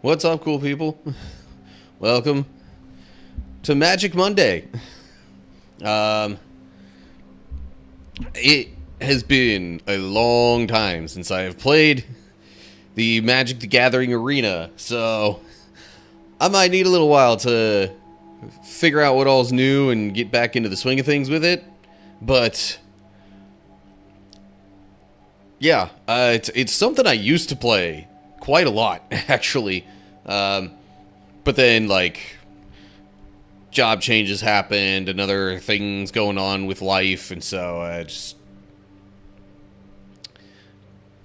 What's up, cool people? Welcome to Magic Monday. Um, it has been a long time since I have played the Magic the Gathering Arena, so I might need a little while to figure out what all's new and get back into the swing of things with it. But yeah, it's something I used to play quite a lot, actually. But then, like, job changes happened and other things going on with life, and so I just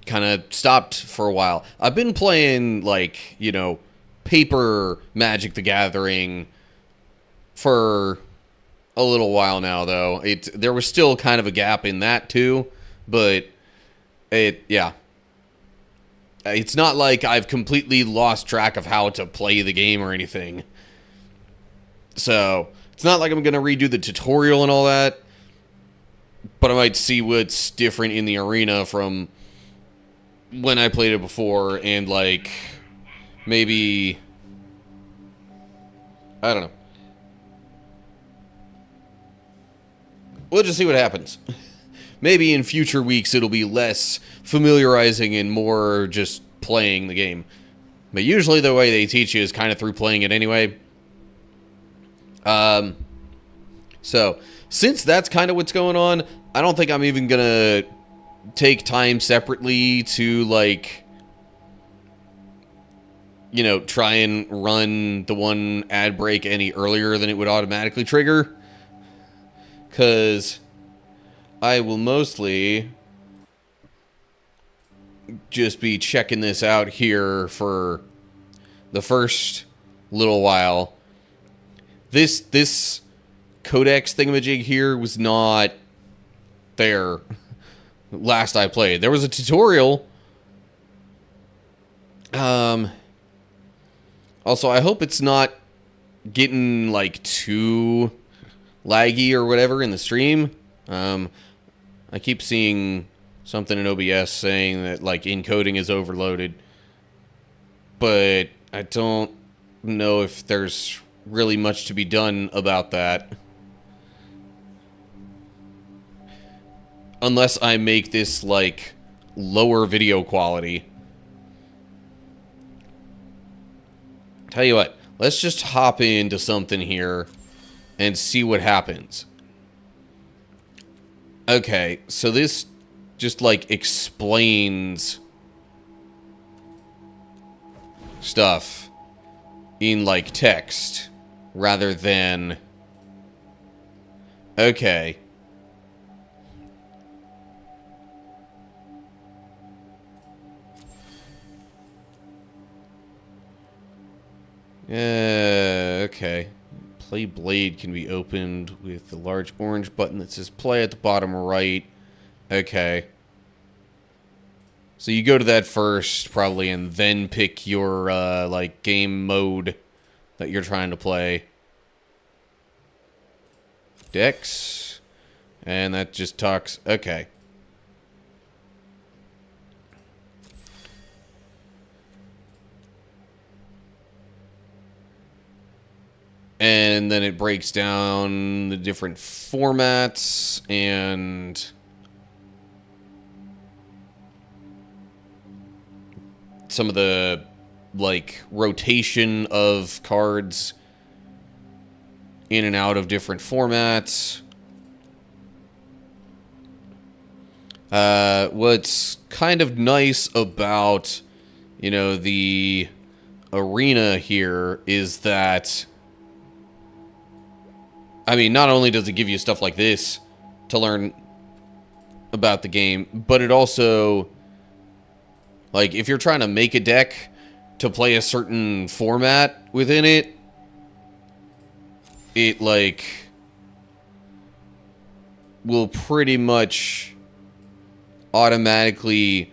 kind of stopped for a while. I've been playing, like, paper Magic the Gathering for a little while now, though. There was still kind of a gap in that, too, but yeah. It's not like I've completely lost track of how to play the game or anything. So, it's not like I'm going to redo the tutorial and all that. But I might see what's different in the arena from when I played it before. And, like, maybe... I don't know. We'll just see what happens. Maybe in future weeks it'll be less familiarizing and more just playing the game. But usually the way they teach you is kind of through playing it anyway. So, since that's kind of what's going on, I don't think I'm even going to take time separately to, like, try and run the one ad break any earlier than it would automatically trigger. Because I will mostly just be checking this out here for the first little while. This codex thingamajig here was not there last I played. There was a tutorial. Also, I hope it's not getting, like, too laggy or whatever in the stream. I keep seeing something in OBS saying that, like, encoding is overloaded. But I don't know if there's really much to be done about that. Unless I make this, like, lower video quality. Tell you what, let's just hop into something here and see what happens. Okay, so this just, like, explains stuff in, like, text rather than... Okay. Okay. Play Blade can be opened with the large orange button that says play at the bottom right. Okay. So you go to that first, probably, and then pick your, like, game mode that you're trying to play. Decks. And that just talks... Okay. And then it breaks down the different formats and some of the, like, rotation of cards in and out of different formats. What's kind of nice about, the arena here is that... I mean, not only does it give you stuff like this to learn about the game, but it also, like, if you're trying to make a deck to play a certain format within it, it, like, will pretty much automatically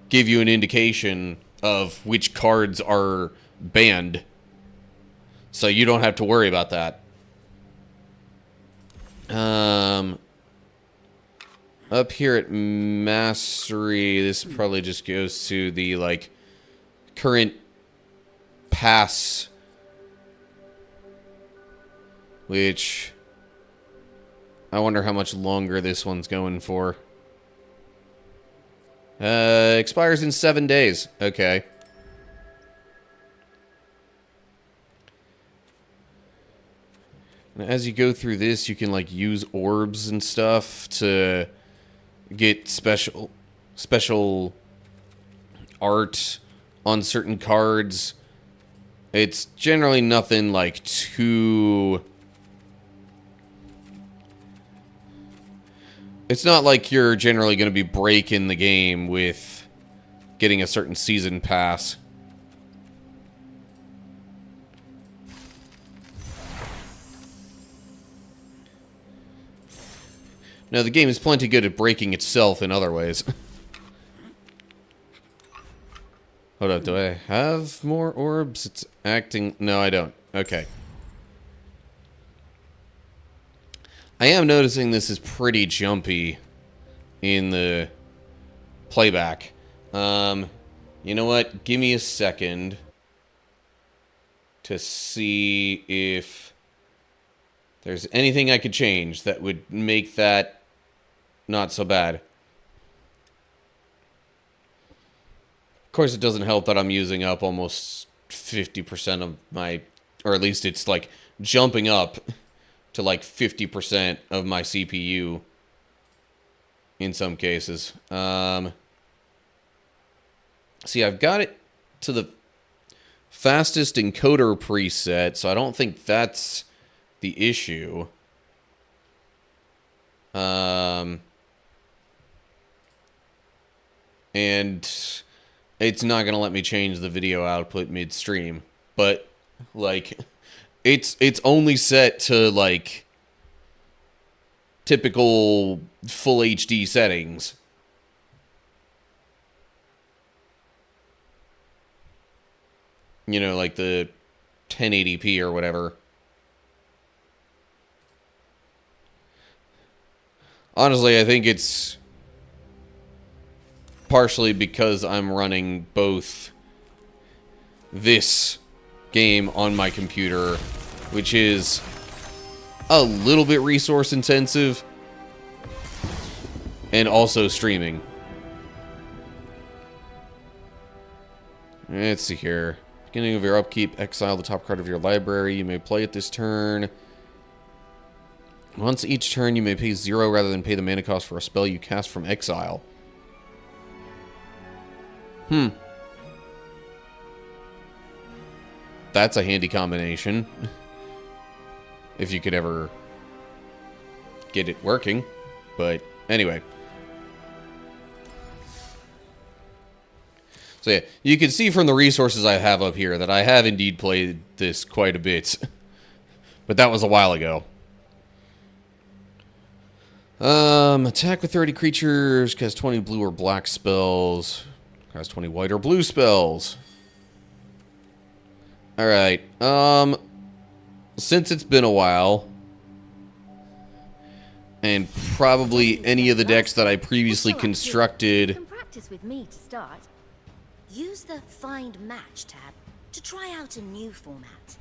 give you an indication of which cards are banned. So you don't have to worry about that. Up here at Mastery, this probably just goes to the, like, current pass, which I wonder how much longer this one's going for. Expires in 7 days. Okay. And as you go through this, you can, like, use orbs and stuff to get special art on certain cards. It's generally nothing, like, too... It's not like you're generally going to be breaking the game with getting a certain season pass. No, the game is plenty good at breaking itself in other ways. Hold up, do I have more orbs? It's acting... No, I don't. Okay. I am noticing this is pretty jumpy in the playback. You know what? Give me a second to see if there's anything I could change that would make that not so bad. Of course, it doesn't help that I'm using up almost 50% of my... Or at least it's, like, jumping up to like 50% of my CPU in some cases. See, I've got it to the fastest encoder preset, so I don't think that's the issue. And it's not going to let me change the video output midstream. But, like... It's only set to, like, typical full HD settings. You know, like the 1080p or whatever. Honestly, I think it's partially because I'm running both this game on my computer, which is a little bit resource intensive, and also streaming. Let's see here. Beginning of your upkeep, exile the top card of your library. You may play it this turn. Once each turn, you may pay 0 rather than pay the mana cost for a spell you cast from exile. That's a handy combination. If you could ever get it working. But anyway. So yeah, you can see from the resources I have up here that I have indeed played this quite a bit. But that was a while ago. Attack with 30 creatures, cast 20 blue or black spells, cast 20 white or blue spells. Alright, since it's been a while, and probably any of the decks that I previously constructed... You can practice with me to start. Use the Find Match tab to try out a new format,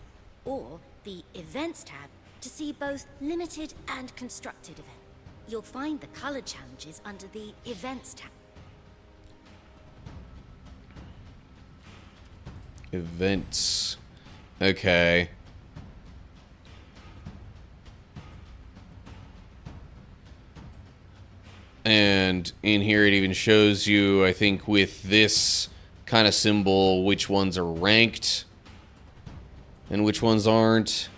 or the Events tab to see both limited and constructed events. You'll find the color challenges under the Events tab. Events. Okay. And in here it even shows you, I think, with this kind of symbol, which ones are ranked and which ones aren't.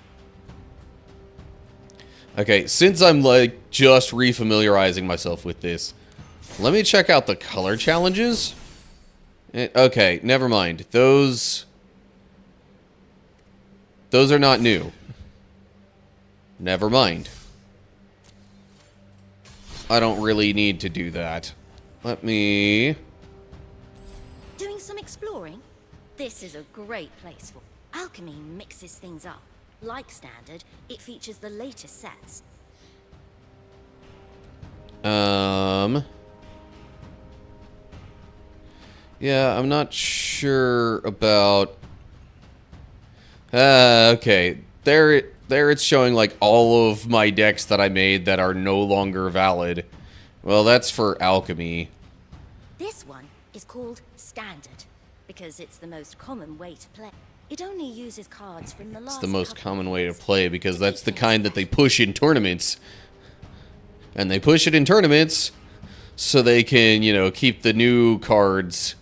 Okay, since I'm, like, just refamiliarizing myself with this, let me check out the color challenges. Okay, never mind. Those are not new. Never mind. I don't really need to do that. Let me... Doing some exploring? This is a great place for... Alchemy mixes things up. Like standard, it features the latest sets. Yeah, I'm not sure about Okay. There it's showing like all of my decks that I made that are no longer valid. Well, that's for alchemy. This one is called Standard, because it's the most common way to play. It only uses cards from the last It's the most couple common of way to years play because to that's keep the things kind that they fresh. push in tournaments. And they push it in tournaments so they can, you know, keep the new cards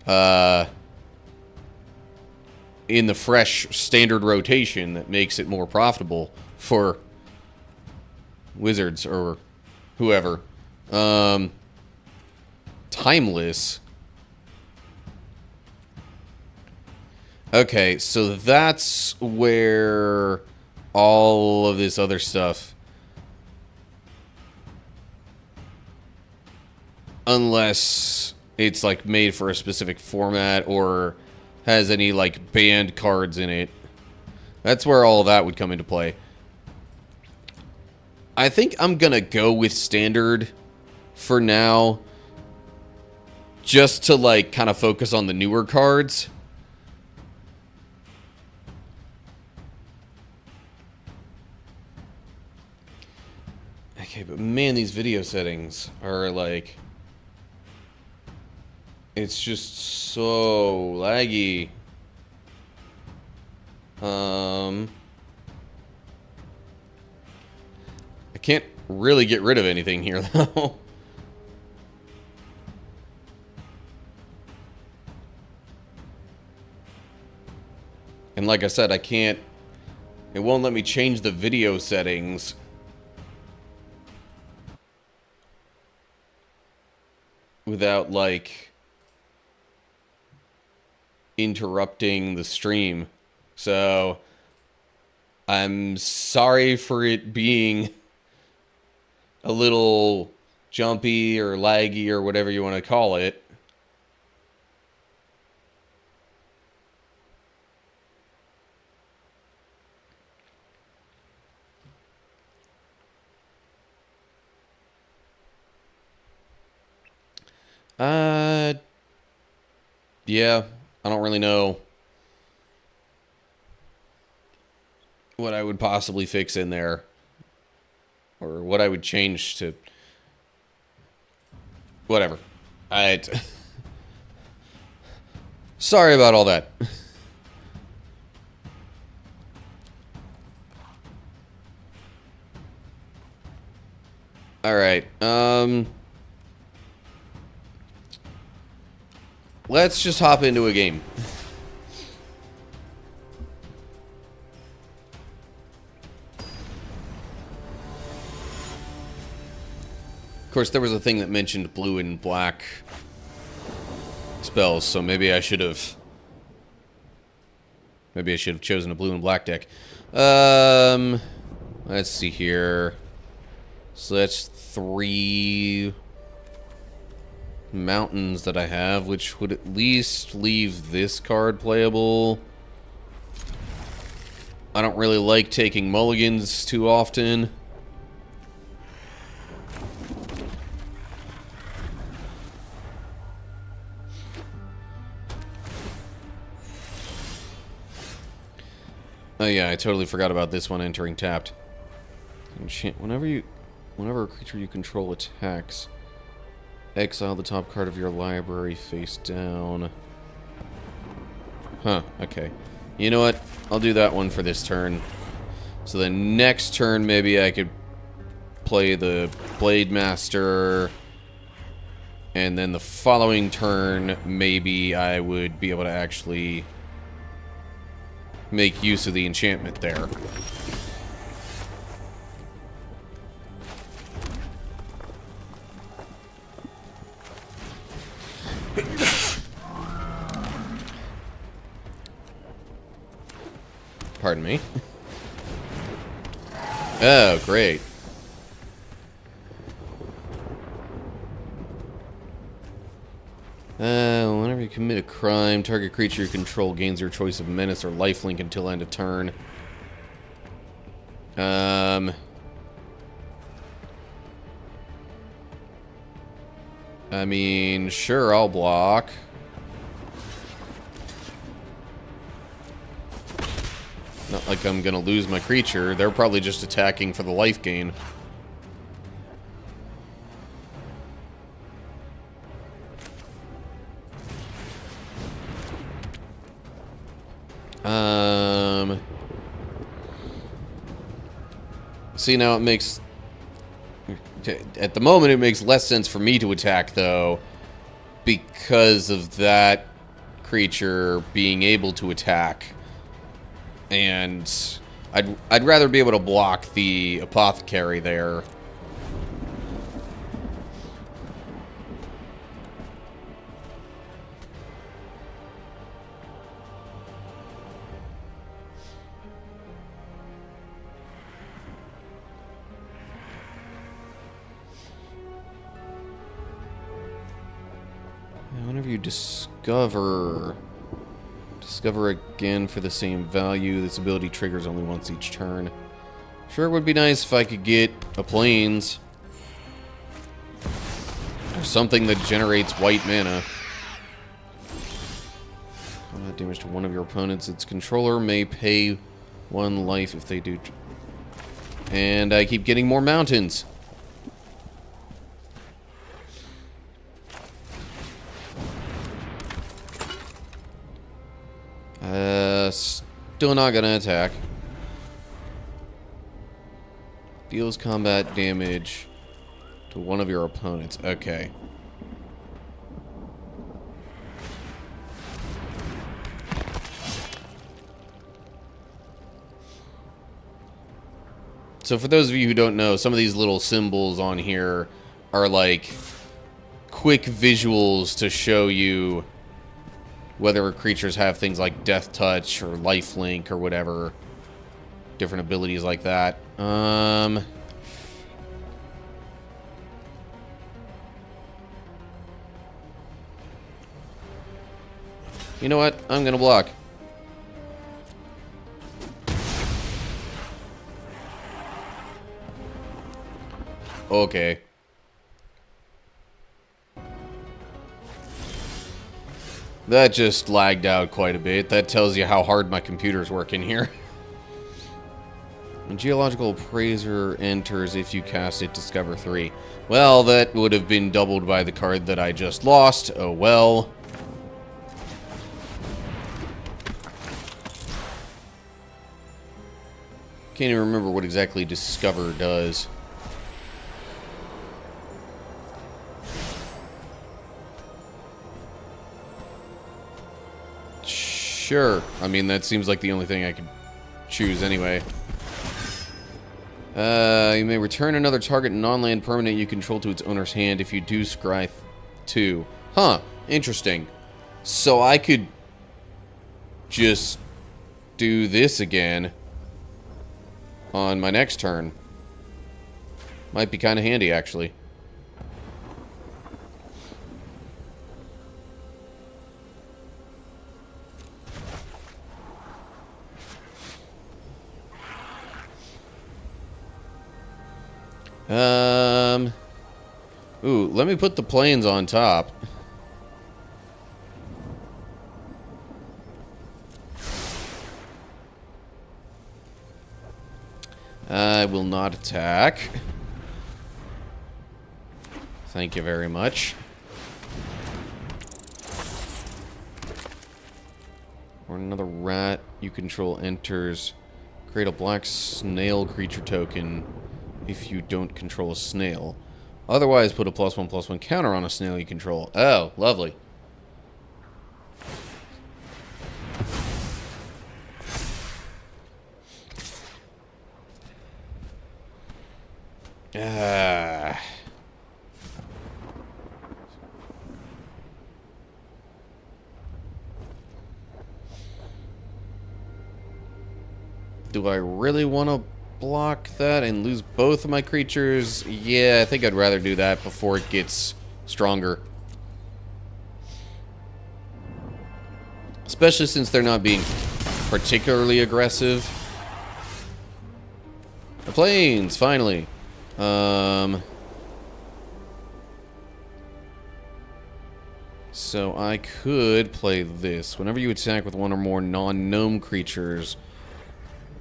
in the fresh standard rotation that makes it more profitable for Wizards or whoever. Timeless. Okay, so that's where all of this other stuff, unless it's like made for a specific format or has any like banned cards in it, that's where all of that would come into play. I think I'm gonna go with standard for now, just to like kind of focus on the newer cards. Okay, but man, these video settings are like, it's just so laggy. I can't really get rid of anything here though. And like I said, I can't, it won't let me change the video settings. Without, like, interrupting the stream. So, I'm sorry for it being a little jumpy or laggy or whatever you want to call it. Yeah, I don't really know what I would possibly fix in there, or what I would change to, whatever. Sorry about all that. All right, let's just hop into a game. Of course, there was a thing that mentioned blue and black spells, so maybe I should have chosen a blue and black deck. Let's see here. So that's 3 mountains that I have, which would at least leave this card playable. I don't really like taking mulligans too often. Oh yeah, I totally forgot about this one entering tapped. Whenever a creature you control attacks, exile the top card of your library face down. Huh, okay. You know what? I'll do that one for this turn. So the next turn, maybe I could play the Blade Master. And then the following turn, maybe I would be able to actually make use of the enchantment there. Pardon me. Oh, great. Whenever you commit a crime, target creature you control gains your choice of menace or lifelink until end of turn. I mean, sure, I'll block. like I'm gonna lose my creature. They're probably just attacking for the life gain. See, now it makes... At the moment, it makes less sense for me to attack, though, because of that creature being able to attack. And I'd rather be able to block the Apothecary there. Whenever you discover again for the same value, this ability triggers only once each turn. Sure, it would be nice if I could get a plains or something that generates white mana. Combat damage to one of your opponents. Its controller may pay 1 life if they do. And I keep getting more mountains. Still not gonna attack. Deals combat damage to one of your opponents. Okay. So for those of you who don't know, some of these little symbols on here are like quick visuals to show you whether creatures have things like Death Touch or Lifelink or whatever. Different abilities like that. You know what? I'm gonna block. Okay. That just lagged out quite a bit. That tells you how hard my computer's working here. When Geological Appraiser enters, if you cast it, discover 3. Well, that would have been doubled by the card that I just lost. Oh well. Can't even remember what exactly Discover does. Sure. I mean, that seems like the only thing I could choose anyway. You may return another target non-land permanent you control to its owner's hand if you do scry 2. Huh. Interesting. So I could just do this again on my next turn. Might be kind of handy, actually. Ooh, let me put the plains on top. I will not attack. Thank you very much. Or another rat you control enters. Create a black snail creature token if you don't control a snail. Otherwise, put a +1/+1 counter on a snail you control. Oh, lovely. Do I really want to block that and lose both of my creatures? Yeah, I think I'd rather do that before it gets stronger. Especially since they're not being particularly aggressive. The plains, finally. So I could play this. Whenever you attack with one or more non-gnome creatures,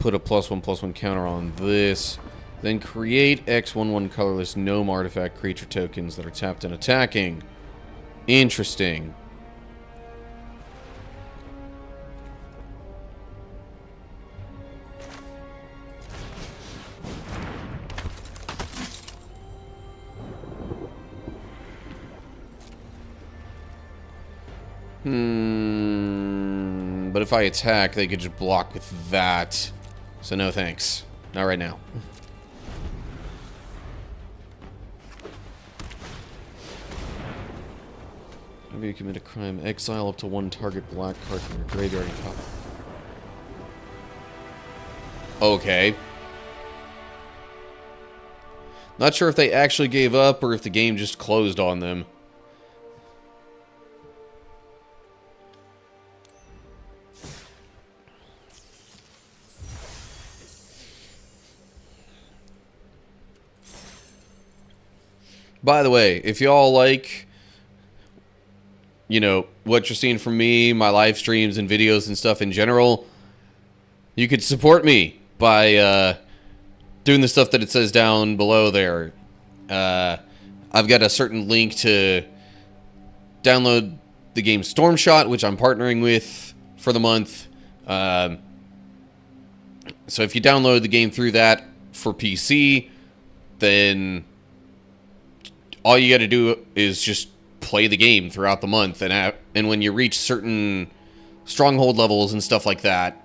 put a +1/+1 counter on this. Then create X/1/1 colorless gnome artifact creature tokens that are tapped and attacking. Interesting. But if I attack, they could just block with that. So no thanks. Not right now. Whenever you commit a crime, exile up to 1 target black card from your graveyard and top. Okay. Not sure if they actually gave up or if the game just closed on them. By the way, if y'all like, you know, what you're seeing from me, my live streams and videos and stuff in general, you could support me by doing the stuff that it says down below there. I've got a certain link to download the game Stormshot, which I'm partnering with for the month. So if you download the game through that for PC, then all you got to do is just play the game throughout the month, and when you reach certain stronghold levels and stuff like that,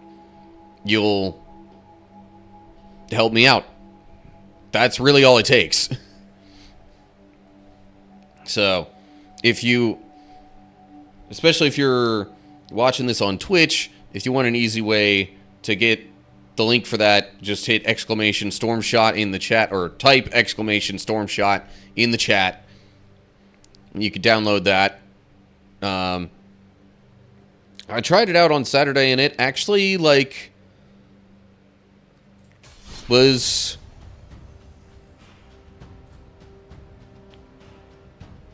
you'll help me out. That's really all it takes. So, especially if you're watching this on Twitch, if you want an easy way to get the link for that, just hit !Stormshot in the chat, or type !Stormshot in the chat. You can download that. I tried it out on Saturday, and it actually, like, was...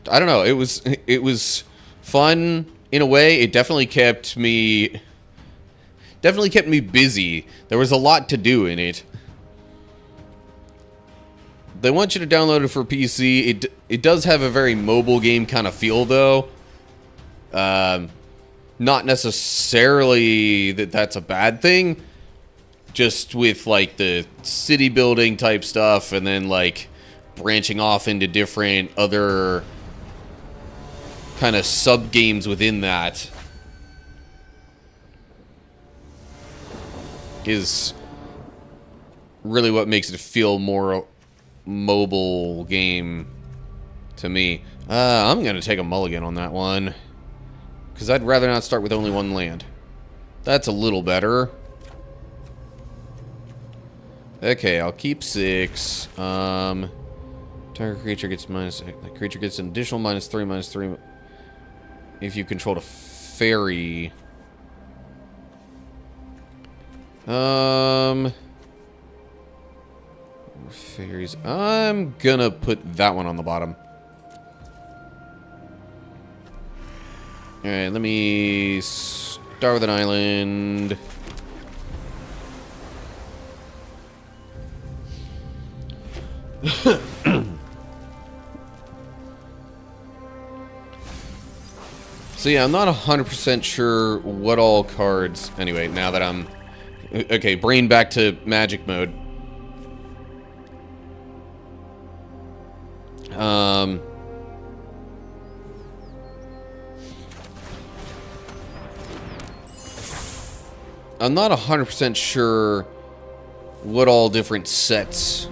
I don't know. It was fun in a way. It definitely kept me busy. There was a lot to do in it. They want you to download it for PC. It does have a very mobile game kind of feel, though. Not necessarily that that's a bad thing. Just with, like, the city building type stuff, and then, like, branching off into different other kind of sub-games within that is really what makes it feel more mobile game to me. I'm going to take a mulligan on that one, because I'd rather not start with only 1 land. That's a little better. Okay, I'll keep 6. Target creature gets the creature gets an additional -3/-3 if you controlled a fairy. Fairies. I'm gonna put that one on the bottom. Alright, let me start with an island. So yeah, I'm not 100% sure what all cards... Anyway, now that I'm... Okay, brain back to magic mode. I'm not 100% sure what all different sets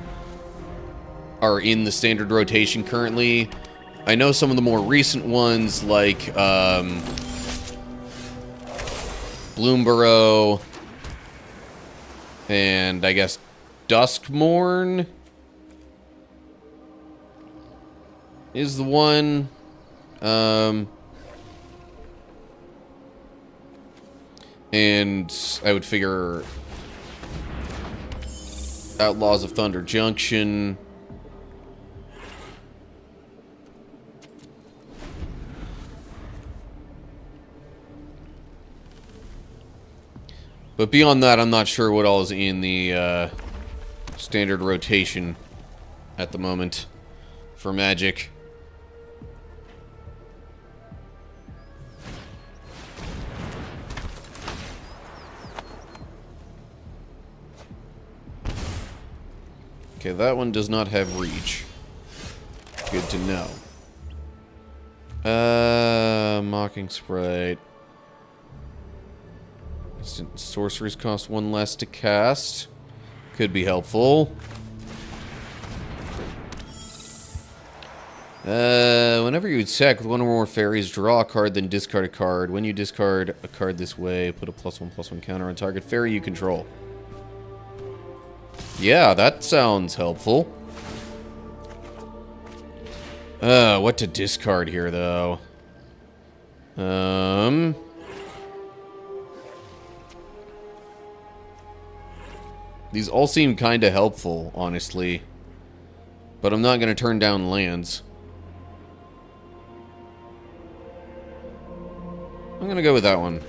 are in the standard rotation currently. I know some of the more recent ones, like Bloomburrow and I guess Duskmourn is the one. And I would figure Outlaws of Thunder Junction. But beyond that, I'm not sure what all is in the standard rotation at the moment for Magic. Okay, that one does not have reach. Good to know. Mocking Sprite. Instant sorceries cost 1 less to cast. Could be helpful. Whenever you attack with one or more fairies, draw a card, then discard a card. When you discard a card this way, put a +1/+1 counter on target fairy you control. Yeah, that sounds helpful. What to discard here, though? These all seem kind of helpful, honestly. But I'm not going to turn down lands. I'm going to go with that one,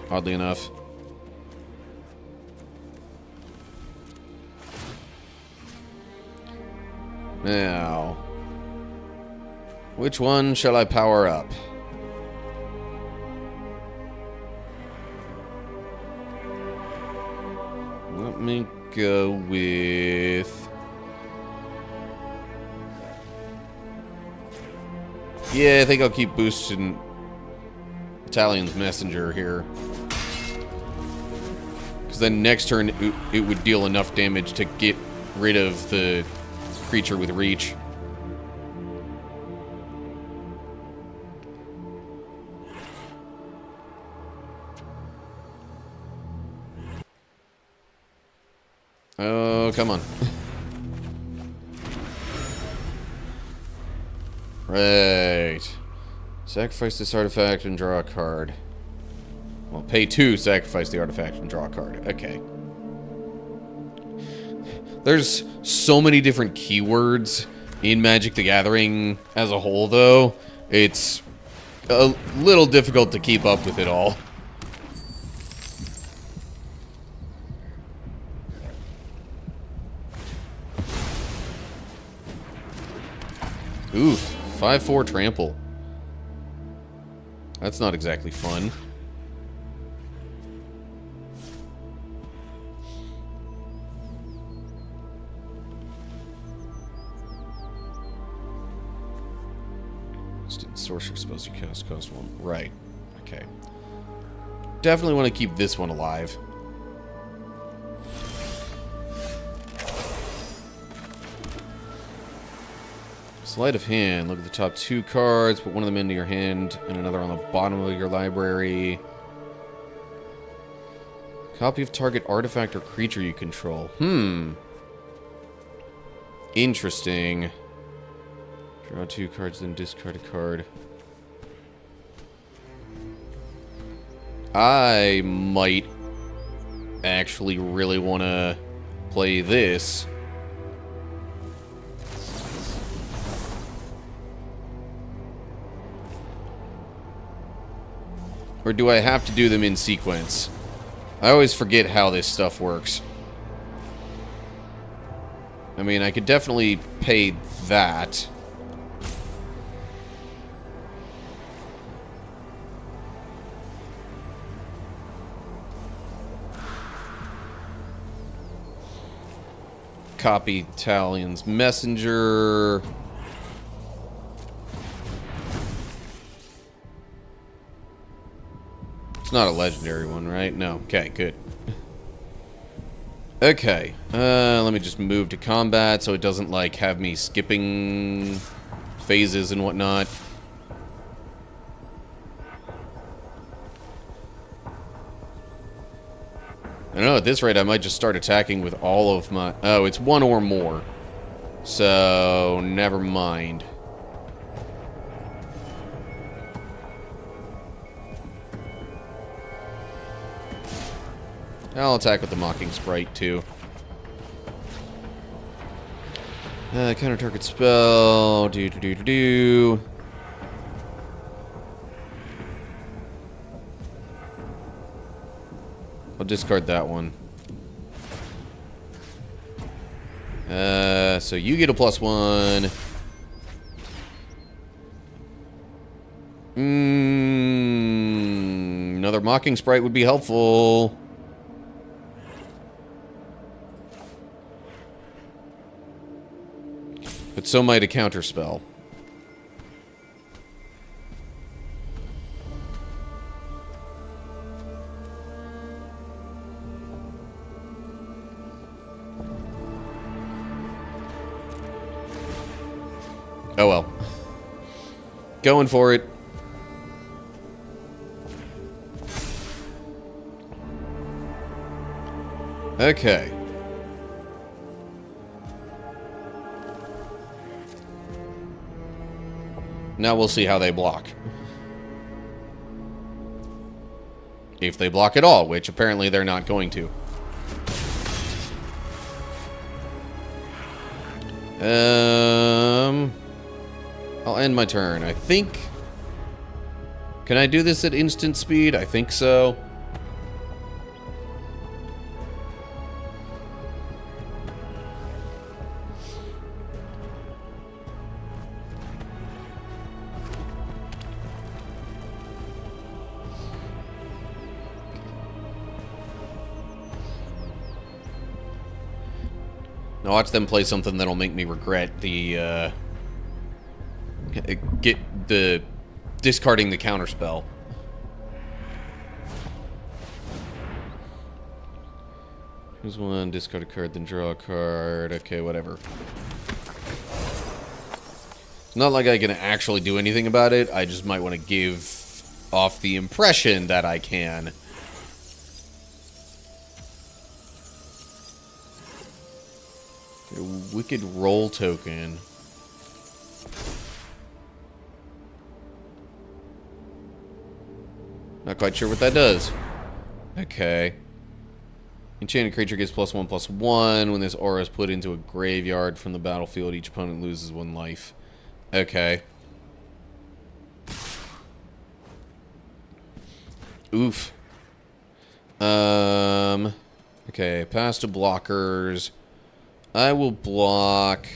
oddly enough. Now, which one shall I power up? Let me go with... Yeah, I think I'll keep boosting Italian's Messenger here. Because then next turn it would deal enough damage to get rid of the creature with reach. Oh, come on. Right. Sacrifice this artifact and draw a card. Well, pay 2, sacrifice the artifact and draw a card. Okay. There's so many different keywords in Magic the Gathering as a whole, though. It's a little difficult to keep up with it all. Oof, 5/4 trample. That's not exactly fun. Instant sorcerer spells you cast cost 1. Right. Okay. Definitely want to keep this one alive. Sleight of hand. Look at the top 2 cards, put one of them into your hand, and another on the bottom of your library. Copy of target artifact or creature you control. Interesting. Draw 2 cards, then discard a card. I might actually really want to play this. Or do I have to do them in sequence? I always forget how this stuff works. I mean, I could definitely pay that. Copy Italian's Messenger. It's not a legendary one, right? No. Okay, good. Okay. Let me just move to combat so it doesn't, like, have me skipping phases and whatnot. I don't know, at this rate I might just start attacking with all of my... Oh, it's 1 or more. So, never mind. I'll attack with the Mocking Sprite, too. Counter target spell. Do. I'll discard that one. So you get a +1. Another Mocking Sprite would be helpful. But so might a counterspell. Oh well. Going for it. Okay. Now we'll see how they block. If they block at all, which apparently they're not going to. I'll end my turn. I think... Can I do this at instant speed? I think so. Now watch them play something that'll make me regret the, get the discarding the counterspell. Here's one, discard a card, then draw a card. Okay, whatever. It's not like I can actually do anything about it. I just might want to give off the impression that I can. A wicked roll token. Not quite sure what that does. Okay. Enchanted creature gets +1/+1. When this aura is put into a graveyard from the battlefield, each opponent loses 1 life. Okay. Oof. Okay, pass to blockers. I will block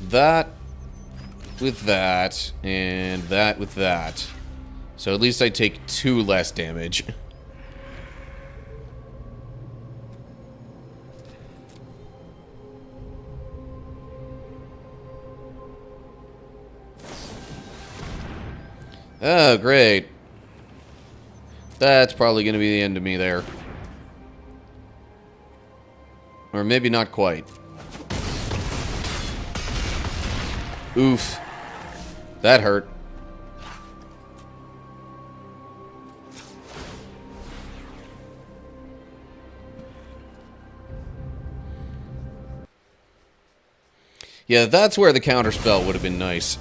that with that, and that with that. So at least I take 2 less damage. Oh, great. That's probably going to be the end of me there. Or maybe not quite. Oof. That hurt. Yeah, that's where the counterspell would have been nice.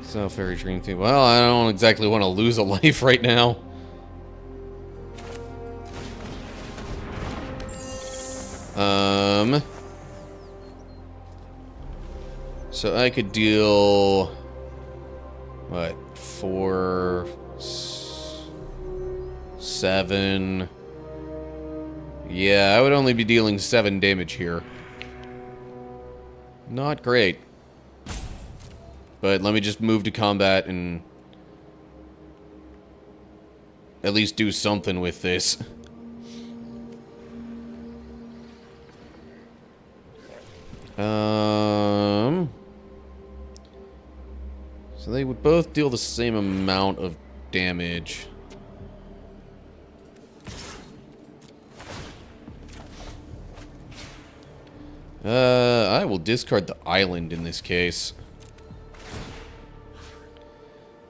So, Fairy Dream Team. Well, I don't exactly want to lose a life right now. So I could deal... What? 4... 7... Yeah, I would only be dealing 7 damage here. Not great. But let me just move to combat and at least do something with this. So they would both deal the same amount of damage. I will discard the island in this case.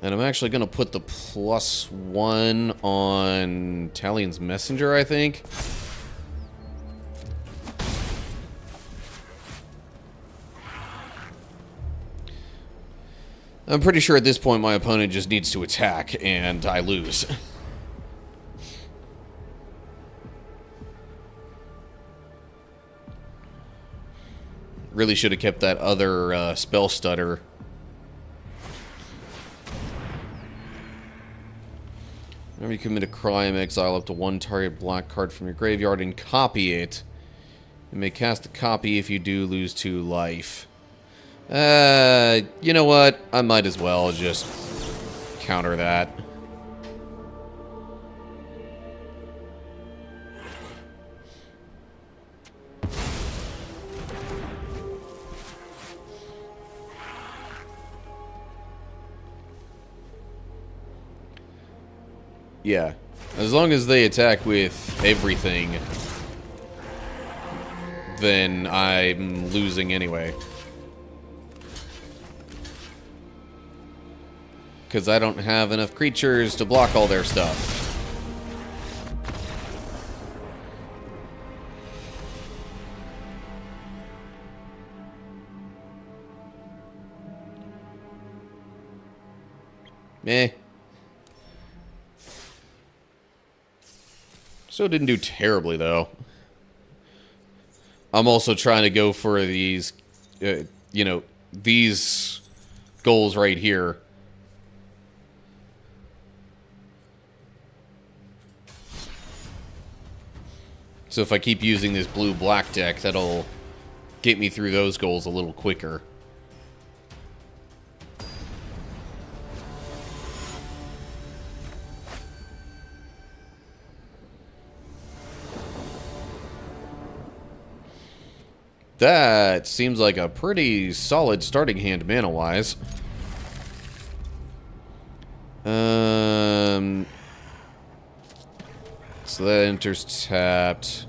And I'm actually going to put the +1 on Talion's Messenger, I think. I'm pretty sure at this point my opponent just needs to attack, and I lose. Really should have kept that other spell stutter. Whenever you commit a crime, exile up to one target black card from your graveyard and copy it. You may cast a copy. If you do, lose 2 life. You know what? I might as well just counter that. Yeah. As long as they attack with everything, then I'm losing anyway. Because I don't have enough creatures to block all their stuff. Meh. So it didn't do terribly, though. I'm also trying to go for these, you know, these goals right here. So if I keep using this blue-black deck, that'll get me through those goals a little quicker. That seems like a pretty solid starting hand mana-wise. So that enters tapped.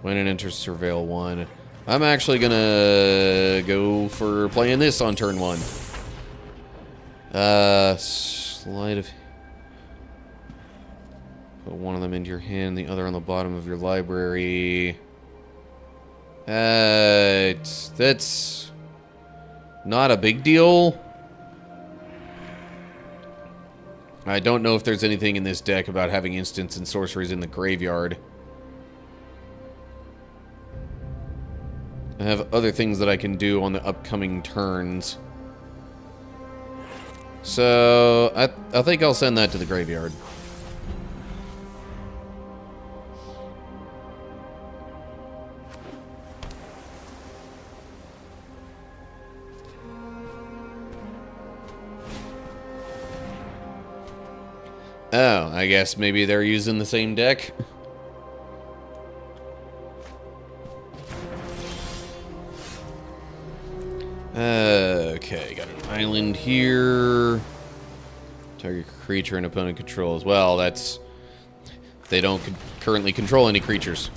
When it enters Surveil 1. I'm actually gonna go for playing this on turn 1. Sleight of... Put one of them into your hand, the other on the bottom of your library. That's not a big deal. I don't know if there's anything in this deck about having instants and sorceries in the graveyard. I have other things that I can do on the upcoming turns. So, I think I'll send that to the graveyard. Oh, I guess maybe they're using the same deck. Okay, got an island here. Target creature and opponent controls. Well, that's... They don't currently control any creatures.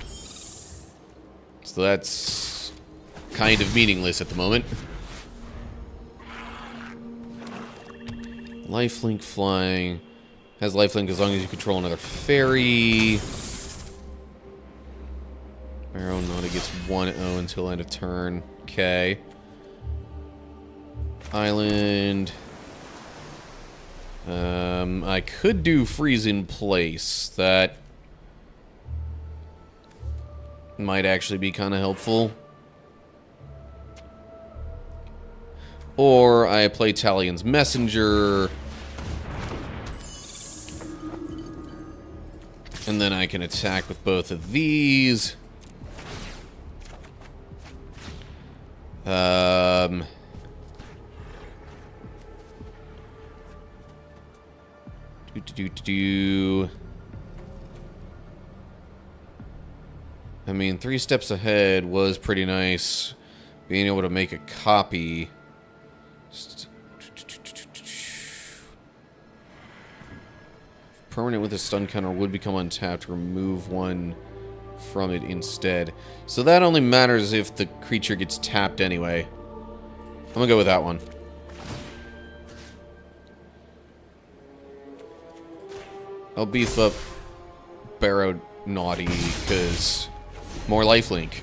So that's kind of meaningless at the moment. Lifelink flying. Has lifelink as long as you control another fairy. Aeronauta gets 1-0 until end of turn. Okay. Island. I could do freeze in place. That might actually be kind of helpful. Or I play Talion's Messenger. And then I can attack with both of these. I mean, 3 steps ahead was pretty nice. Being able to make a copy. Permanent with a stun counter would become untapped. Remove 1 from it instead. So that only matters if the creature gets tapped anyway. I'm gonna go with that one. I'll beef up Barrow Naughty because more lifelink.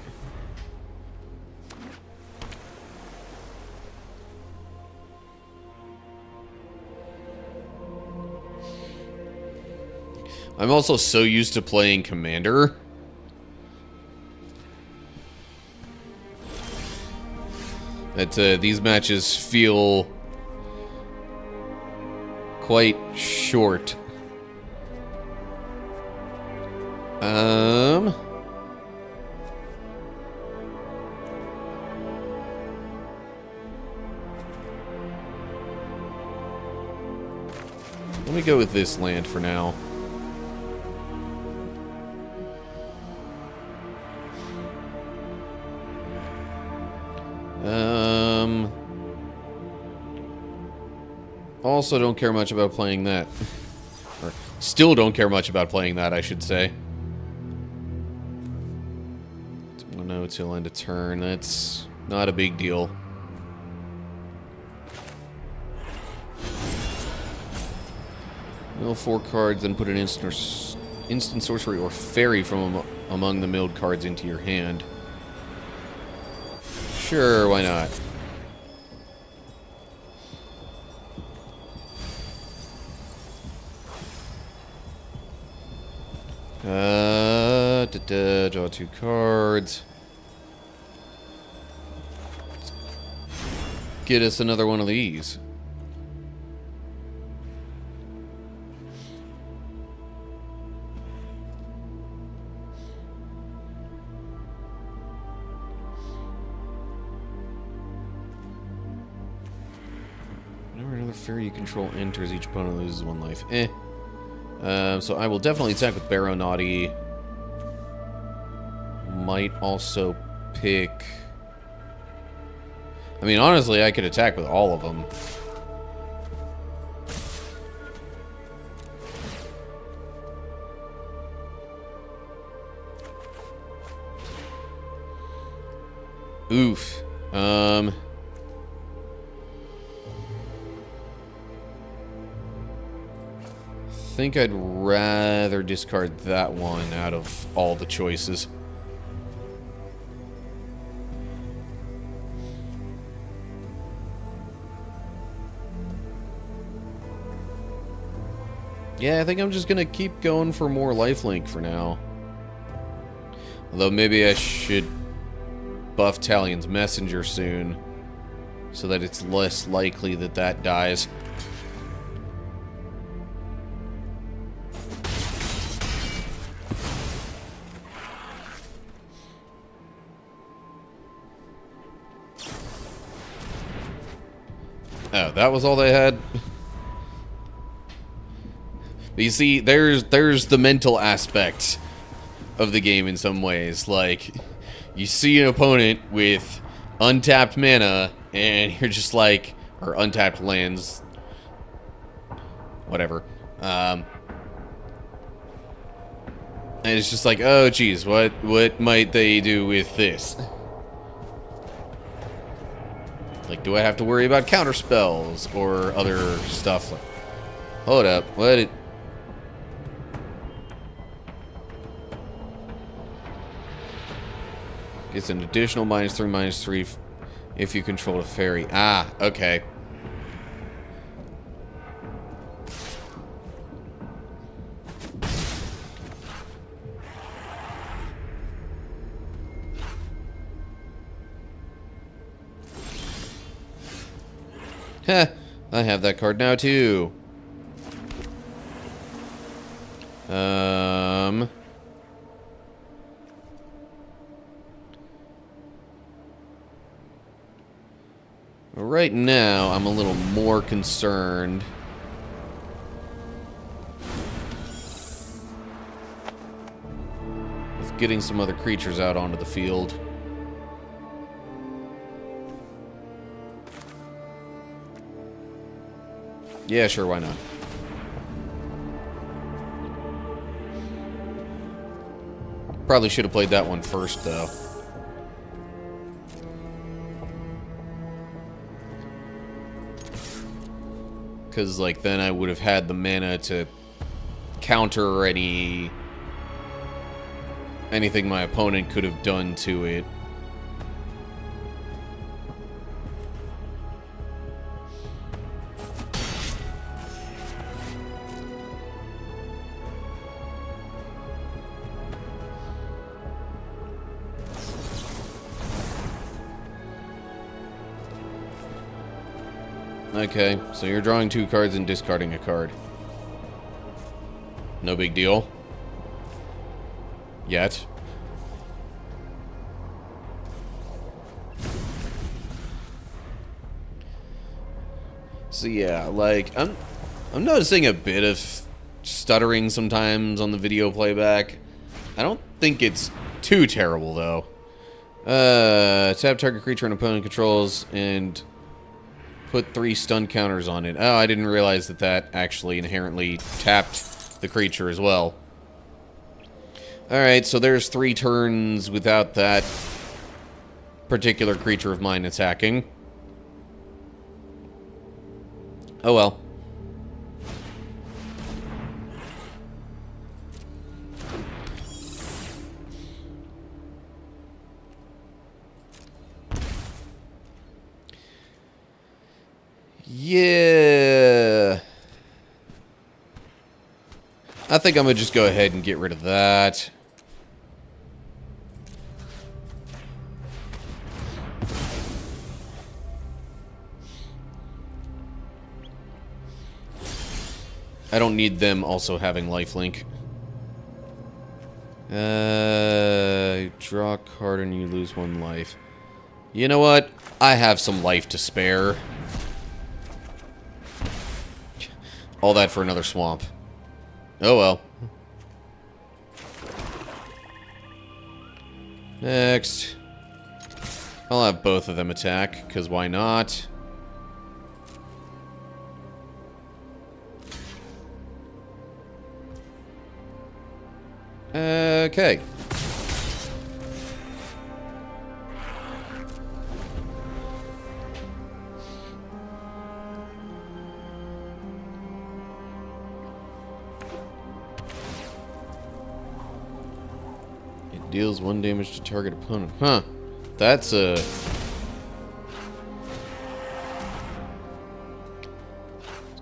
I'm also so used to playing Commander. These matches feel quite short. Let me go with this land for now. Also don't care much about playing that. Or still don't care much about playing that, I should say. 1-0 till end of turn. That's not a big deal. Mill 4 cards, then put an instant sorcery or fairy from among the milled cards into your hand. Sure, why not? Draw 2 cards. Get us another one of these. Whenever another fairy you control enters, each opponent loses 1 life. So I will definitely attack with Baronauti. Might also pick... I mean, honestly, I could attack with all of them. Oof. I think I'd rather discard that one out of all the choices. Yeah, I think I'm just gonna keep going for more lifelink for now. Although maybe I should buff Talion's Messenger soon, so that it's less likely that that dies. Oh, that was all they had? But you see, there's the mental aspect of the game in some ways. Like, you see an opponent with untapped mana, and you're just like, or untapped lands, whatever. And it's just like, oh geez, what might they do with this? Like, do I have to worry about counter spells or other stuff? Like, hold up, what? It's an additional -3/-3 if you control a fairy. Ah, okay. Heh, I have that card now too. Right now, I'm a little more concerned with getting some other creatures out onto the field. Yeah, sure, why not? Probably should have played that one first, though. Because, like, then I would have had the mana to counter anything my opponent could have done to it. Okay, so you're drawing 2 cards and discarding a card. No big deal. Yet. So yeah, like, I'm noticing a bit of stuttering sometimes on the video playback. I don't think it's too terrible, though. Tap target creature and opponent controls and put 3 stun counters on it. Oh, I didn't realize that that actually inherently tapped the creature as well. Alright, so there's 3 turns without that particular creature of mine attacking. Oh well. Yeah. I think I'm gonna just go ahead and get rid of that. I don't need them also having lifelink. Draw a card and you lose 1 life. You know what? I have some life to spare. All that for another swamp. Oh well. Next. I'll have both of them attack, because why not? Okay. It deals 1 damage to target opponent. Huh. That's a...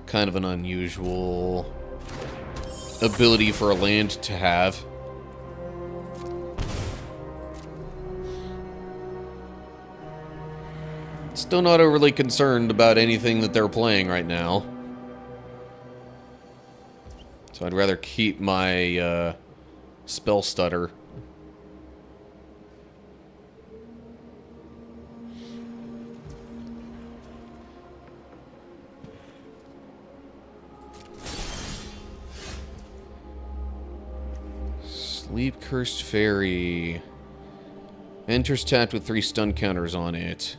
kind of an unusual ability for a land to have. Still not overly concerned about anything that they're playing right now. So I'd rather keep my spell stutter. Sleep Cursed Fairy. Enters tapped with 3 stun counters on it.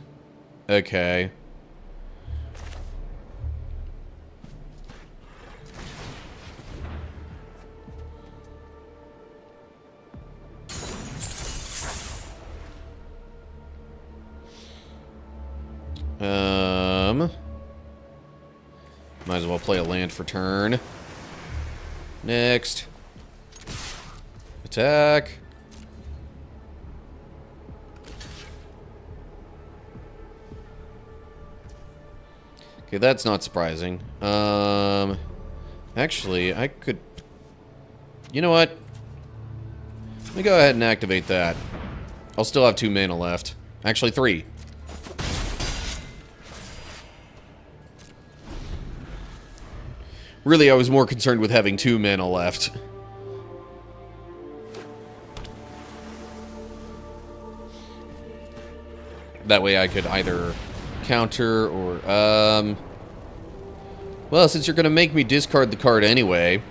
Okay. Might as well play a land for turn. Next. Attack. Okay, that's not surprising. Actually, I could... You know what? Let me go ahead and activate that. I'll still have 2 mana left. Actually, 3. Really, I was more concerned with having 2 mana left. That way I could either counter or, well, since you're gonna make me discard the card anyway,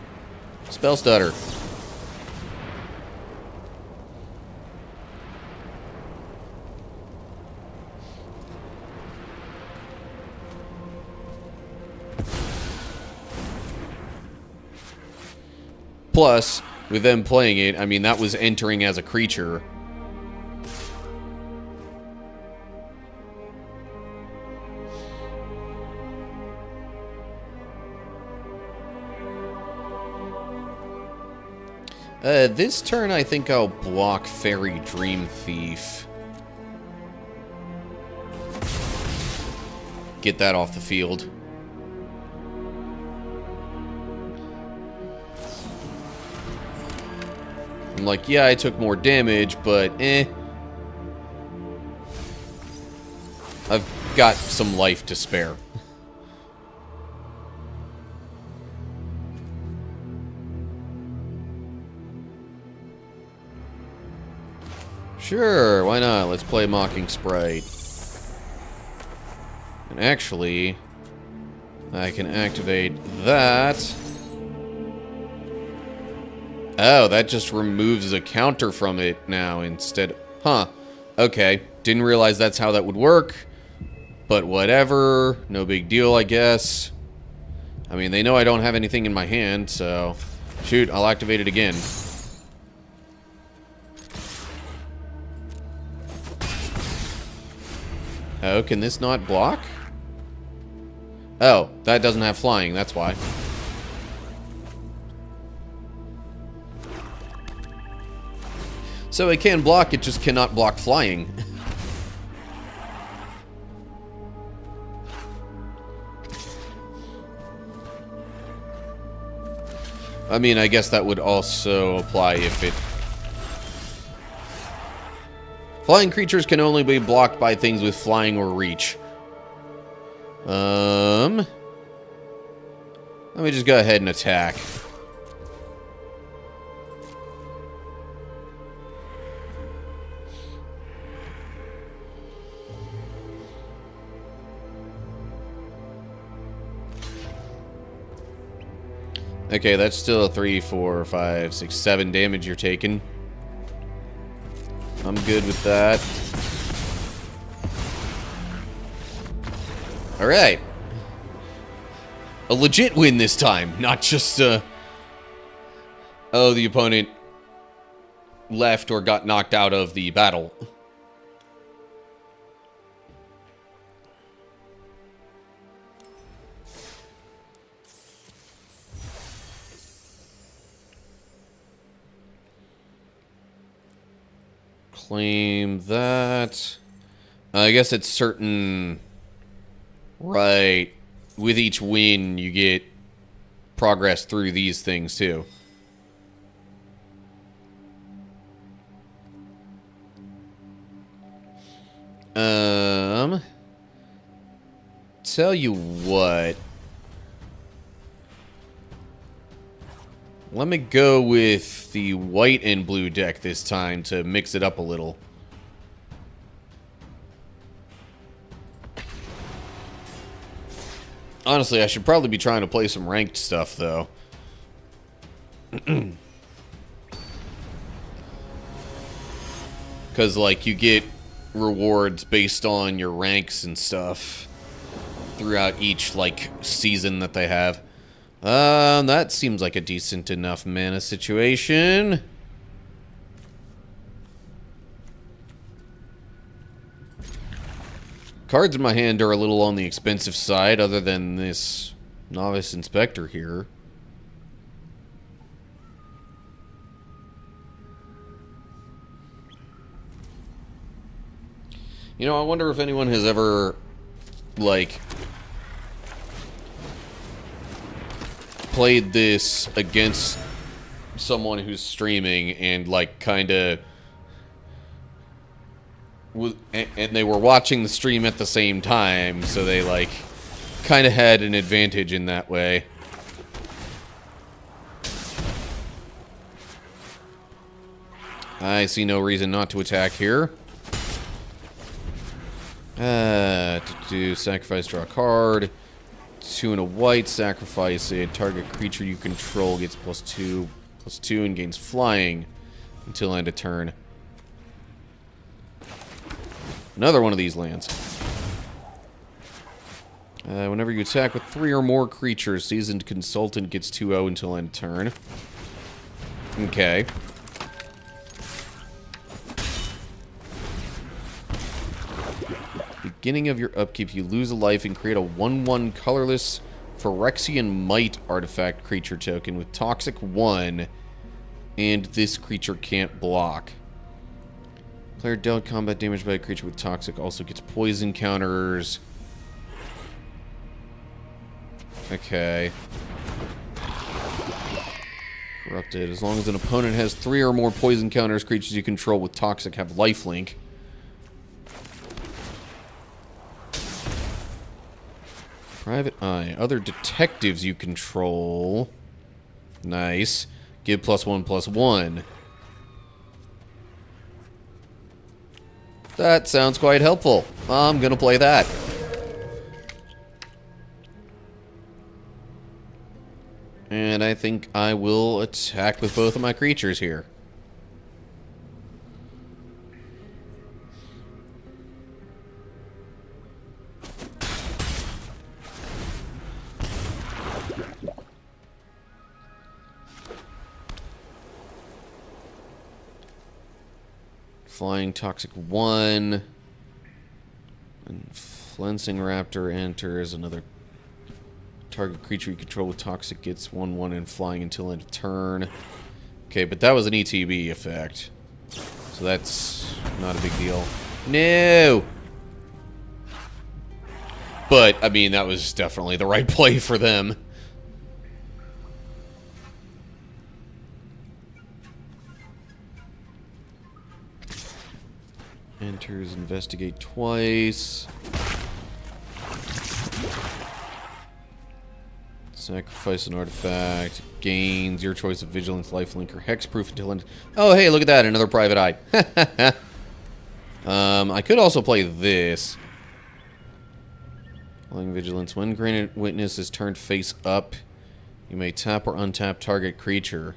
Spell Stutter. Plus, with them playing it, I mean, that was entering as a creature. This turn, I think I'll block Fairy Dream Thief. Get that off the field. I'm like, yeah, I took more damage, but I've got some life to spare. Sure, why not? Let's play Mocking Sprite. And actually, I can activate that. Oh, that just removes a counter from it now instead. Huh. Okay. Didn't realize that's how that would work. But whatever. No big deal, I guess. I mean, they know I don't have anything in my hand, so... Shoot, I'll activate it again. Oh, can this not block? Oh, that doesn't have flying, that's why. So it can block, it just cannot block flying. I mean, I guess that would also apply if it... Flying creatures can only be blocked by things with flying or reach. Let me just go ahead and attack. Okay, that's still a 3, 4, 5, 6, 7 damage you're taking. I'm good with that. Alright. A legit win this time, not just oh, the opponent left or got knocked out of the battle. Claim that. I guess it's certain... Right. With each win, you get progress through these things, too. Tell you what. Let me go with the white and blue deck this time to mix it up a little. Honestly, I should probably be trying to play some ranked stuff, though. Because, like, you get rewards based on your ranks and stuff throughout each, like, season that they have. That seems like a decent enough mana situation. Cards in my hand are a little on the expensive side, other than this Novice Inspector here. You know, I wonder if anyone has ever, like, played this against someone who's streaming and, like, kind of... And they were watching the stream at the same time, so they, like, kind of had an advantage in that way. I see no reason not to attack here. To do sacrifice, draw a card. 2 and a white, sacrifice it. Target creature you control gets +2, +2, and gains flying until end of turn. Another one of these lands. Whenever you attack with 3 or more creatures, Seasoned Consultant gets 2/0 until end of turn. Okay. Beginning of your upkeep, you lose a life and create a 1/1 colorless Phyrexian Might artifact creature token with Toxic 1, and this creature can't block. Player dealt combat damage by a creature with Toxic also gets poison counters. Okay. Corrupted. As long as an opponent has 3 or more poison counters, creatures you control with Toxic have lifelink. Private Eye. Other detectives you control. Nice. Give +1/+1. That sounds quite helpful. I'm gonna play that. And I think I will attack with both of my creatures here. Flying Toxic 1. And Flensing Raptor enters. Another target creature you control with Toxic gets 1/1 and flying until end of turn. Okay, but that was an ETB effect. So that's not a big deal. No! But, I mean, that was definitely the right play for them. Enters, investigate twice. Sacrifice an artifact. Gains your choice of Vigilance, Lifelink, or Hexproof until end. Oh, hey, look at that. Another Private Eye. I could also play this. Flying Vigilance. When granted witness is turned face up, you may tap or untap target creature.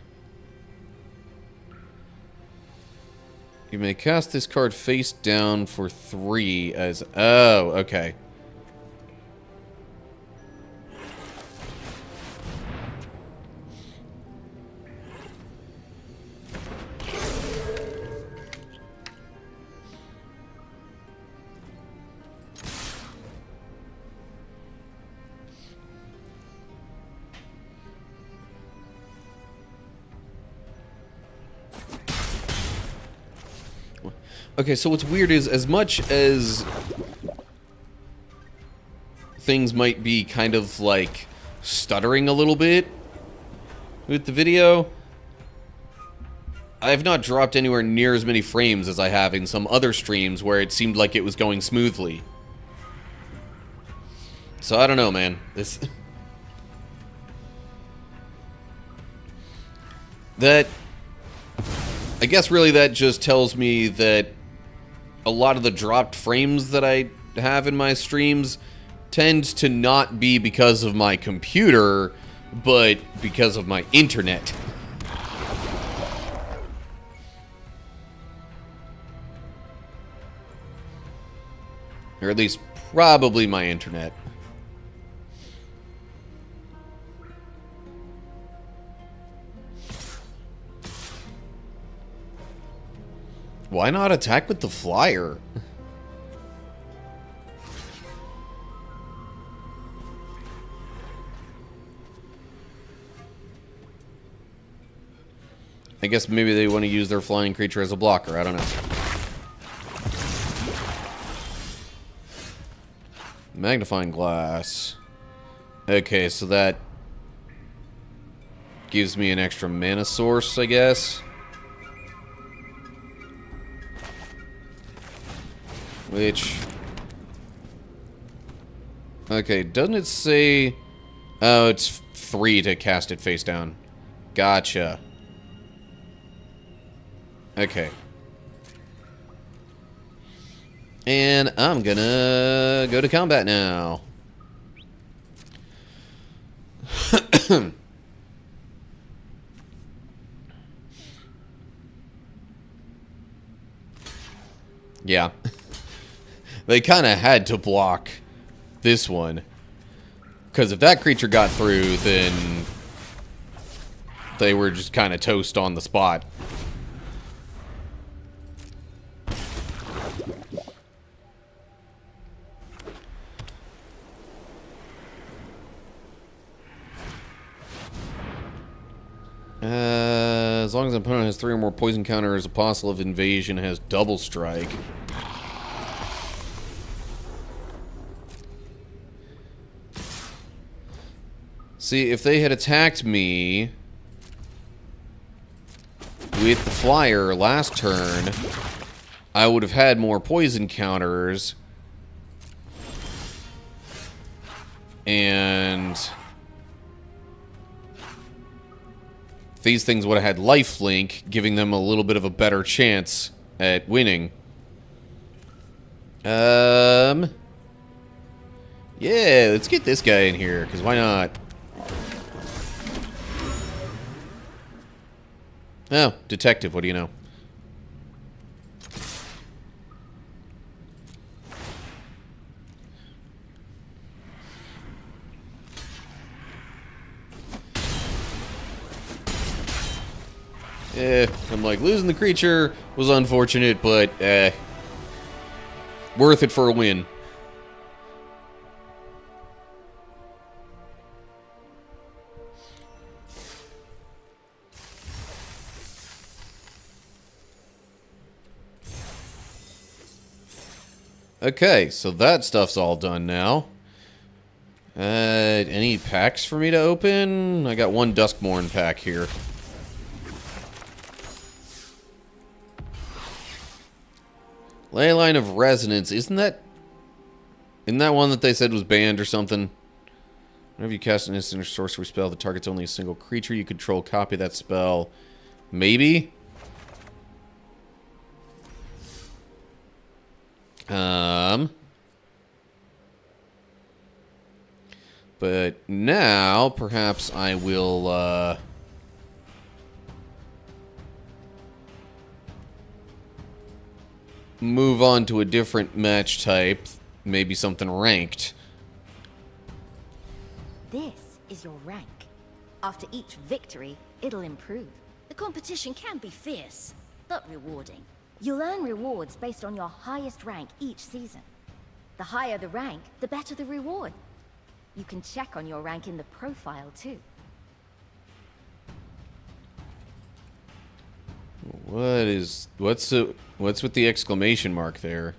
You may cast this card face down for 3 as... Oh, okay. Okay, so what's weird is, as much as things might be kind of, like, stuttering a little bit with the video, I have not dropped anywhere near as many frames as I have in some other streams where it seemed like it was going smoothly. So, I don't know, man. This... That... I guess really that just tells me that a lot of the dropped frames that I have in my streams tend to not be because of my computer, but because of my internet. Or at least, probably my internet. Why not attack with the flyer? I guess maybe they want to use their flying creature as a blocker. I don't know. Magnifying glass. Okay, so that gives me an extra mana source, I guess. Which... Okay, doesn't it say... Oh, it's 3 to cast it face down. Gotcha. Okay. And I'm gonna go to combat now. Yeah. They kind of had to block this one. Because if that creature got through, then they were just kind of toast on the spot. As long as an opponent has 3 or more poison counters, Apostle of Invasion has double strike. See, if they had attacked me with the flyer last turn, I would have had more poison counters. And these things would have had lifelink, giving them a little bit of a better chance at winning. Yeah, let's get this guy in here, because why not? Oh, detective, what do you know? I'm like, losing the creature was unfortunate, but, worth it for a win. Okay, so that stuff's all done now. Any packs for me to open? I got one Duskmourn pack here. Leyline of Resonance, isn't that one that they said was banned or something? Whenever you cast an instant or sorcery spell that targets only a single creature you control, copy that spell. Maybe? But now, perhaps I will, move on to a different match type. Maybe something ranked. This is your rank. After each victory, it'll improve. The competition can be fierce, but rewarding. You'll earn rewards based on your highest rank each season. The higher the rank, the better the reward. You can check on your rank in the profile, too. What's with the exclamation mark there?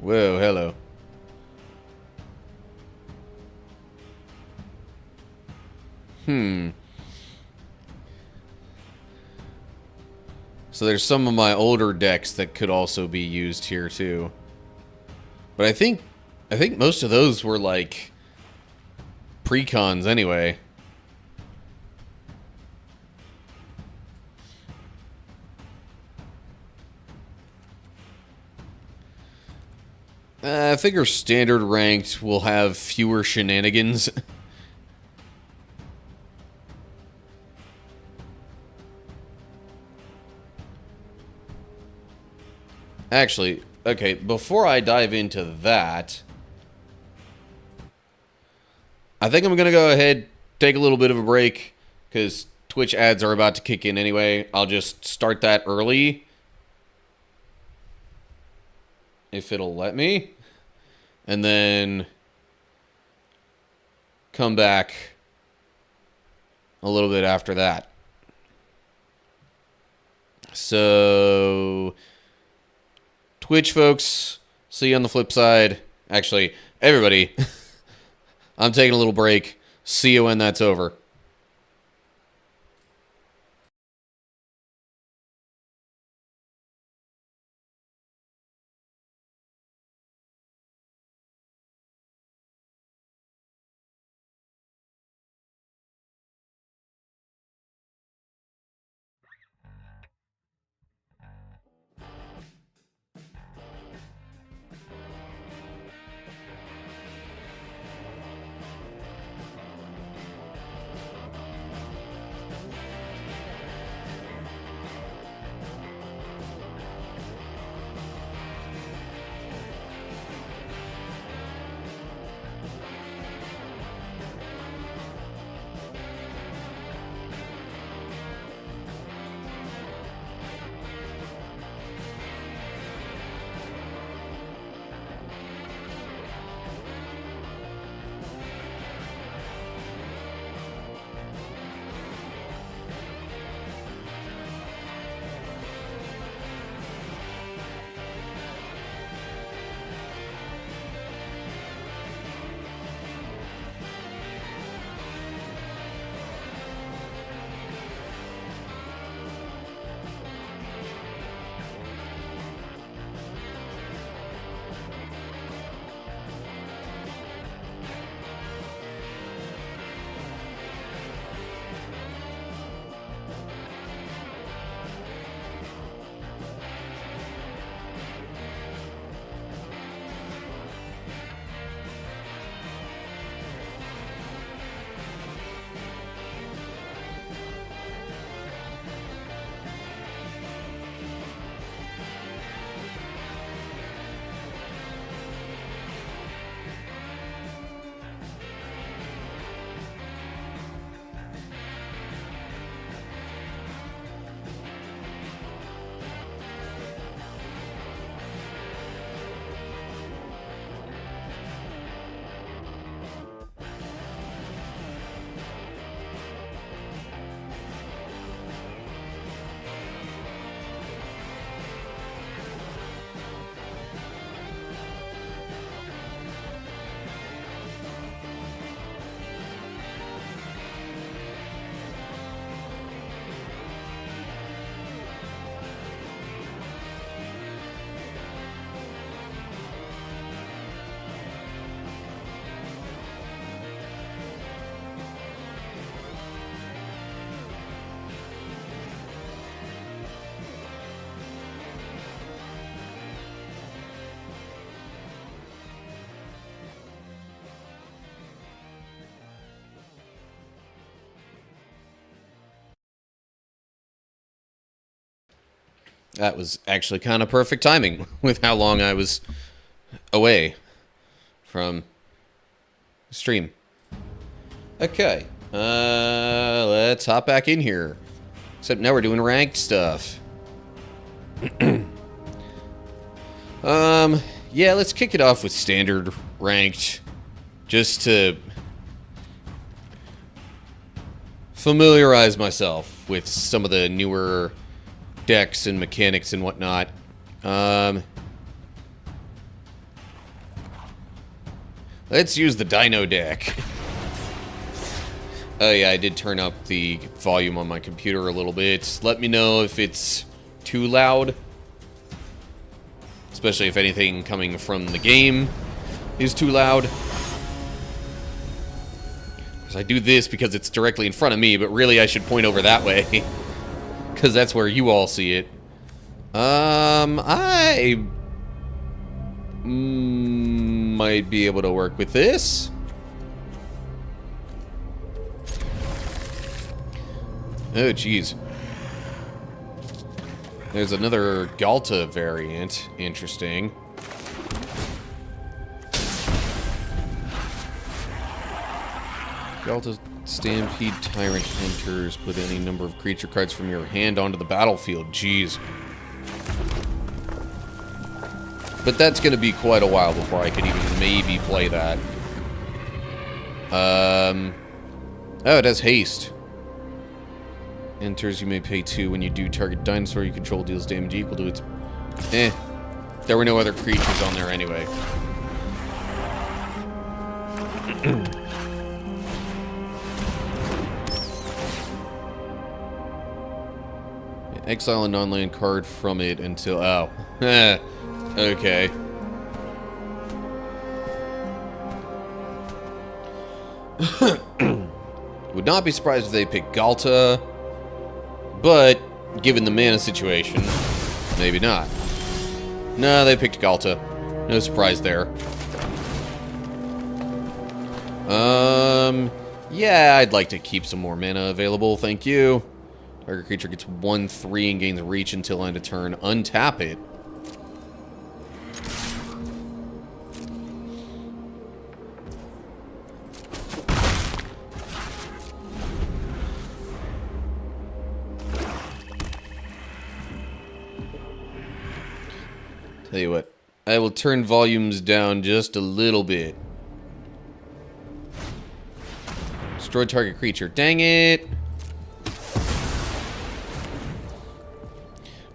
Whoa, hello. So there's some of my older decks that could also be used here too. But I think most of those were like precons anyway. I figure standard ranked will have fewer shenanigans. Actually, okay, before I dive into that, I think I'm going to go ahead, take a little bit of a break, because Twitch ads are about to kick in anyway. I'll just start that early, if it'll let me, and then come back a little bit after that. So, Twitch folks, see you on the flip side. Actually, everybody, I'm taking a little break. See you when that's over. That was actually kind of perfect timing with how long I was away from stream. Okay, let's hop back in here. Except now we're doing ranked stuff. Yeah, let's kick it off with standard ranked, just to familiarize myself with some of the newer decks and mechanics and whatnot. Let's use the Dino deck. Oh yeah, I did turn up the volume on my computer a little bit. Let me know if it's too loud. Especially if anything coming from the game is too loud. Because I do this because it's directly in front of me, but really I should point over that way. Because that's where you all see it. I might be able to work with this. Oh, jeez. There's another Galta variant. Interesting. Galta Stampede Tyrant enters. Put any number of creature cards from your hand onto the battlefield. Jeez. But that's going to be quite a while before I could even maybe play that. Oh, it has haste. Enters, you may pay 2 when you do. Target dinosaur you control deals damage equal to its... There were no other creatures on there anyway. Exile a non-land card from it until... Oh. Okay. Would not be surprised if they pick Galta... But, given the mana situation, maybe not. No, they picked Galta. No surprise there. Yeah, I'd like to keep some more mana available, thank you. Target creature gets 1/3 and gains reach until end of turn. Untap it. Tell you what, I will turn volumes down just a little bit. Destroy target creature. Dang it!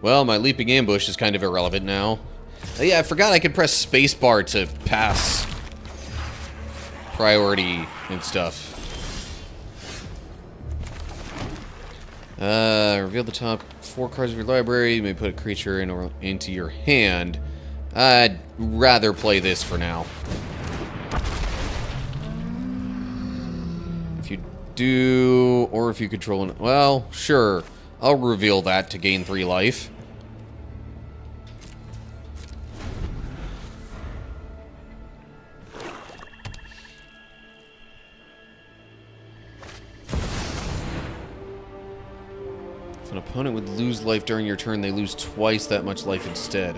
Well, my leaping ambush is kind of irrelevant now. Oh, yeah, I forgot I could press spacebar to pass priority and stuff. Reveal the top 4 cards of your library. You may put a creature in or into your hand. I'd rather play this for now. If you do, or if you control an... Well, sure. I'll reveal that to gain 3 life. If an opponent would lose life during your turn, they lose twice that much life instead.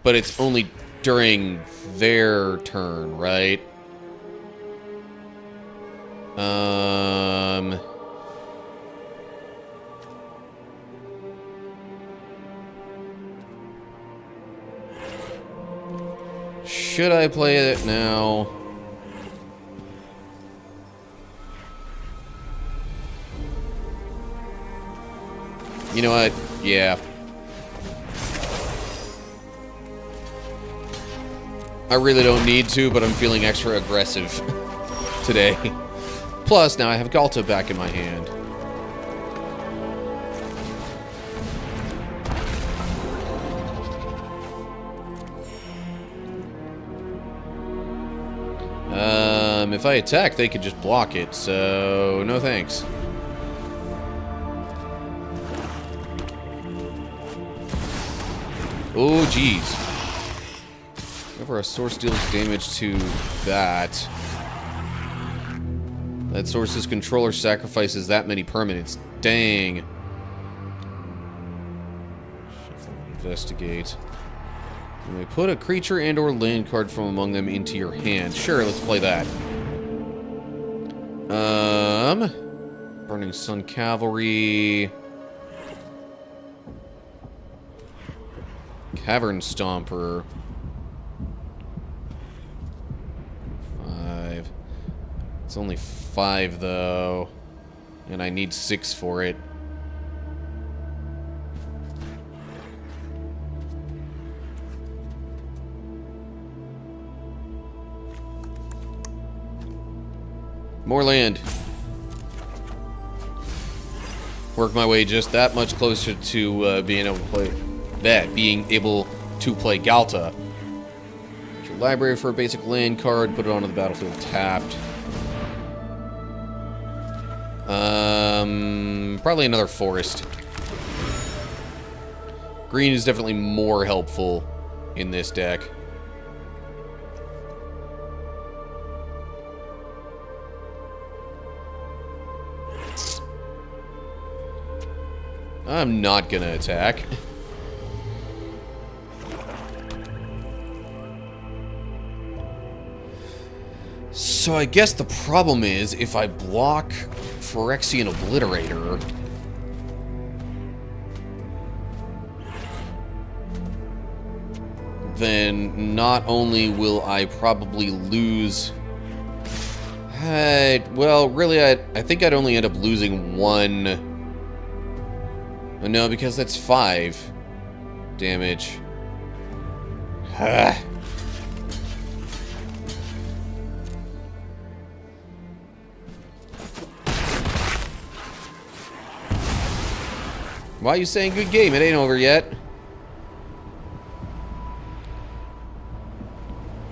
But it's only during their turn, right? Should I play it now? You know what? Yeah. I really don't need to, but I'm feeling extra aggressive today. Plus, now I have Galta back in my hand. If I attack, they could just block it, so no thanks. Oh, jeez. Whenever a source deals damage to that... That source's controller sacrifices that many permanents. Dang. Shuffle, investigate. You may put a creature and or land card from among them into your hand. Sure, let's play that. Burning Sun Cavalry. Cavern Stomper. 5. It's only 5 though. And I need 6 for it. More land. Work my way just that much closer to being able to play that. Being able to play Galta. Get your library for a basic land card. Put it onto the battlefield tapped. Probably another forest. Green is definitely more helpful in this deck. I'm not gonna attack. So I guess the problem is, if I block Phyrexian Obliterator, then not only will I probably lose... well, really, I think I'd only end up losing 1... No, because that's 5 damage. Why are you saying good game? It ain't over yet.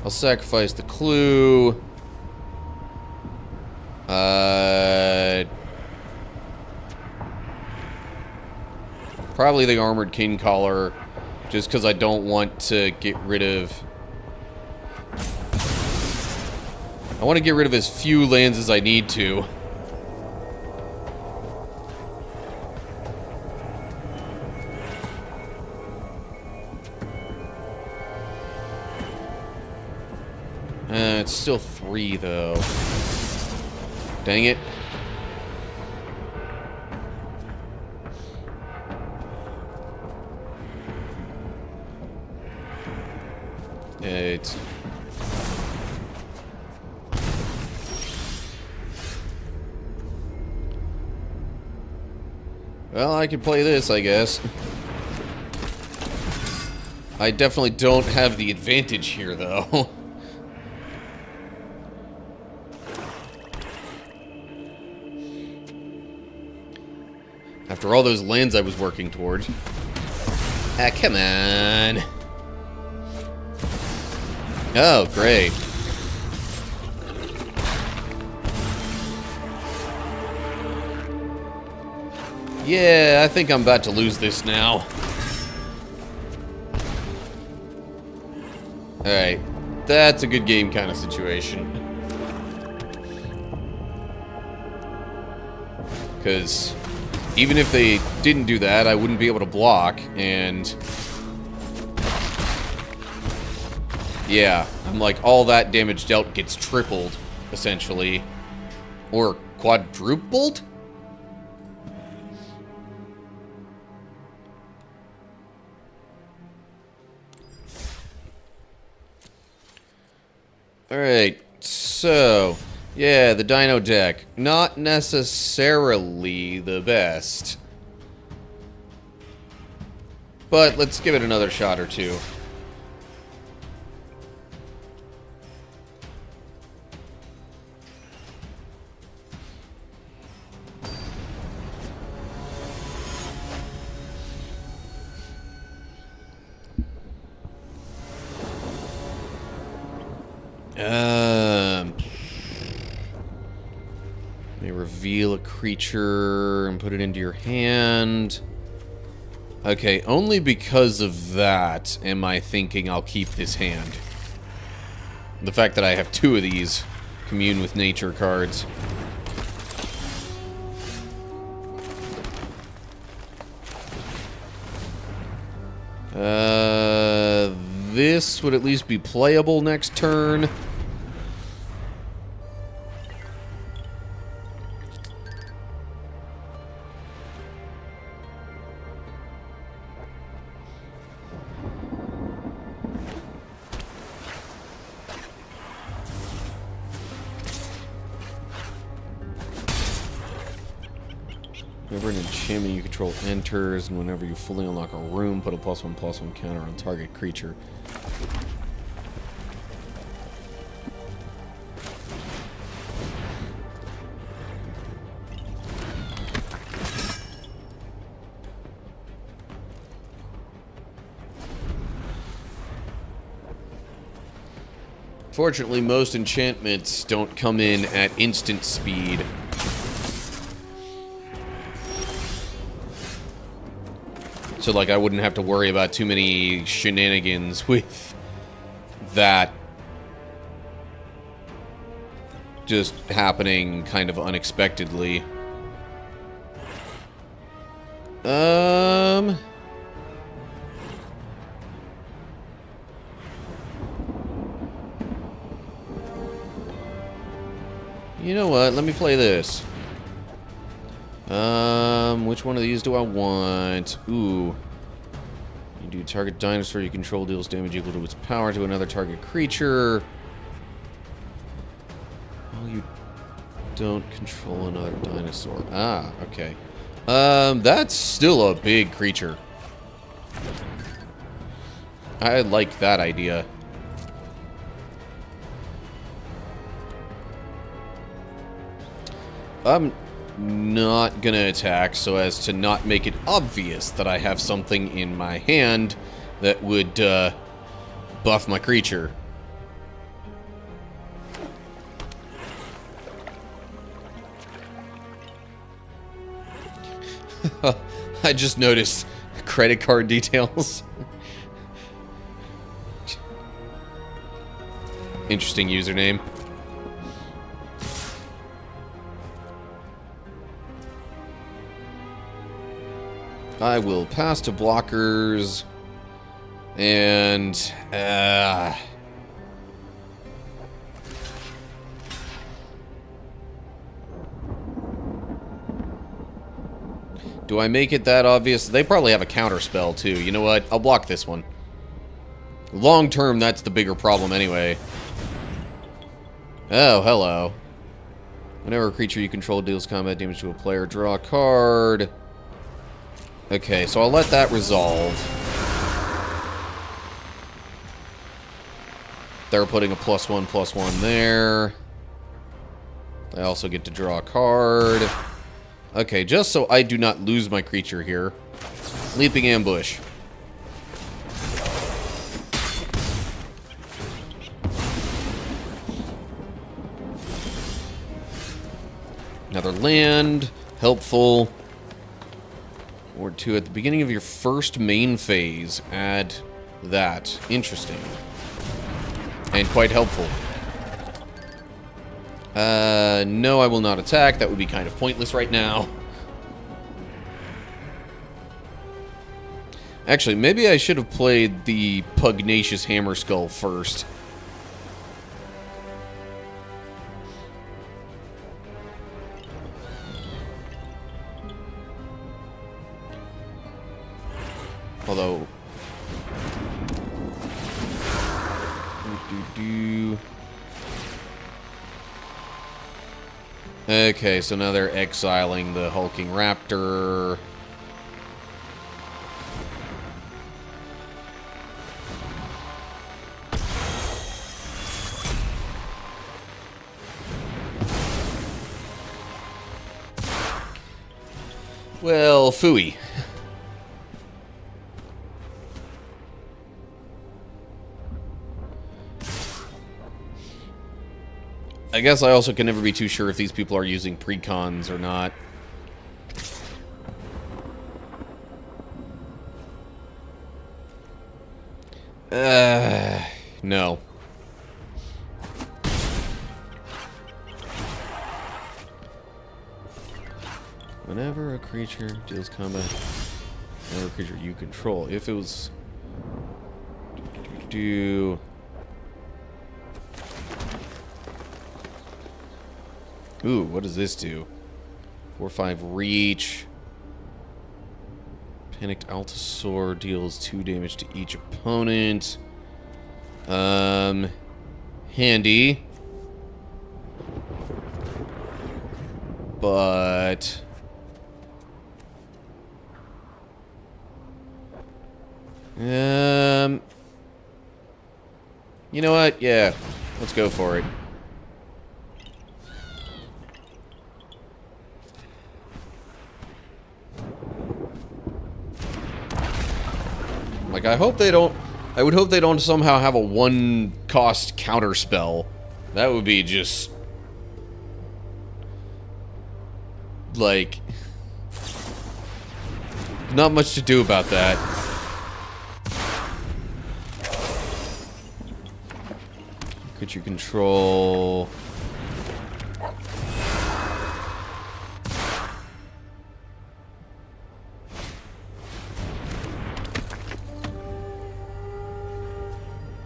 I'll sacrifice the clue. Probably the Armored King Collar, just because I don't want to get rid of... I want to get rid of as few lands as I need to. It's still 3, though. Dang it. It's... Well, I could play this, I guess. I definitely don't have the advantage here, though. After all those lands I was working towards. Ah, come on. Oh, great. Yeah, I think I'm about to lose this now. Alright. That's a good game kind of situation. Because even if they didn't do that, I wouldn't be able to block, and... yeah, I'm like, all that damage dealt gets tripled, essentially. Or quadrupled? Alright, so... yeah, the Dino deck. Not necessarily the best. But let's give it another shot or two. May reveal a creature and put it into your hand. Okay, only because of that am I thinking I'll keep this hand. The fact that I have 2 of these Commune with Nature cards. This would at least be playable next turn. Whenever an enchantment you control enters, and whenever you fully unlock a room, put a +1/+1 counter on target creature. Fortunately, most enchantments don't come in at instant speed. So, like, I wouldn't have to worry about too many shenanigans with that just happening kind of unexpectedly. You know what? Let me play this. Which one of these do I want? Ooh. You do target dinosaur you control deals damage equal to its power to another target creature. Oh, you don't control another dinosaur. Ah, okay. That's still a big creature. I like that idea. I'm not gonna attack so as to not make it obvious that I have something in my hand that would buff my creature. I just noticed credit card details. Interesting username. I will pass to blockers, and do I make it that obvious? They probably have a counter spell too. You know what? I'll block this one. Long term, that's the bigger problem anyway. Oh, hello. Whenever a creature you control deals combat damage to a player, draw a card. Okay, so I'll let that resolve. They're putting a +1/+1 there. I also get to draw a card. Okay, just so I do not lose my creature here. Leaping Ambush. Another land. Helpful. Or two at the beginning of your first main phase. Add that. Interesting. And quite helpful. No, I will not attack. That would be kind of pointless right now. Actually, maybe I should have played the Pugnacious Hammerskull first. Although... Okay, so now they're exiling the hulking raptor. Well, phooey. I guess I also can never be too sure if these people are using precons or not. No. Whenever a creature deals combat, whenever a creature you control. If it was Do... Ooh, what does this do? 4/5 reach. Panicked Altasaur deals 2 damage to each opponent. Handy. But... You know what? Yeah, let's go for it. Like, I hope they don't... I would hope they don't somehow have a 1-cost counter spell. That would be just... like... not much to do about that. Creature control...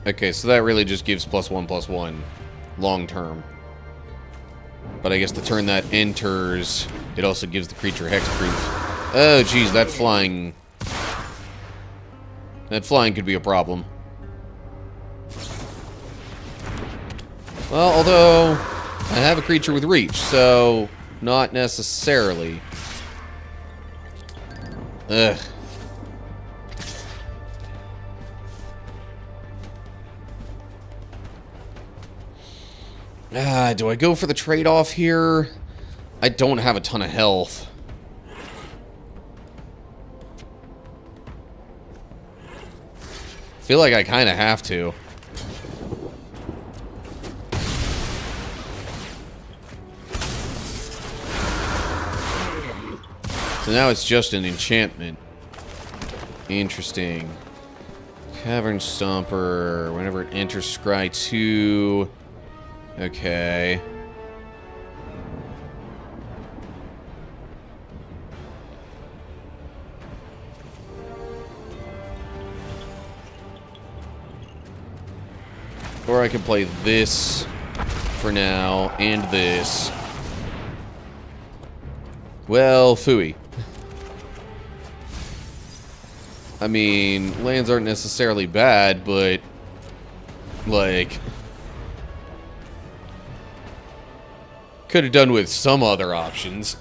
Okay, so that really just gives +1/+1 long term. But I guess the turn that enters, it also gives the creature hexproof. Oh, geez, that flying... that flying could be a problem. Well, although I have a creature with reach, so not necessarily. Ugh. Do I go for the trade-off here? I don't have a ton of health. Feel like I kind of have to. So now it's just an enchantment. Interesting. Cavern Stomper. Whenever it enters Scry 2... Okay. Or I can play this for now, and this. Well, phooey. I mean, lands aren't necessarily bad, but... like... could have done with some other options.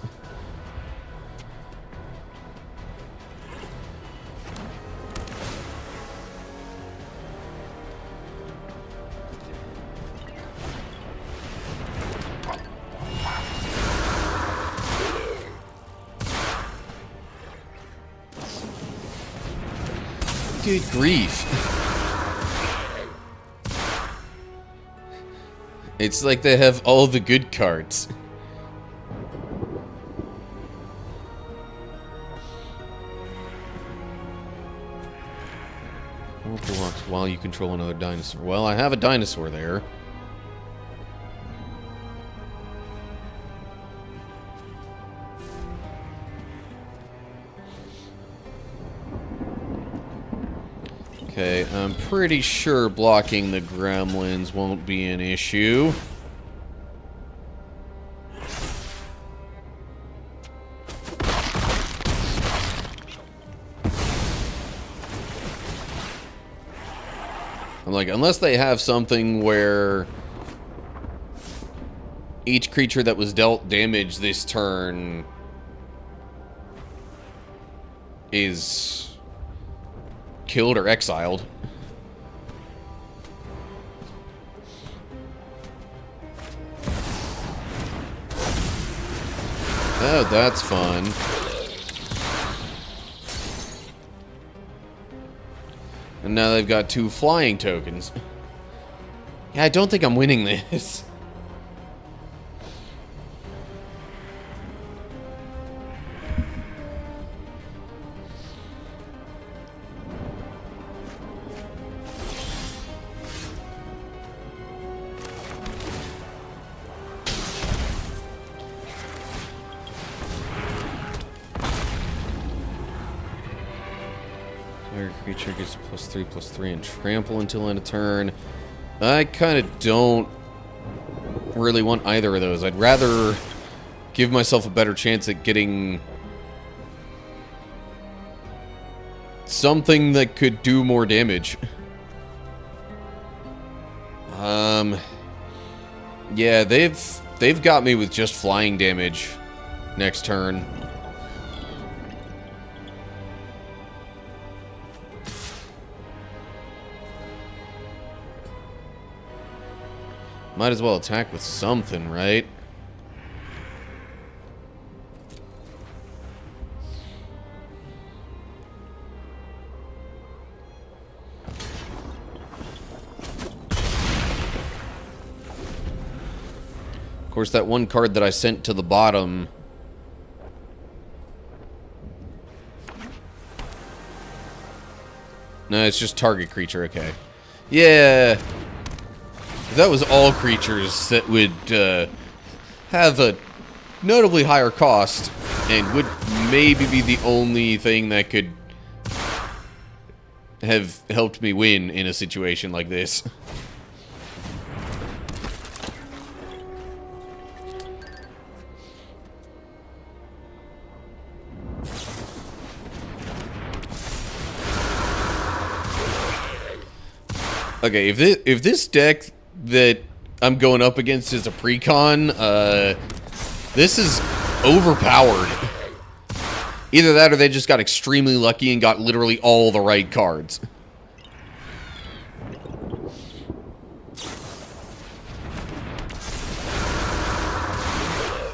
Good grief. It's like they have all the good cards. Blocks while you control another dinosaur. Well, I have a dinosaur there. Okay, I'm pretty sure blocking the gremlins won't be an issue. I'm like, unless they have something where each creature that was dealt damage this turn is killed or exiled. Oh, that's fun. And now they've got 2 flying tokens. Yeah, I don't think I'm winning this. Every creature gets +3/+3 and trample until end of turn. I kind of don't really want either of those. I'd rather give myself a better chance at getting something that could do more damage. Yeah, they've got me with just flying damage next turn. Might as well attack with something, right? Of course, that one card that I sent to the bottom... No, it's just target creature, okay. Yeah... If that was all creatures, that would have a notably higher cost and would maybe be the only thing that could have helped me win in a situation like this. Okay, if this deck that I'm going up against is a precon, this is overpowered. Either that or they just got extremely lucky and got literally all the right cards.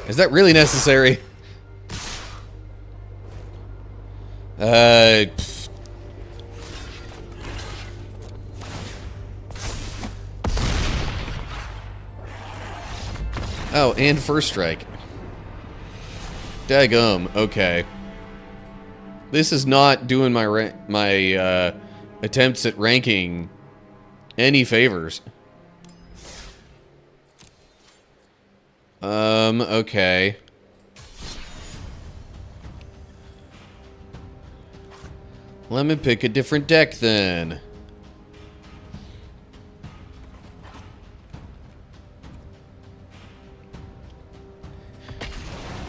Is that really necessary? Oh, and first strike. Daggum. Okay. This is not doing my attempts at ranking any favors. Okay. Let me pick a different deck then.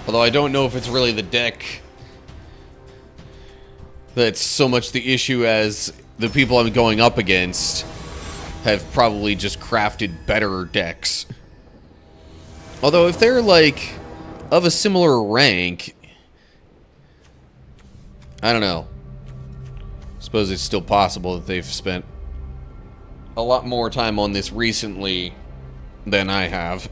Although I don't know if it's really the deck that's so much the issue as the people I'm going up against have probably just crafted better decks. Although if they're like of a similar rank, I don't know. Suppose it's still possible that they've spent a lot more time on this recently than I have.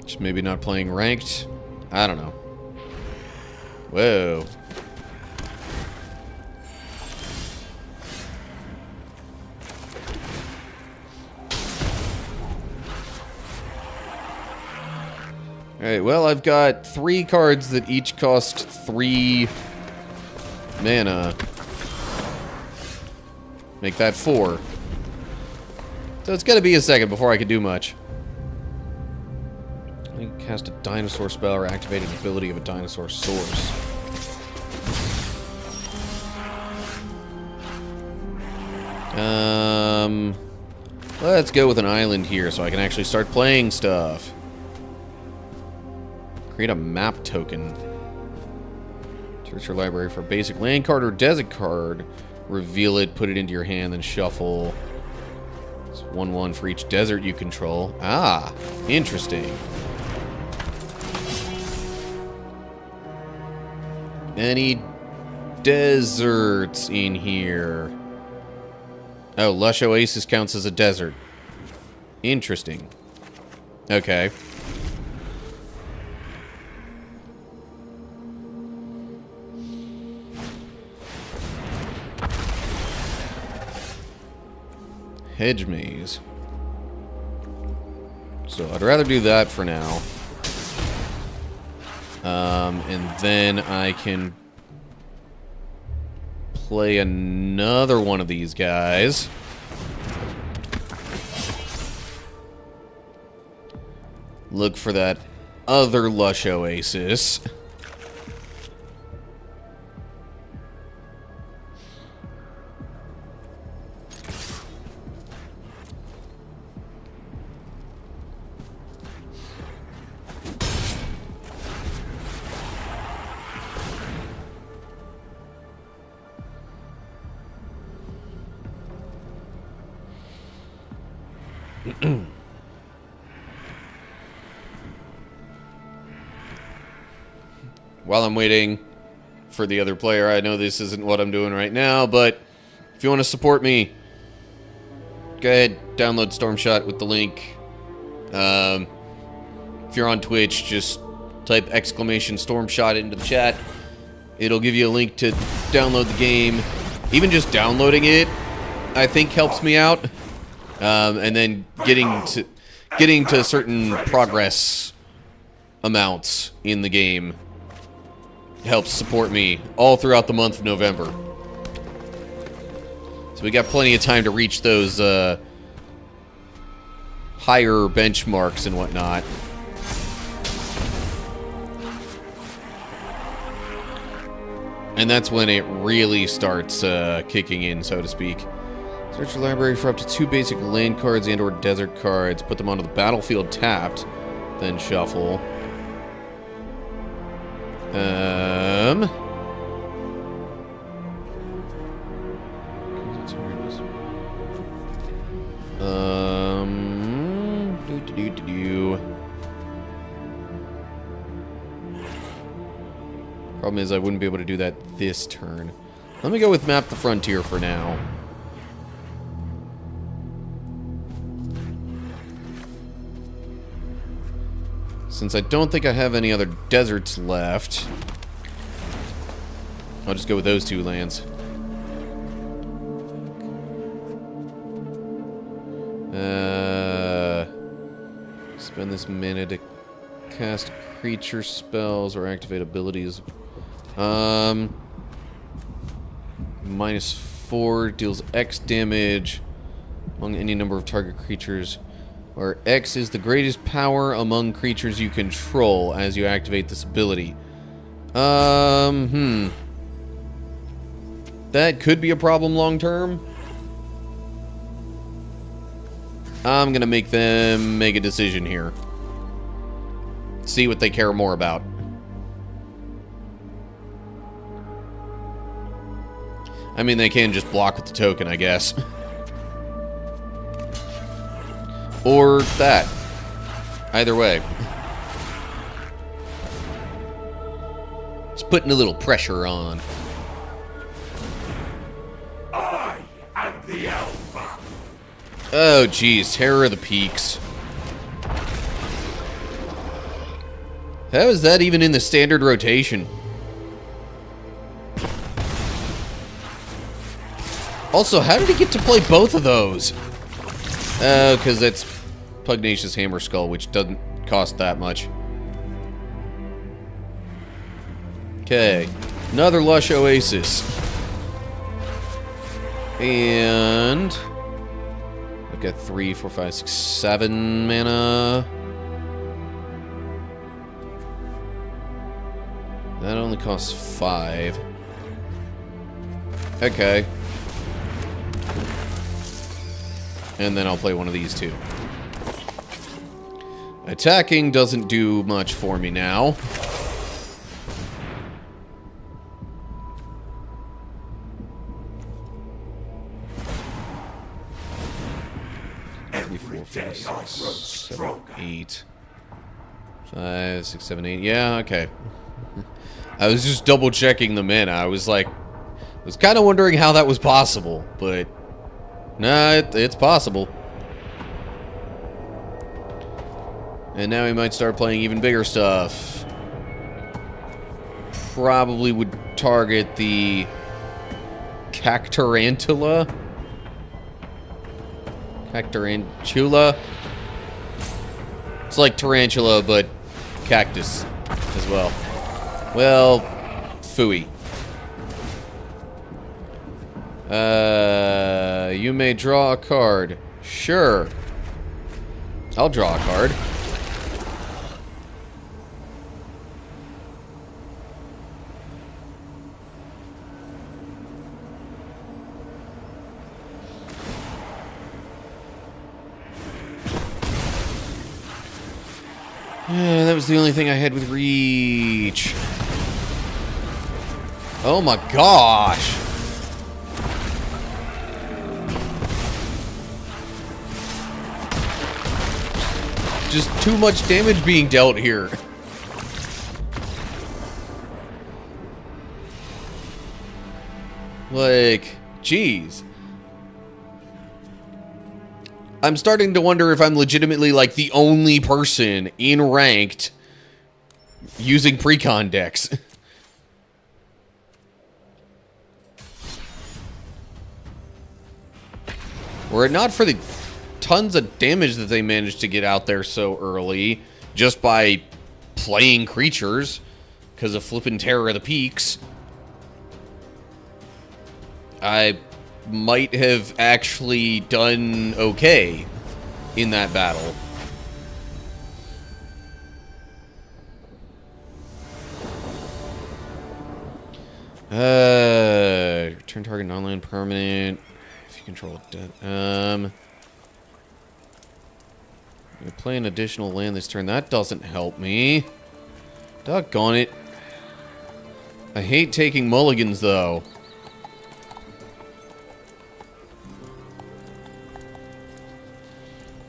Just maybe not playing ranked. I don't know. Whoa. Alright, well, I've got 3 cards that each cost 3 mana. Make that 4. So it's gotta be a second before I can do much. I can cast a dinosaur spell or activate an ability of a dinosaur source. Let's go with an island here so I can actually start playing stuff. Create a map token. Search your library for a basic land card or desert card. Reveal it, put it into your hand, then shuffle. It's 1/1 for each desert you control. Ah, interesting. Any deserts in here? Oh, Lush Oasis counts as a desert. Interesting. Okay. Hedge maze. So I'd rather do that for now. And then I can play another one of these guys. Look for that other Lush Oasis. While I'm waiting for the other player, I know this isn't what I'm doing right now, but if you want to support me, go ahead, download Stormshot with the link. If you're on Twitch, just type exclamation Stormshot into the chat. It'll give you a link to download the game. Even just downloading it, I think, helps me out. And then getting to certain progress amounts in the game helps support me all throughout the month of November. So we got plenty of time to reach those higher benchmarks and whatnot. And that's when it really starts kicking in, so to speak. Search your library for up to 2 basic land cards and/or desert cards. Put them onto the battlefield tapped, then shuffle. Problem is I wouldn't be able to do that this turn. Let me go with Map the Frontier for now. Since I don't think I have any other deserts left, I'll just go with those 2 lands. Spend this mana to cast creature spells or activate abilities. -4 deals X damage among any number of target creatures, where X is the greatest power among creatures you control as you activate this ability. That could be a problem long term. I'm gonna make them make a decision here. See what they care more about. I mean, they can just block with the token, I guess. Or that. Either way. It's putting a little pressure on. I am the Alpha. Oh, geez. Terror of the Peaks. How is that even in the standard rotation? Also, how did he get to play both of those? Oh, because that's Pugnacious Hammer Skull, which doesn't cost that much. Okay. Another Lush Oasis. And I've got 3, 4, 5, 6, 7 mana. That only costs 5. Okay. And then I'll play one of these 2. Attacking doesn't do much for me now. Every 4, 5, 6, 7, 8. 5, 6, 7, 8. Yeah, okay. I was just double checking the mana. I was kind of wondering how that was possible, but nah, it's possible. And now he might start playing even bigger stuff. Probably would target the Cactarantula. Cactarantula. It's like tarantula, but cactus as well. Well, phooey. You may draw a card. Sure. I'll draw a card. Yeah, that was the only thing I had with reach. Oh my gosh. just too much damage being dealt here. Like, jeez. I'm starting to wonder if I'm legitimately, like, the only person in ranked using precon decks. Were it not for the tons of damage that they managed to get out there so early, just by playing creatures, because of flippin' Terror of the Peaks, I might have actually done okay in that battle. Return target non-land permanent. If you control it. You play an additional land this turn. That doesn't help me. Doggone it. I hate taking mulligans, though.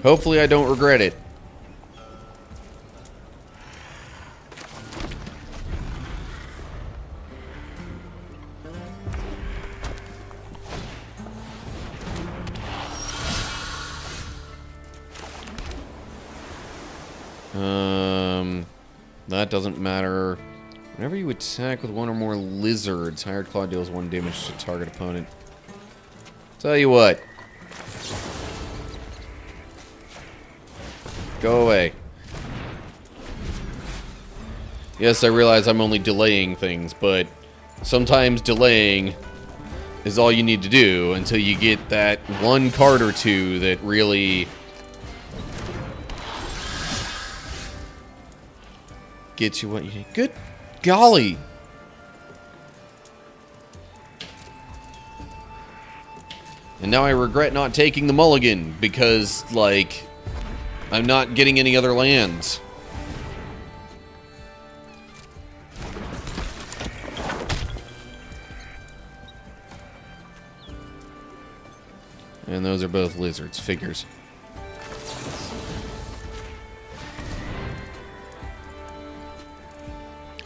Hopefully I don't regret it. That doesn't matter. Whenever you attack with one or more lizards, Hired Claw deals 1 damage to target opponent. Tell you what. Go away. Yes, I realize I'm only delaying things, but sometimes delaying is all you need to do until you get that one card or two that really gets you what you need. Good golly. And now I regret not taking the mulligan because, like, I'm not getting any other lands. And those are both lizards. Figures.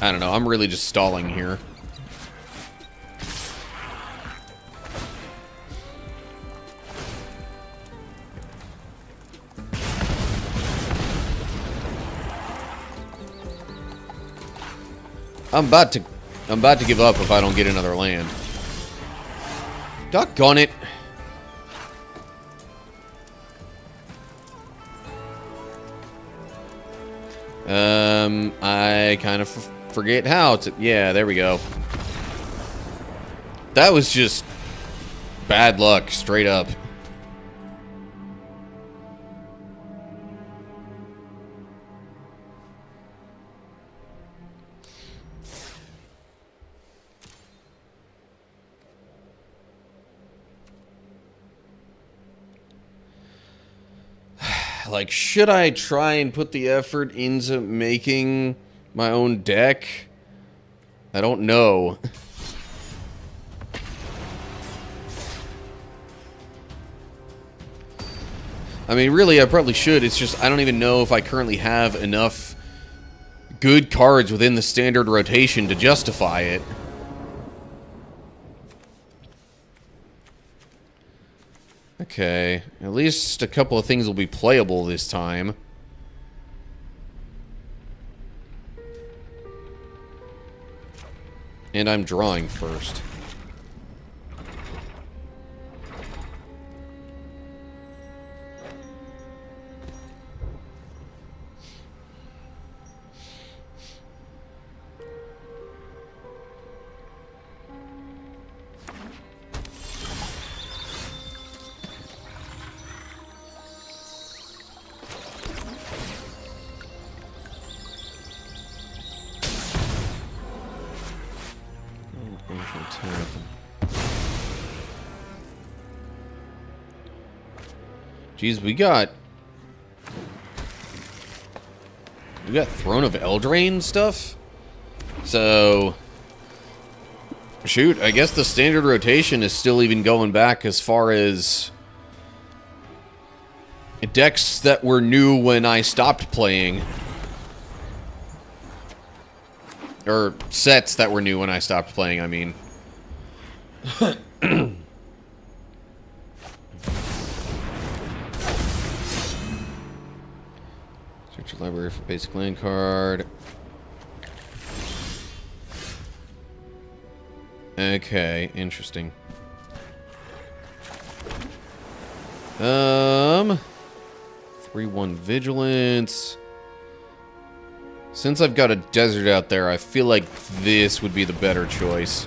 I don't know. I'm really just stalling here. I'm about to give up if I don't get another land. Doggone it. I kind of forget how to... Yeah, there we go. That was just bad luck, straight up. Like, should I try and put the effort into making my own deck? I don't know. I mean, really, I probably should. It's just I don't even know if I currently have enough good cards within the standard rotation to justify it. Okay, at least a couple of things will be playable this time. And I'm drawing first. Jeez, we got Throne of Eldraine stuff. So, shoot, I guess the standard rotation is still even going back as far as decks that were new when I stopped playing. Or sets that were new when I stopped playing, I mean. Search your library for basic land card. Okay, interesting. 3/1 vigilance. Since I've got a desert out there, I feel like this would be the better choice.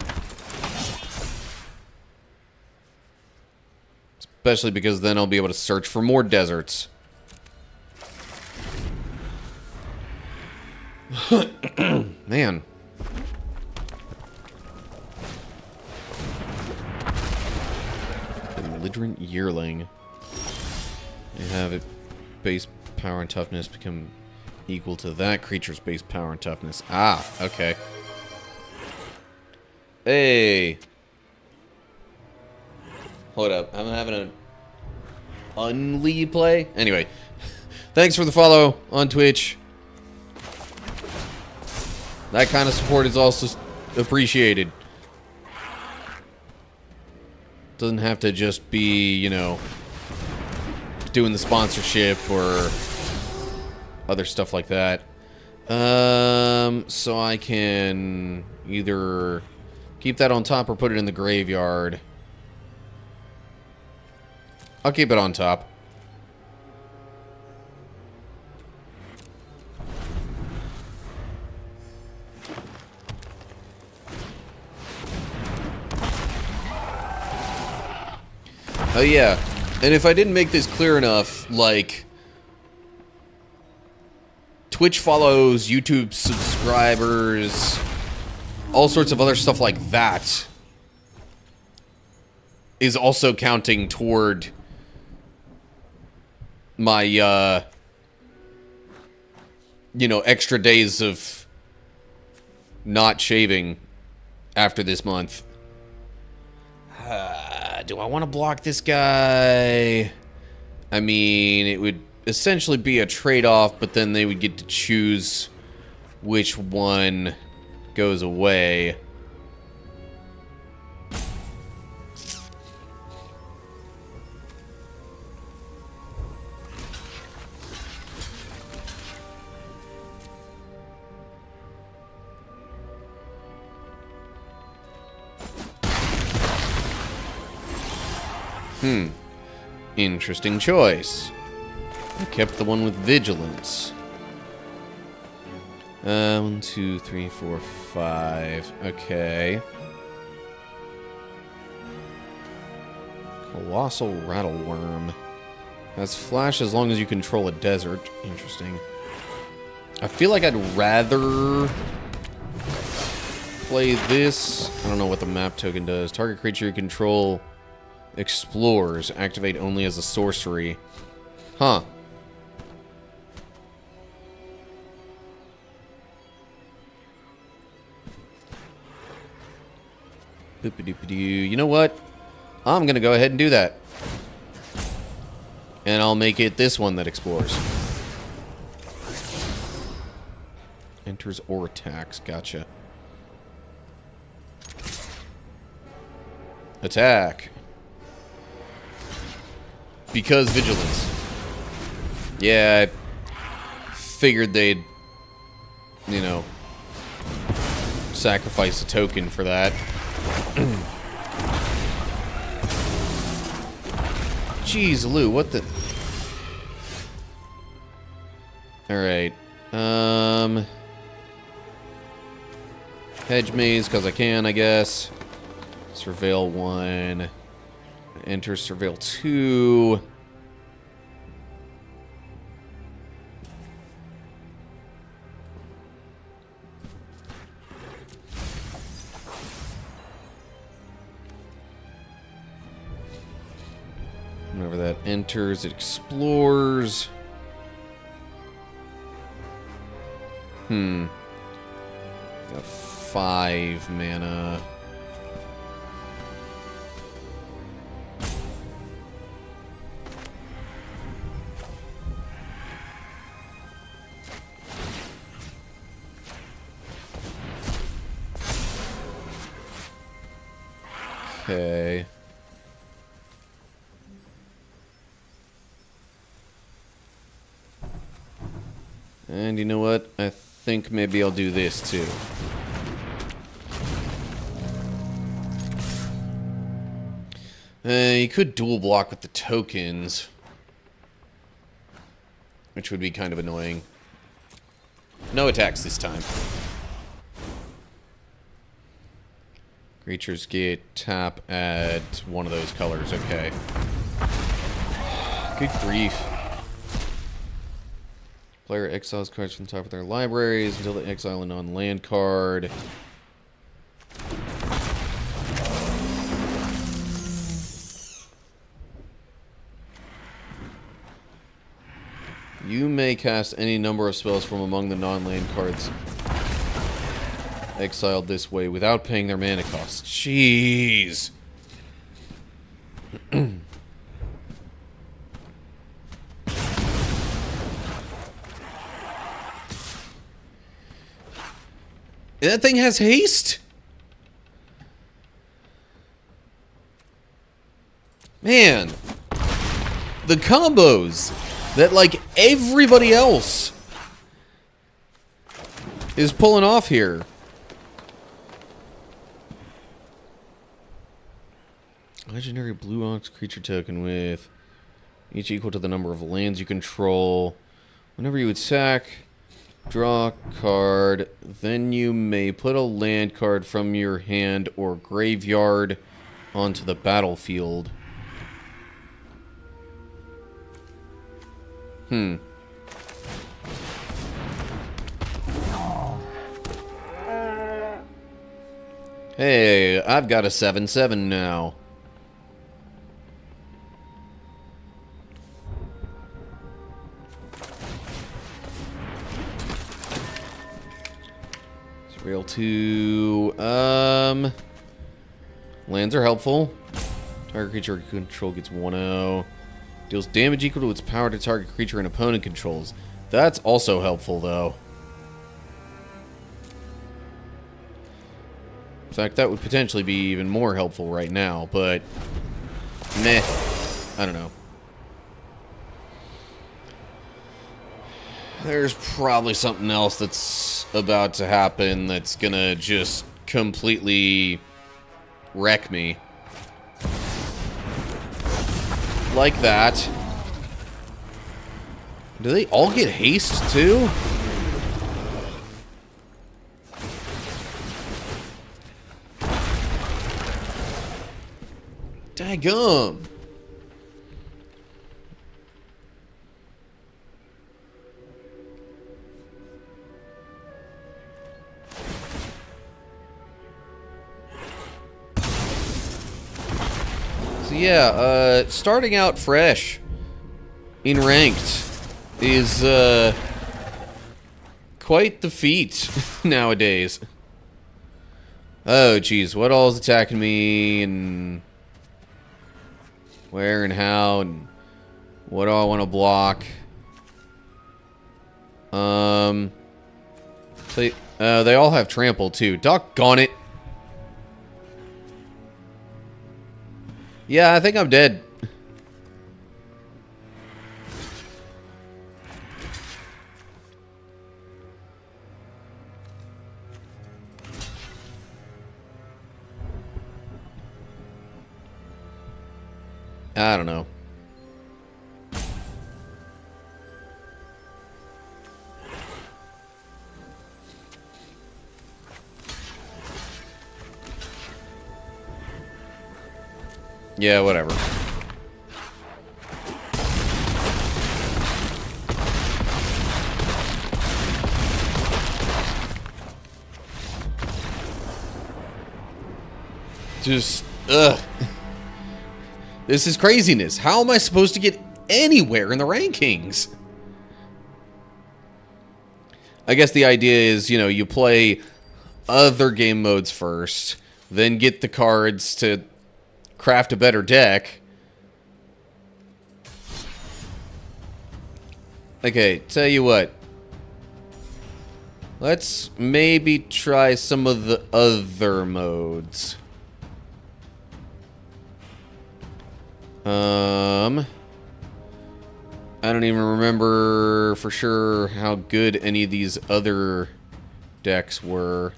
Especially because then I'll be able to search for more deserts. Man. Belligerent Yearling. You have it base power and toughness become equal to that creature's base power and toughness. Ah, okay. Hey. Hold up. I'm having an Unlee play. Anyway, thanks for the follow on Twitch. That kind of support is also appreciated. Doesn't have to just be, you know, doing the sponsorship or other stuff like that. So I can either keep that on top or put it in the graveyard. I'll keep it on top. Oh yeah, and if I didn't make this clear enough, like, Twitch follows, YouTube subscribers, all sorts of other stuff like that is also counting toward my, you know, extra days of not shaving after this month. Do I want to block this guy? I mean, it would essentially be a trade-off, but then they would get to choose which one goes away. Interesting choice. I kept the one with vigilance. 1, 2, 3, 4, 5. Okay. Colossal Rattleworm. Has flash as long as you control a desert. Interesting. I feel like I'd rather play this. I don't know what the map token does. Target creature you control explores. Activate only as a sorcery. Huh. You know what? I'm gonna go ahead and do that. And I'll make it this one that explores. Enters or attacks. Gotcha. Attack. Because vigilance. Yeah, I figured they'd, you know, sacrifice a token for that. Jeez, Lou, what the... Alright. Hedge maze, because I can, I guess. Surveil 1. Enter Surveil 2. Whenever that enters, it explores. Got 5 mana. Okay. And you know what? I think maybe I'll do this too. You could dual block with the tokens, which would be kind of annoying. No attacks this time. Creatures get tap at one of those colors. Okay. Good grief. Player exiles cards from the top of their libraries until they exile a non-land card. You may cast any number of spells from among the non-land cards exiled this way without paying their mana cost. Jeez. That thing has haste? Man. The combos that, like, everybody else is pulling off here. Legendary blue ox creature token with each equal to the number of lands you control. Whenever you attack, draw a card, then you may put a land card from your hand or graveyard onto the battlefield. Hey, I've got a 7/7 now. It's real 2. Lands are helpful. Target creature you control gets 1/0. Deals damage equal to its power to target creature an opponent controls. That's also helpful, though. In fact, that would potentially be even more helpful right now, but meh. I don't know. There's probably something else that's about to happen that's gonna just completely wreck me. Like that. Do they all get haste, too? Daggum. So yeah, starting out fresh in ranked is quite the feat nowadays. Oh geez, what all is attacking me and where and how and what do I want to block? So, they all have trample too. Doggone it. Yeah, I think I'm dead. I don't know. Yeah, whatever. Just, ugh. This is craziness. How am I supposed to get anywhere in the rankings? I guess the idea is, you know, you play other game modes first, then get the cards to craft a better deck. Okay, tell you what. Let's maybe try some of the other modes. I don't even remember for sure how good any of these other decks were.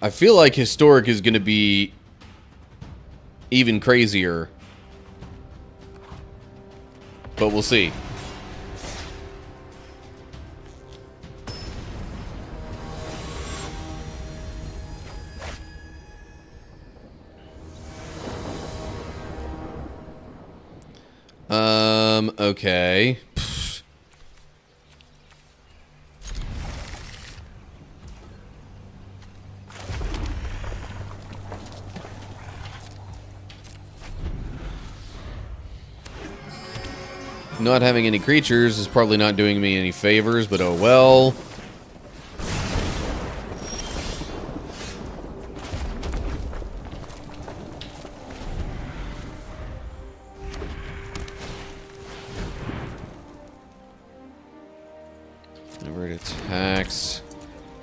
I feel like Historic is going to be even crazier. But we'll see. Okay. Not having any creatures is probably not doing me any favors, but oh well. Whenever it attacks,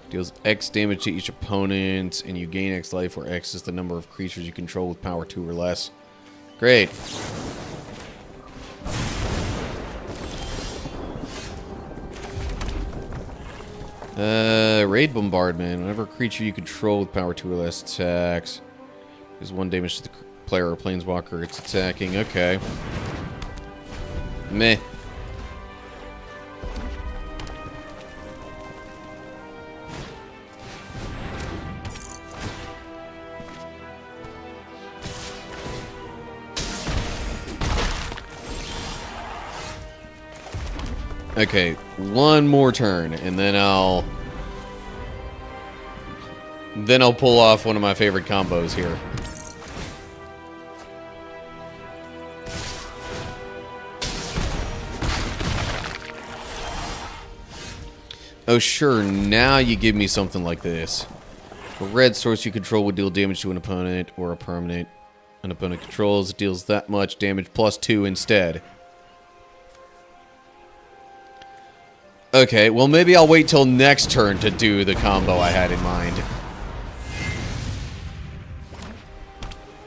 deals X damage to each opponent, and you gain X life, where X is the number of creatures you control with power 2 or less. Great. Raid Bombardment. Whenever a creature you control with power 2 or less attacks, does 1 damage to the player or planeswalker it's attacking. Okay. Meh. Okay, one more turn, and then I'll pull off one of my favorite combos here. Oh sure, now you give me something like this. A red source you control would deal damage to an opponent or a permanent an opponent controls. It deals that much damage plus 2 instead. Okay, well maybe I'll wait till next turn to do the combo I had in mind.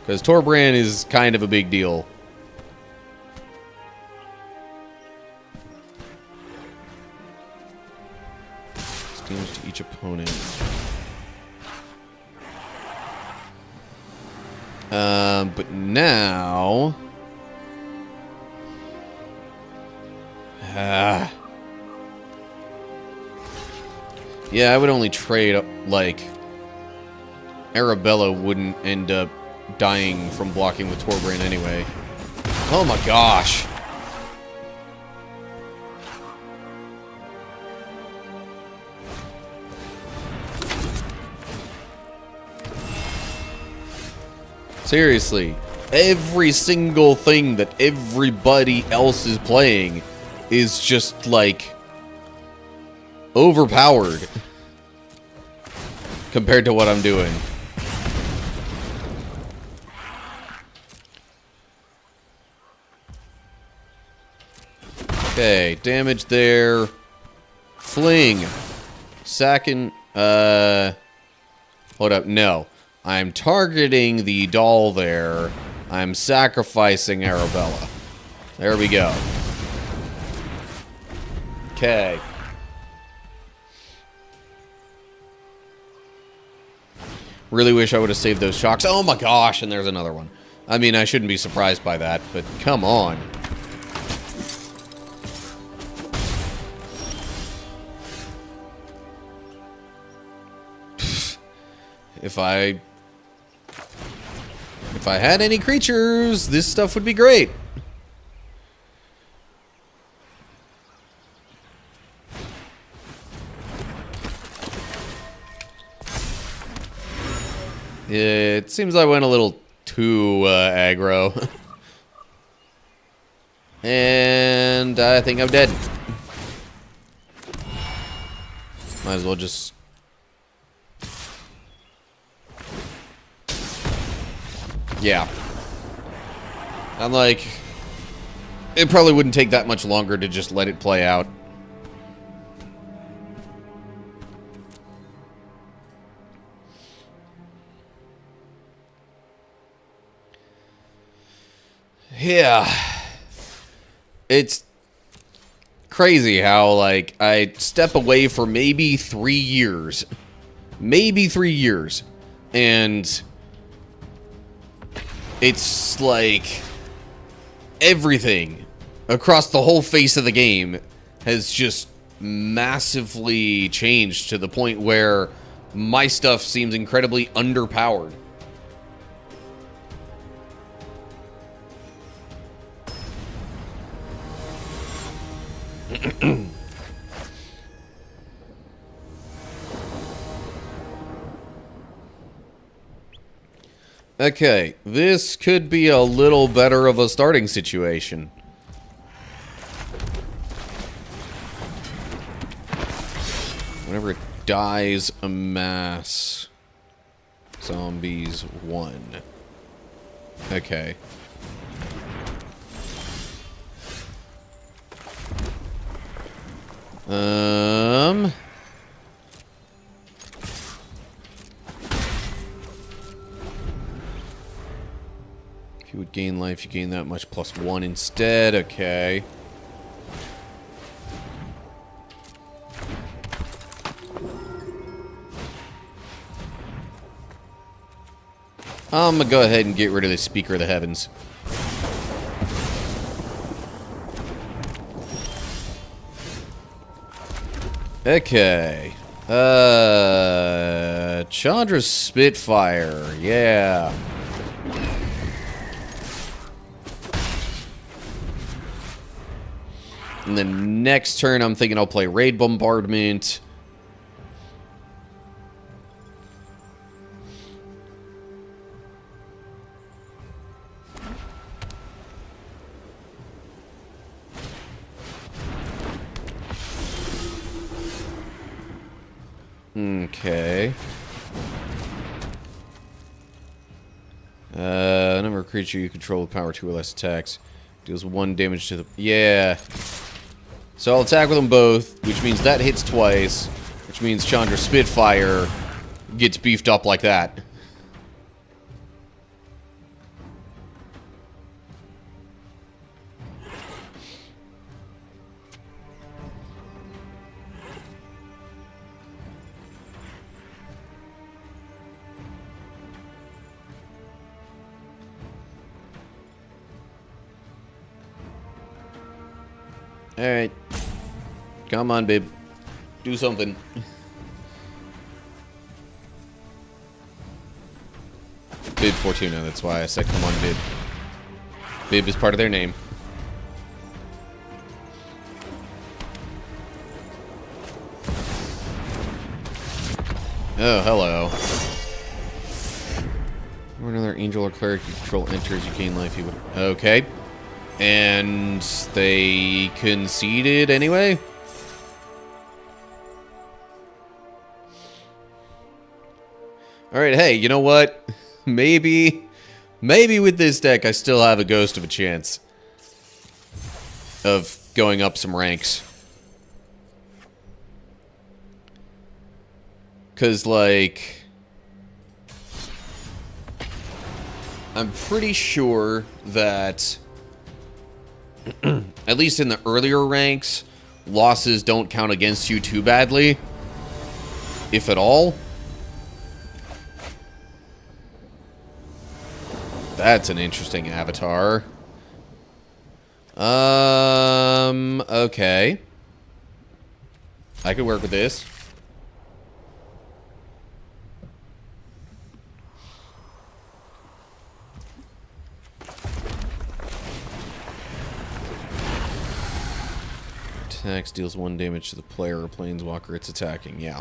Because Torbrand is kind of a big deal. It's damage to each opponent. But now... Yeah, I would only trade, like... Arabella wouldn't end up dying from blocking with Torbrand anyway. Oh my gosh! Seriously, every single thing that everybody else is playing is just, like... overpowered compared to what I'm doing. Okay, damage there. Fling. Second, hold up, no. I'm targeting the doll there. I'm sacrificing Arabella. There we go. Okay. Really wish I would have saved those shocks. Oh my gosh, and there's another one. I mean, I shouldn't be surprised by that, but come on. If I had any creatures, this stuff would be great. It seems I went a little too aggro. And I think I'm dead. Might as well just... Yeah. I'm like... It probably wouldn't take that much longer to just let it play out. Yeah. It's crazy how, like, I step away for maybe 3 years. Maybe 3 years. And it's like everything across the whole face of the game has just massively changed to the point where my stuff seems incredibly underpowered. Okay, this could be a little better of a starting situation. Whenever it dies, amass. Zombies 1. Okay. If you would gain life, you gain that much plus 1 instead. Okay. I'm gonna go ahead and get rid of the Speaker of the Heavens. Okay. Chandra's Spitfire. Yeah. And then next turn, I'm thinking I'll play Raid Bombardment. Okay. Number of creature you control with power 2 or less attacks. Deals 1 damage to the... Yeah. So I'll attack with them both, which means that hits twice. Which means Chandra Spitfire gets beefed up like that. Alright. Come on, babe. Do something. Bib Fortuna, that's why I said come on, Bib. Bib is part of their name. Oh, hello. Or another angel or cleric you control enters, you gain life, you would... Okay. And they conceded anyway? Alright, hey, you know what? Maybe with this deck I still have a ghost of a chance of going up some ranks. Because, like... I'm pretty sure that... at least in the earlier ranks, losses don't count against you too badly. If at all. That's an interesting avatar. Okay. I could work with this. Attacks deals 1 damage to the player or planeswalker it's attacking. Yeah.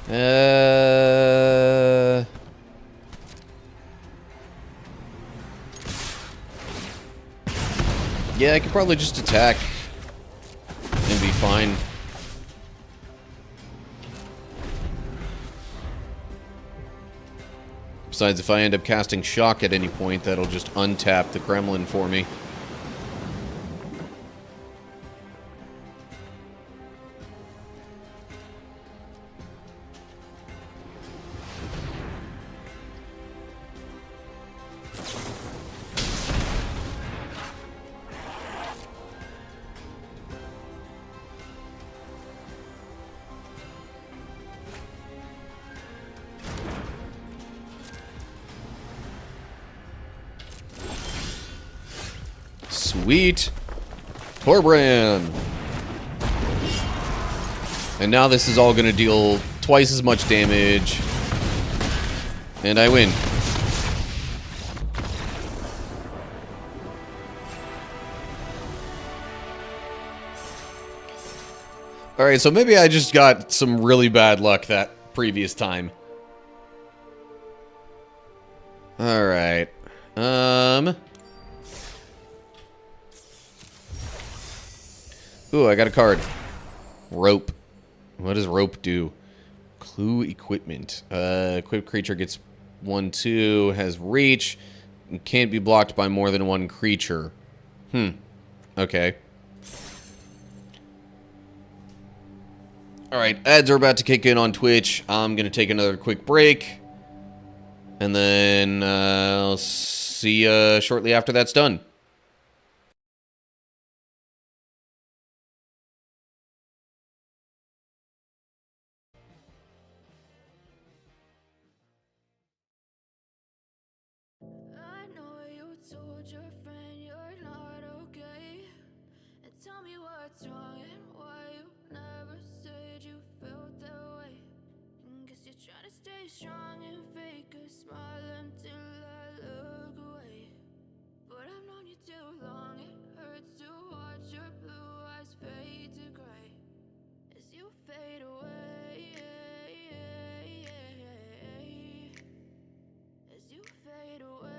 Yeah, I could probably just attack and be fine. Besides, if I end up casting Shock at any point, that'll just untap the Gremlin for me. Sweet. Torbrand. And now this is all going to deal twice as much damage. And I win. Alright, so maybe I just got some really bad luck that previous time. Alright. Ooh, I got a card. Rope. What does rope do? Clue equipment. Equipped creature gets 1/2, has reach, and can't be blocked by more than one creature. Okay. Alright, ads are about to kick in on Twitch. I'm gonna take another quick break. And then I'll see you shortly after that's done. I know you told your friend you're not okay. And tell me what's wrong and why you never said you felt that way. And guess you're trying to stay strong and fake a smile until I look away. But I've known you too long, it hurts to watch your blue eyes fade to gray as you fade away. As you fade away.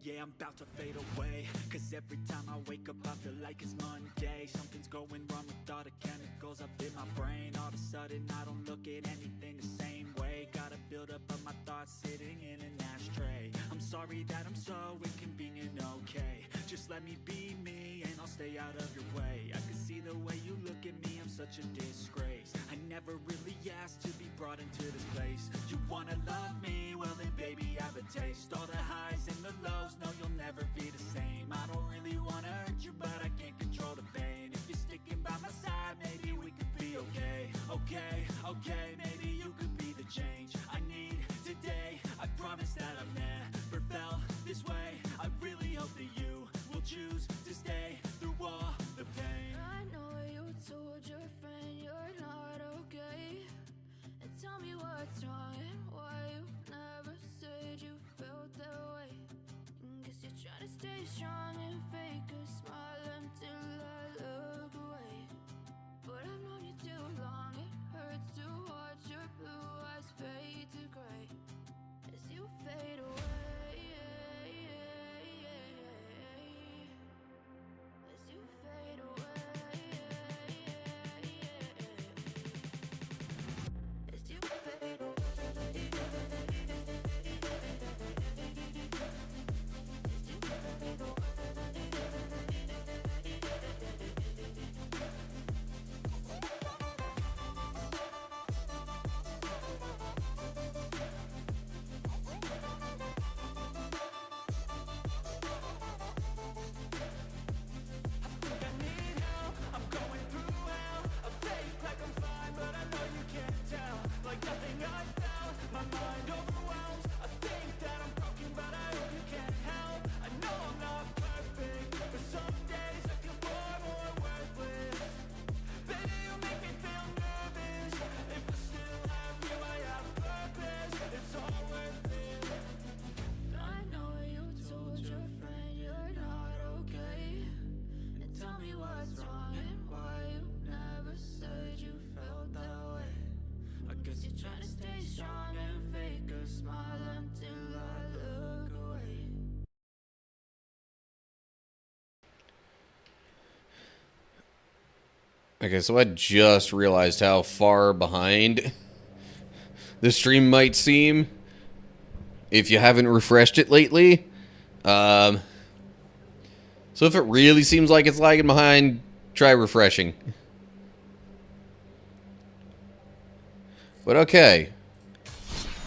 Yeah, I'm about to fade away, cause every time I wake up I feel like it's Monday. Something's going wrong with all the chemicals up in my brain. All of a sudden I don't look at anything the same way. Gotta build up of my thoughts sitting in an ashtray. I'm sorry that I'm so inconvenient, okay. Just let me be me and I'll stay out of your way. I can see the way you look at me, I'm such a disgrace. I never really asked to be brought into this place. You wanna love me? Well then baby I have a taste. All the highs and the lows, no you'll never be the same. I don't really wanna hurt you but I can't control the pain. If you're sticking by my side, maybe we could be okay. Okay, maybe you could be the change I need today. I promise that I've never felt this way. I really hope that you will choose to stay through all the pain. I know you told your friend you're not okay. And tell me what's wrong and why you never said you felt that way. And guess you're trying to stay strong and fake a smile until I look away. But I've known you too long, it hurts to watch your blue eyes fade to gray as you fade away. As you fade away. As you fade away. As you fade away. Okay, so I just realized how far behind the stream might seem if you haven't refreshed it lately. So if it really seems like it's lagging behind, try refreshing. But okay.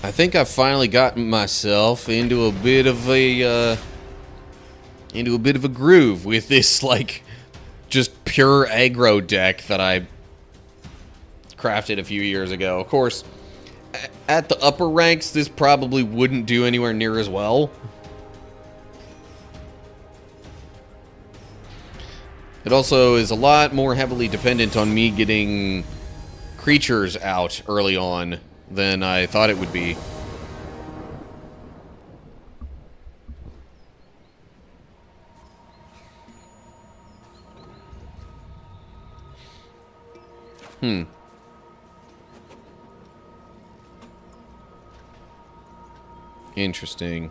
I think I've finally gotten myself into a bit of a groove with this, like, just pure aggro deck that I crafted a few years ago. Of course, at the upper ranks, this probably wouldn't do anywhere near as well. It also is a lot more heavily dependent on me getting creatures out early on than I thought it would be. Interesting.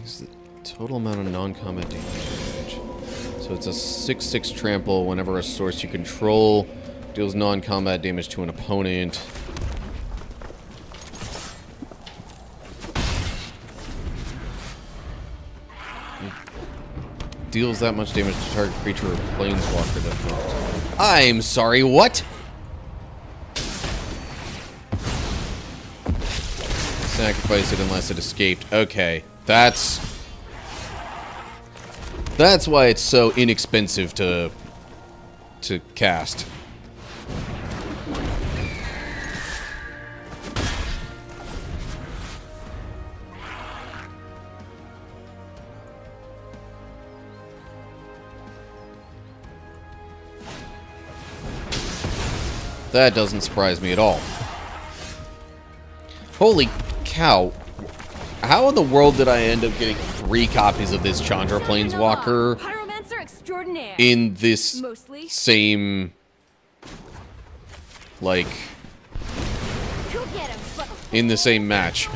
Is the total amount of non-combat damage. So it's a 6/6 trample whenever a source you control deals non-combat damage to an opponent. It deals that much damage to target creature or planeswalker that I'm sorry, what? Sacrifice it unless it escaped. Okay, that's why it's so inexpensive to cast. That doesn't surprise me at all. Holy cow. How in the world did I end up getting 3 copies of this Chandra Planeswalker Pyromancer extraordinaire. in this Mostly. same, like, Go get him. in the same match?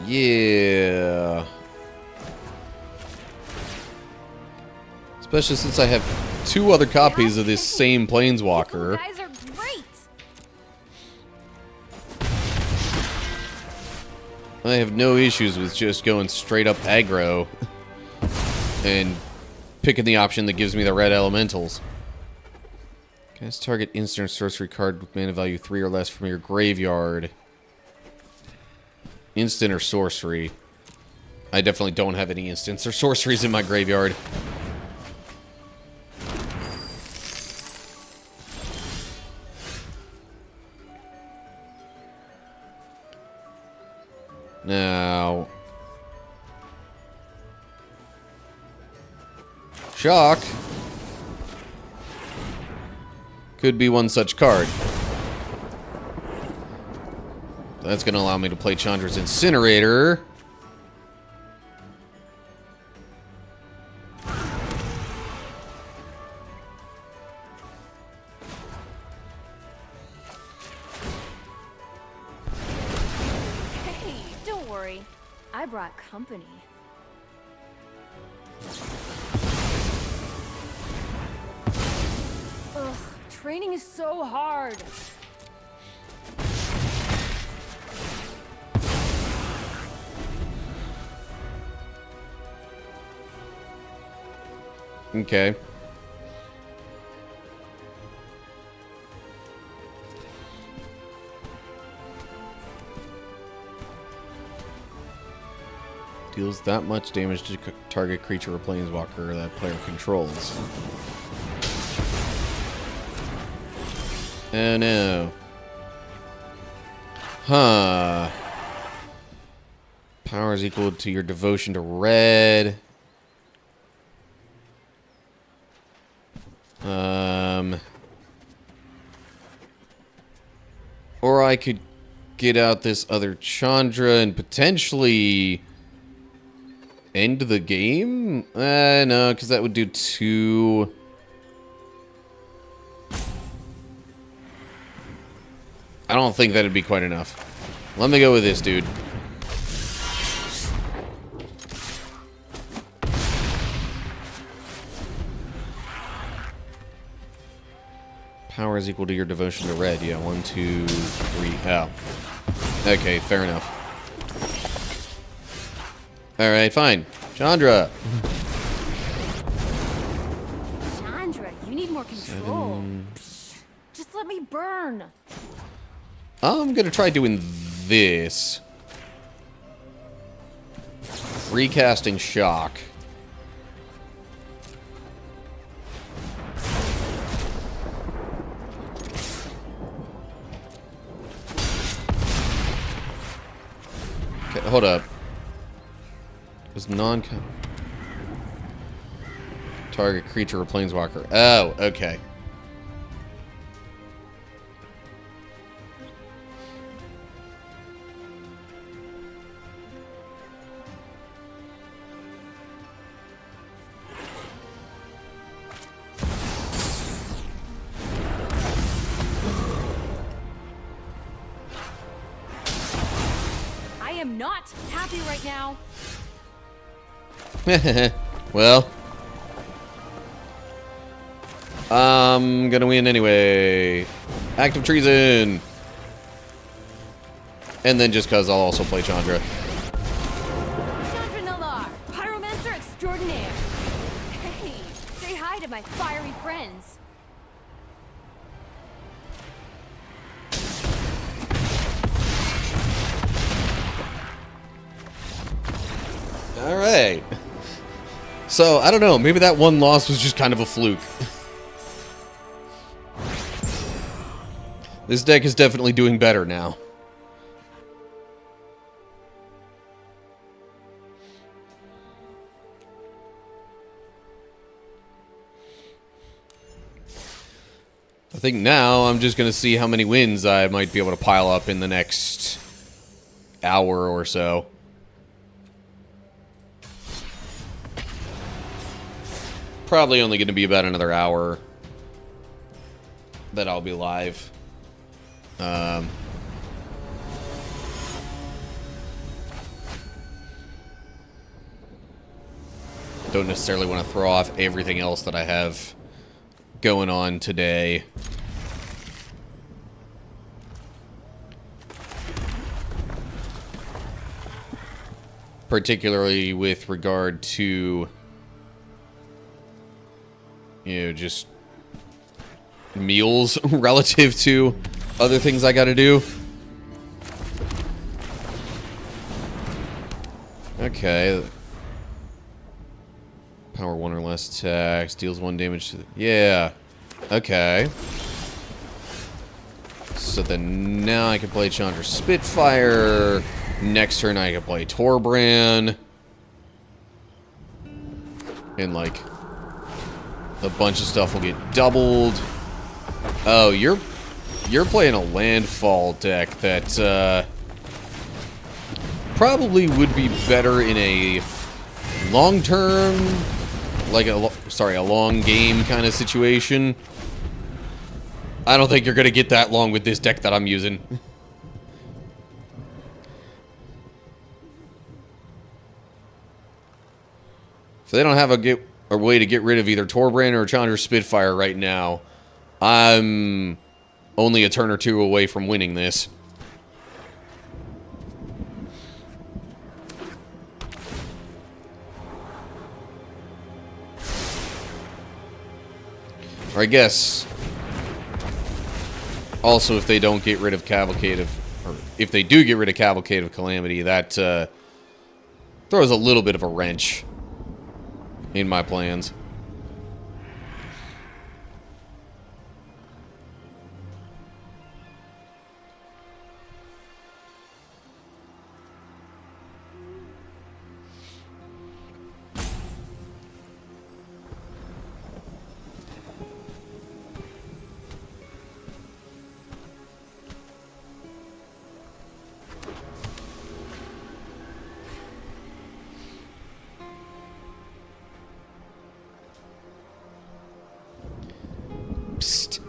Yeah. Especially since I have 2 other copies of this same Planeswalker. You guys are great. I have no issues with just going straight up aggro and picking the option that gives me the red elementals. Cast target instant or sorcery card with mana value 3 or less from your graveyard. Instant or sorcery. I definitely don't have any instants or sorceries in my graveyard. Now, Shock could be one such card. That's going to allow me to play Chandra's Incinerator. Hey, don't worry. I brought company. Ugh, training is so hard. Okay. Deals that much damage to target creature or planeswalker that player controls. Oh no. Huh. Power is equal to your devotion to red. Or I could get out this other Chandra and potentially end the game? No, because that would do 2. I don't think that'd be quite enough. Let me go with this, dude. Power is equal to your devotion to red. Yeah, 1, 2, 3. Oh. Okay, fair enough. Alright, fine. Chandra. Chandra, you need more control. Just let me burn. I'm gonna try doing this. Recasting shock. Okay, hold up. Is target creature or planeswalker. Oh, okay. I am not happy right now. Well, I'm gonna win anyway. Act of treason. And then just cause I'll also play Chandra. Chandra Nalar, pyromancer extraordinaire. Hey, say hi to my fiery friends. Alright. So, I don't know, maybe that one loss was just kind of a fluke. This deck is definitely doing better now. I think now I'm just going to see how many wins I might be able to pile up in the next hour or so. Probably only going to be about another hour that I'll be live. Don't necessarily want to throw off everything else that I have going on today. Particularly with regard to, you know, just meals relative to other things I gotta do. Okay. Power 1 or less attacks, deals 1 damage to the... Yeah. Okay. So then now I can play Chandra Spitfire. Next turn I can play Torbran. And like a bunch of stuff will get doubled. Oh, you're playing a landfall deck that probably would be better in a long-term, like a long game kind of situation. I don't think you're gonna get that long with this deck that I'm using. If they don't have a way to get rid of either Torbran or Chandra Spitfire right now, I'm only a turn or two away from winning this. Or I guess also if they don't get rid of Cavalcade of, or if they do get rid of Cavalcade of Calamity, that throws a little bit of a wrench in my plans.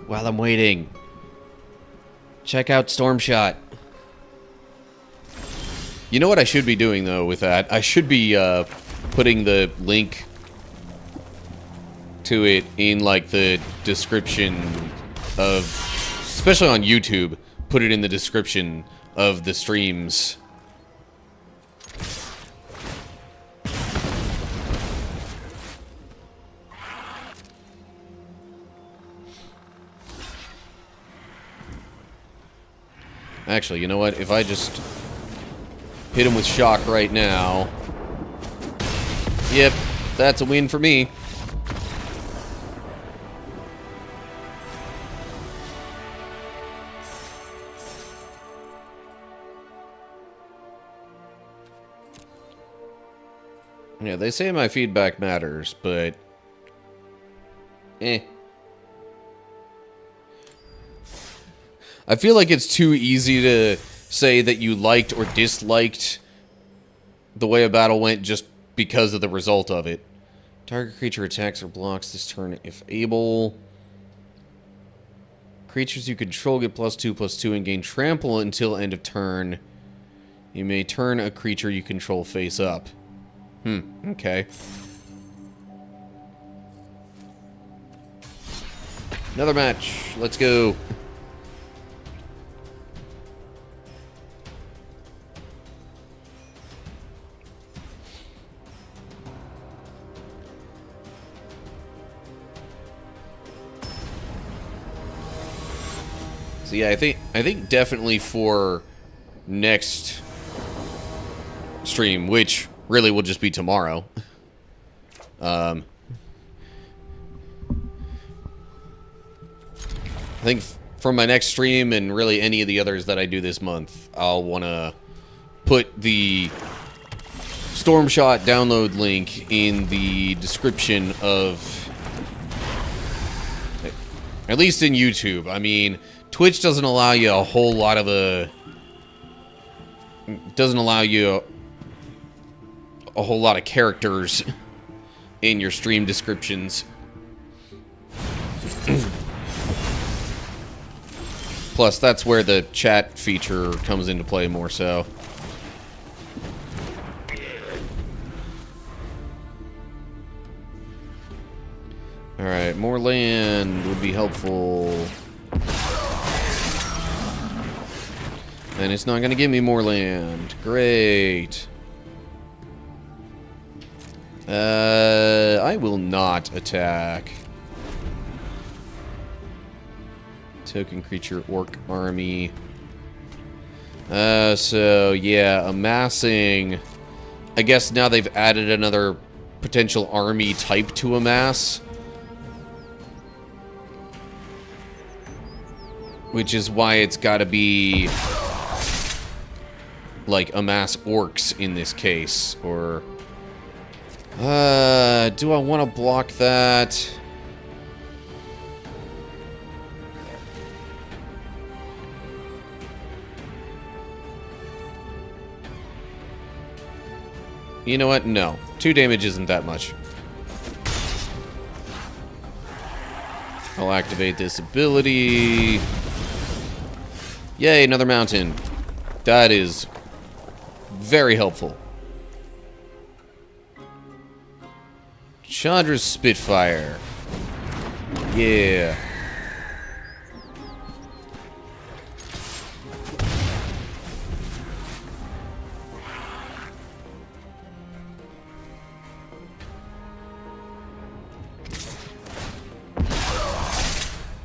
while I'm waiting. Check out Stormshot. You know what I should be doing, though, with that? I should be putting the link to it in, like, the description of... Especially on YouTube, put it in the description of the streams. Actually, you know what? If I just hit him with shock right now... Yep, that's a win for me. Yeah, they say my feedback matters, but... I feel like it's too easy to say that you liked or disliked the way a battle went just because of the result of it. Target creature attacks or blocks this turn if able. Creatures you control get +2/+2 and gain trample until end of turn. You may turn a creature you control face up. Okay. Another match. Let's go. So yeah, I think definitely for next stream, which really will just be tomorrow. I think for my next stream and really any of the others that I do this month, I'll want to put the Stormshot download link in the description of, at least in YouTube. I mean, Twitch doesn't allow you a whole lot of a whole lot of characters in your stream descriptions. Plus, that's where the chat feature comes into play more so. Alright, more land would be helpful. And it's not going to give me more land. Great. I will not attack. Token creature, orc army. So, yeah, amassing. I guess now they've added another potential army type to amass. Which is why it's gotta be... like, amass orcs in this case, or... do I want to block that? You know what? No. 2 damage isn't that much. I'll activate this ability. Yay, another mountain. That is very helpful. Chandra's Spitfire. Yeah.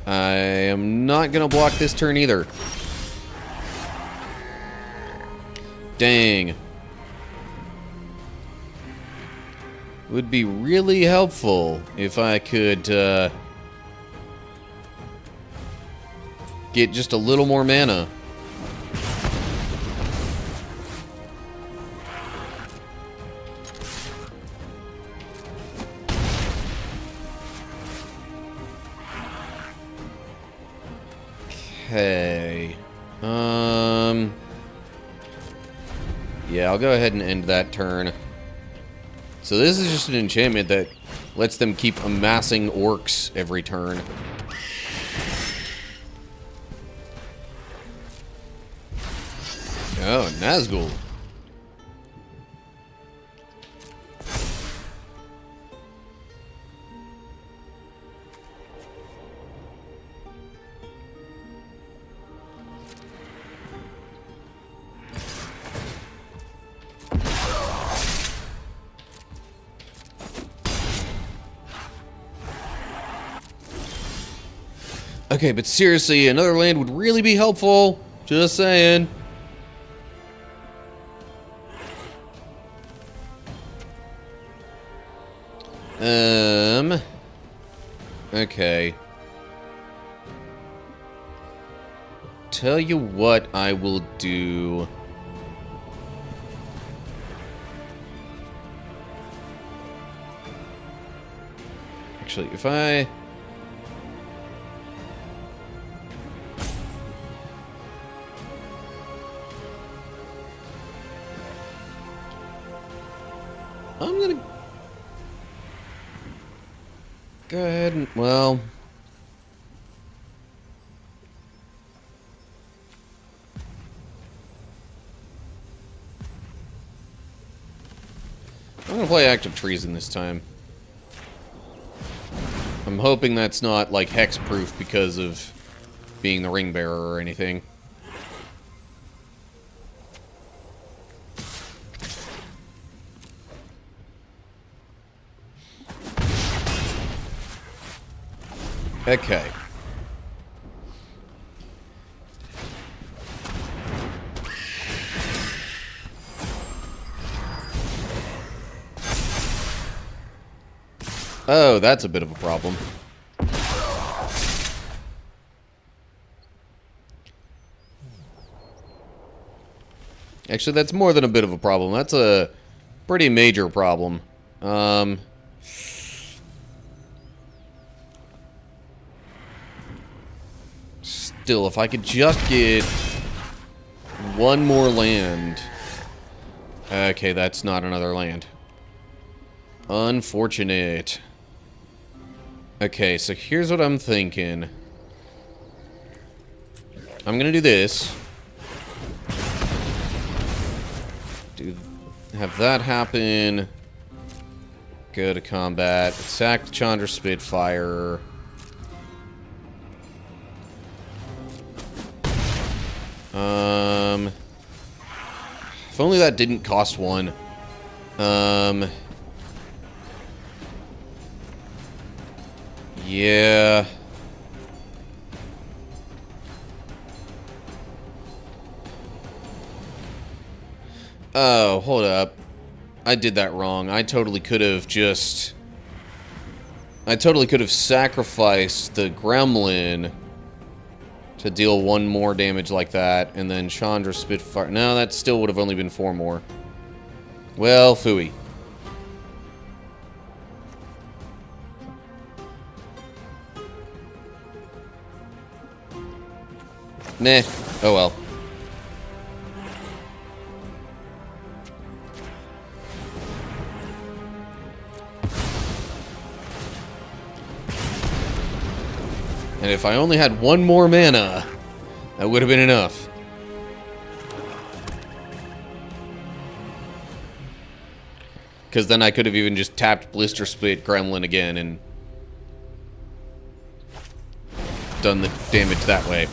I am not gonna block this turn either. Dang. Would be really helpful if I could get just a little more mana. Okay. Yeah, I'll go ahead and end that turn. So this is just an enchantment that lets them keep amassing orcs every turn. Nazgul. Okay, but seriously, another land would really be helpful. Just saying. Okay. Tell you what I will do. Actually, if I... I'm gonna go ahead and, well, I'm gonna play Active Treason this time. I'm hoping that's not like hexproof because of being the ring bearer or anything. Okay. Oh, that's a bit of a problem. Actually, that's more than a bit of a problem. That's a pretty major problem. Still, if I could just get one more land. Okay, that's not another land. Unfortunate. Okay, so here's what I'm thinking. I'm gonna do this. Have that happen. Go to combat. Sack the Chandra Spitfire. If only that didn't cost one. Yeah. Oh, hold up. I did that wrong. I totally could have just... I totally could have sacrificed the gremlin to deal one more damage like that, and then Chandra Spitfire... No, that still would have only been 4 more. Well, phooey. Nah. Oh well. And if I only had 1 more mana, that would have been enough. Because then I could have even just tapped Blister Split Gremlin again and done the damage that way.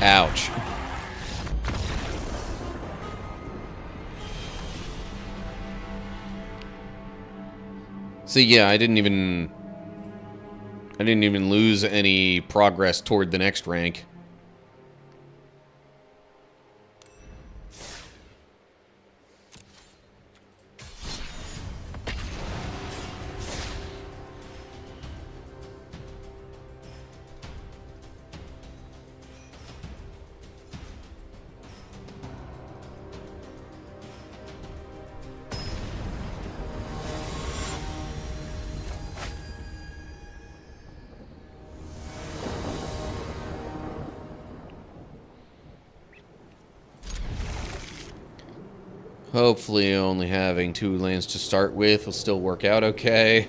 Ouch. See, yeah, I didn't even lose any progress toward the next rank. Hopefully only having 2 lanes to start with will still work out okay.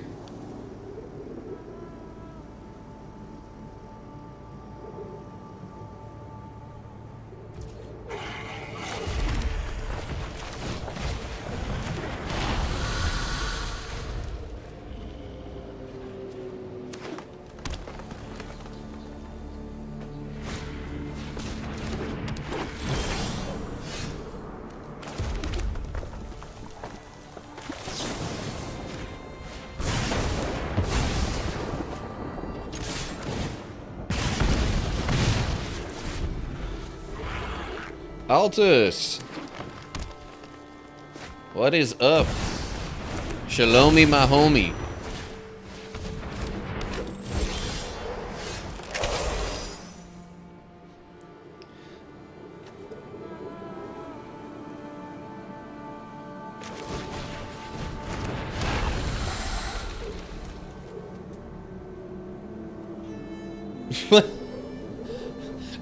Altus! What is up? Shalomi, my homie.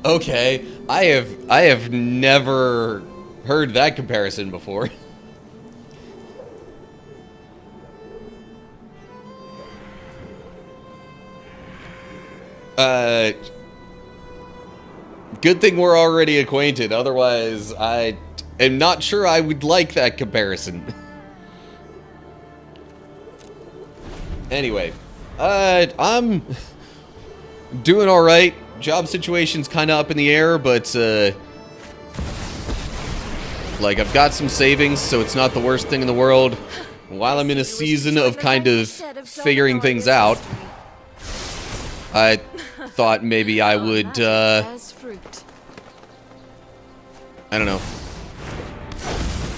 Okay, I have never heard that comparison before. Good thing we're already acquainted, otherwise I am not sure I would like that comparison. Anyway, I'm doing alright. Job situation's kind of up in the air, but, like, I've got some savings, so it's not the worst thing in the world. While I'm in a season of kind of figuring things out, I thought maybe I would, I don't know,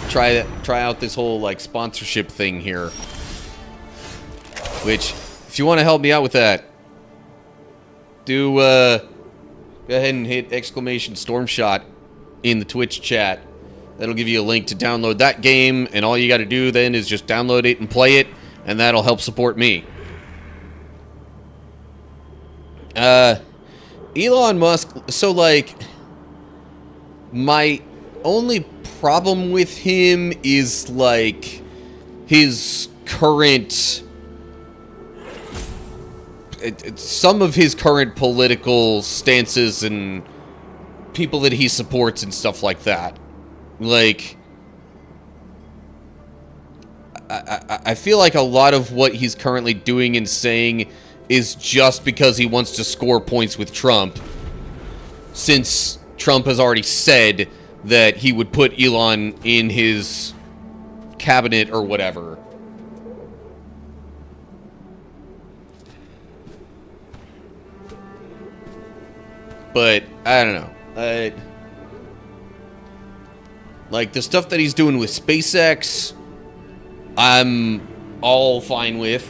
try out this whole, like, sponsorship thing here. Which, if you want to help me out with that, do, go ahead and hit !Stormshot in the Twitch chat. That'll give you a link to download that game, and all you gotta do then is just download it and play it, and that'll help support me. Elon Musk, so, like, my only problem with him is, like, his current... some of his current political stances and people that he supports and stuff like that. Like, I feel like a lot of what he's currently doing and saying is just because he wants to score points with Trump, since Trump has already said that he would put Elon in his cabinet or whatever. But, I don't know. Like, the stuff that he's doing with SpaceX, I'm all fine with.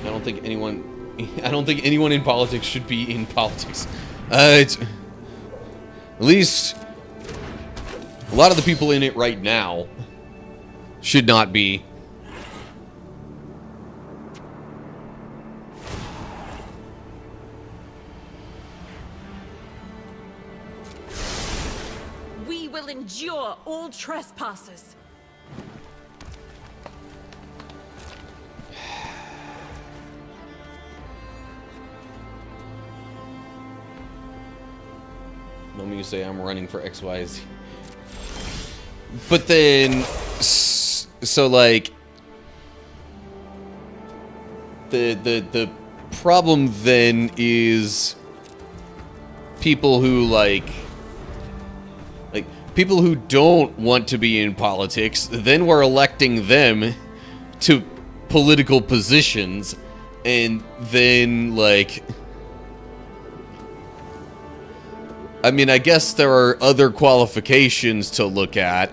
I don't think anyone in politics should be in politics. At least, a lot of the people in it right now should not be. Endure all trespassers. Let me say I'm running for XYZ. But then, so like, the problem then is people who like people who don't want to be in politics, then we're electing them to political positions, and then, like, I mean, I guess there are other qualifications to look at,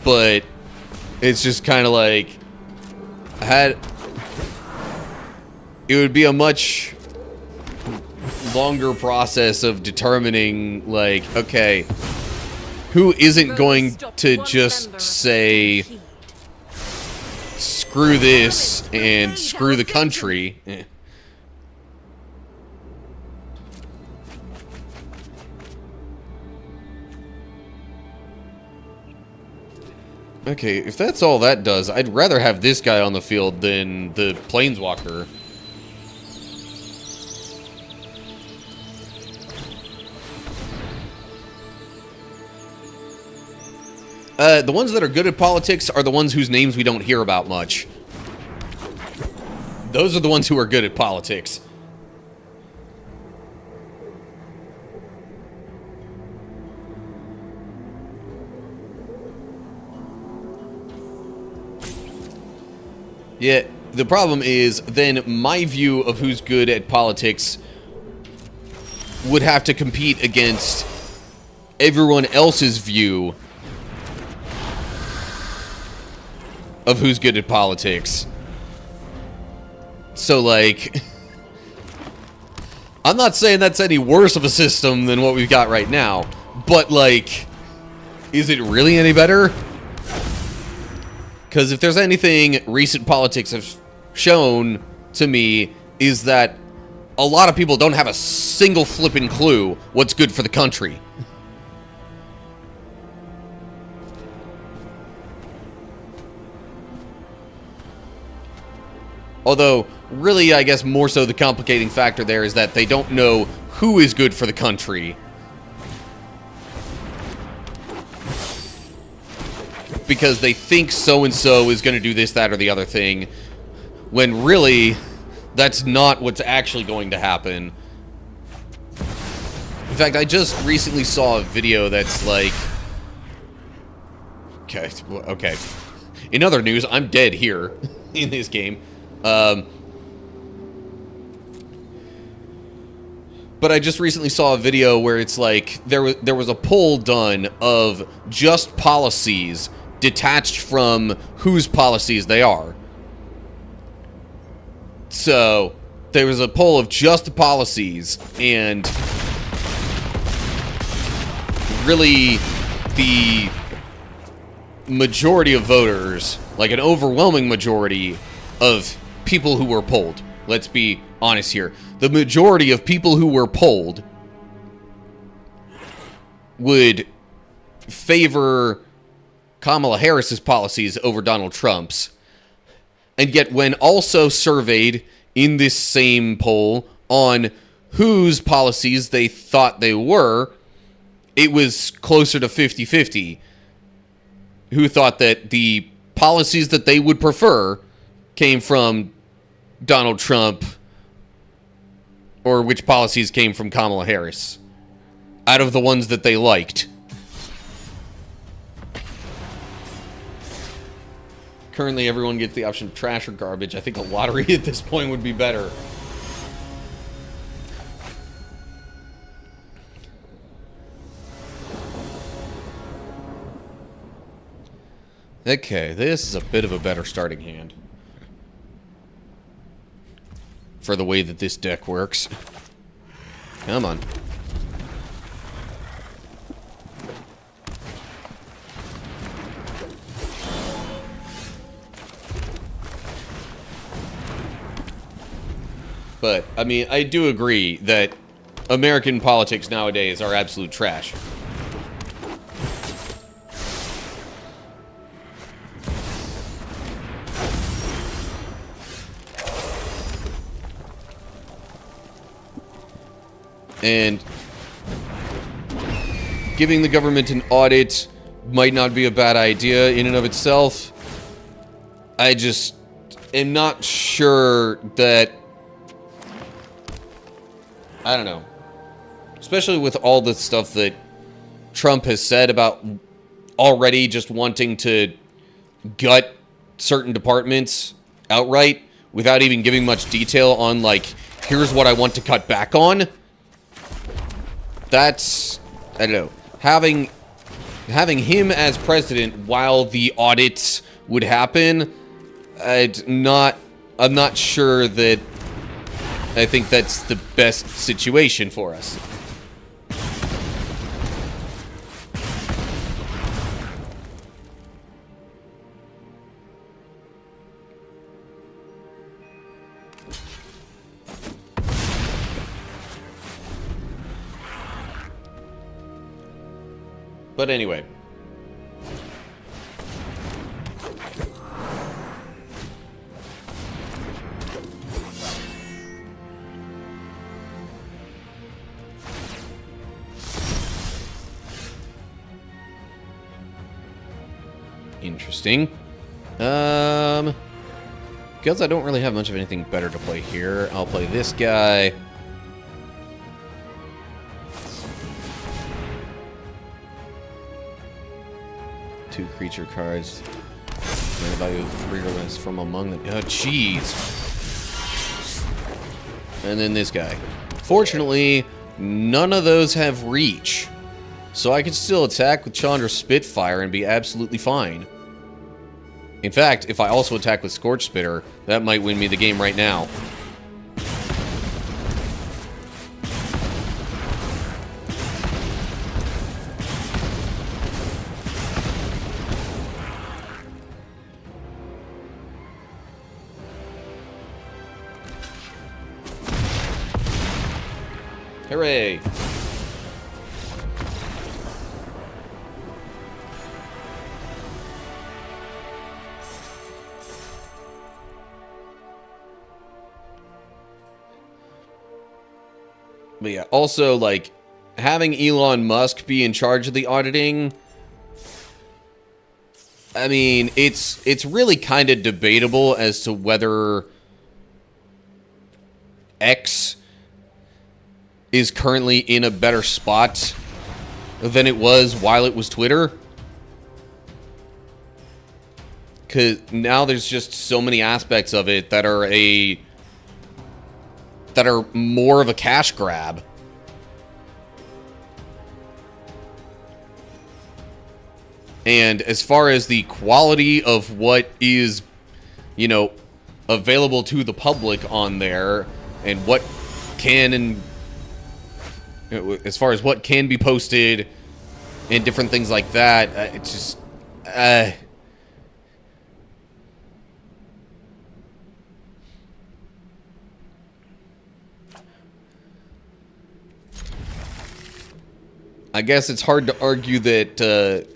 but it's just kind of like, it would be a much longer process of determining, like, okay, who isn't going to just say, screw this and screw the country? Okay, if that's all that does, I'd rather have this guy on the field than the Planeswalker. The ones that are good at politics are the ones whose names we don't hear about much. Those are the ones who are good at politics. Yeah, the problem is then my view of who's good at politics would have to compete against everyone else's view of who's good at politics. So, like, I'm not saying that's any worse of a system than what we've got right now, but, like, is it really any better? Because if there's anything recent politics have shown to me is that a lot of people don't have a single flippin' clue what's good for the country. Although, really, I guess more so the complicating factor there is that they don't know who is good for the country. Because they think so-and-so is going to do this, that, or the other thing, when really, that's not what's actually going to happen. In fact, I just recently saw a video that's like... Okay. In other news, I'm dead here in this game. But I just recently saw a video where it's like, there was a poll done of just policies detached from whose policies they are. So, there was a poll of just the policies, and really, the majority of voters, like an overwhelming majority of people who were polled, let's be honest here, the majority of people who were polled would favor Kamala Harris's policies over Donald Trump's. And yet, when also surveyed in this same poll on whose policies they thought they were, it was closer to 50-50 who thought that the policies that they would prefer came from Donald Trump, or which policies came from Kamala Harris, out of the ones that they liked. Currently, everyone gets the option of trash or garbage. I think a lottery at this point would be better. Okay, this is a bit of a better starting hand for the way that this deck works. Come on. But, I mean, I do agree that American politics nowadays are absolute trash. And giving the government an audit might not be a bad idea in and of itself. I just am not sure that... I don't know. Especially with all the stuff that Trump has said about already just wanting to gut certain departments outright without even giving much detail on, like, here's what I want to cut back on. That's, I don't know, having him as president while the audits would happen, I'm not sure that I think that's the best situation for us. But anyway. interesting. Because I don't really have much of anything better to play here, I'll play this guy. Two creature cards. Mana value of 3 or less from among them. Oh, jeez. And then this guy. Fortunately, none of those have reach. So I can still attack with Chandra's Spitfire and be absolutely fine. In fact, if I also attack with Scorch Spitter, that might win me the game right now. Hooray! But yeah, also, like, having Elon Musk be in charge of the auditing, I mean, it's really kind of debatable as to whether X is currently in a better spot than it was while it was Twitter. Because now there's just so many aspects of it that are more of a cash grab. And as far as the quality of what is, you know, available to the public on there, and what can and as far as what can be posted and different things like that, it's just I guess it's hard to argue that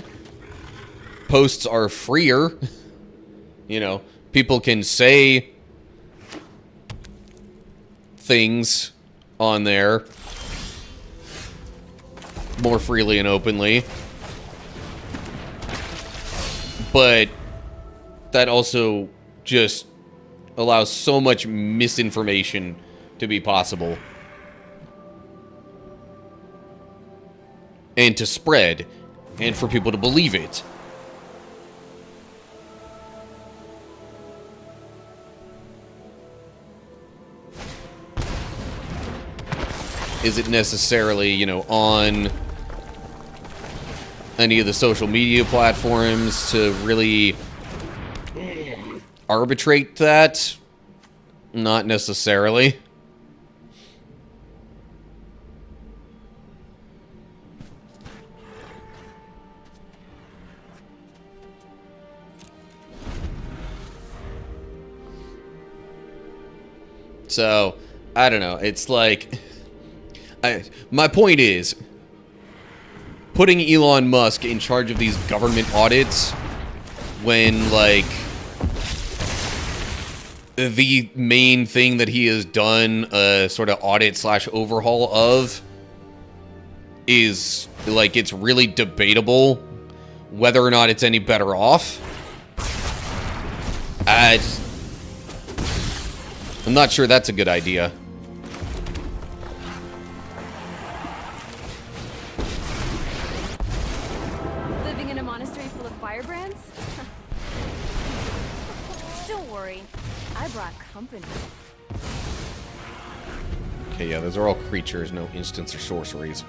posts are freer. You know, people can say things on there more freely and openly. But that also just allows so much misinformation to be possible. And to spread. And for people to believe it. Is it necessarily, you know, on any of the social media platforms to really arbitrate that? Not necessarily. So, I don't know. It's like, my point is, putting Elon Musk in charge of these government audits when, like, the main thing that he has done a sort of audit / overhaul of is, like, it's really debatable whether or not it's any better off. I'm not sure that's a good idea. Living in a monastery full of firebrands? Don't worry, I brought company. Okay, yeah, those are all creatures, no instants or sorceries.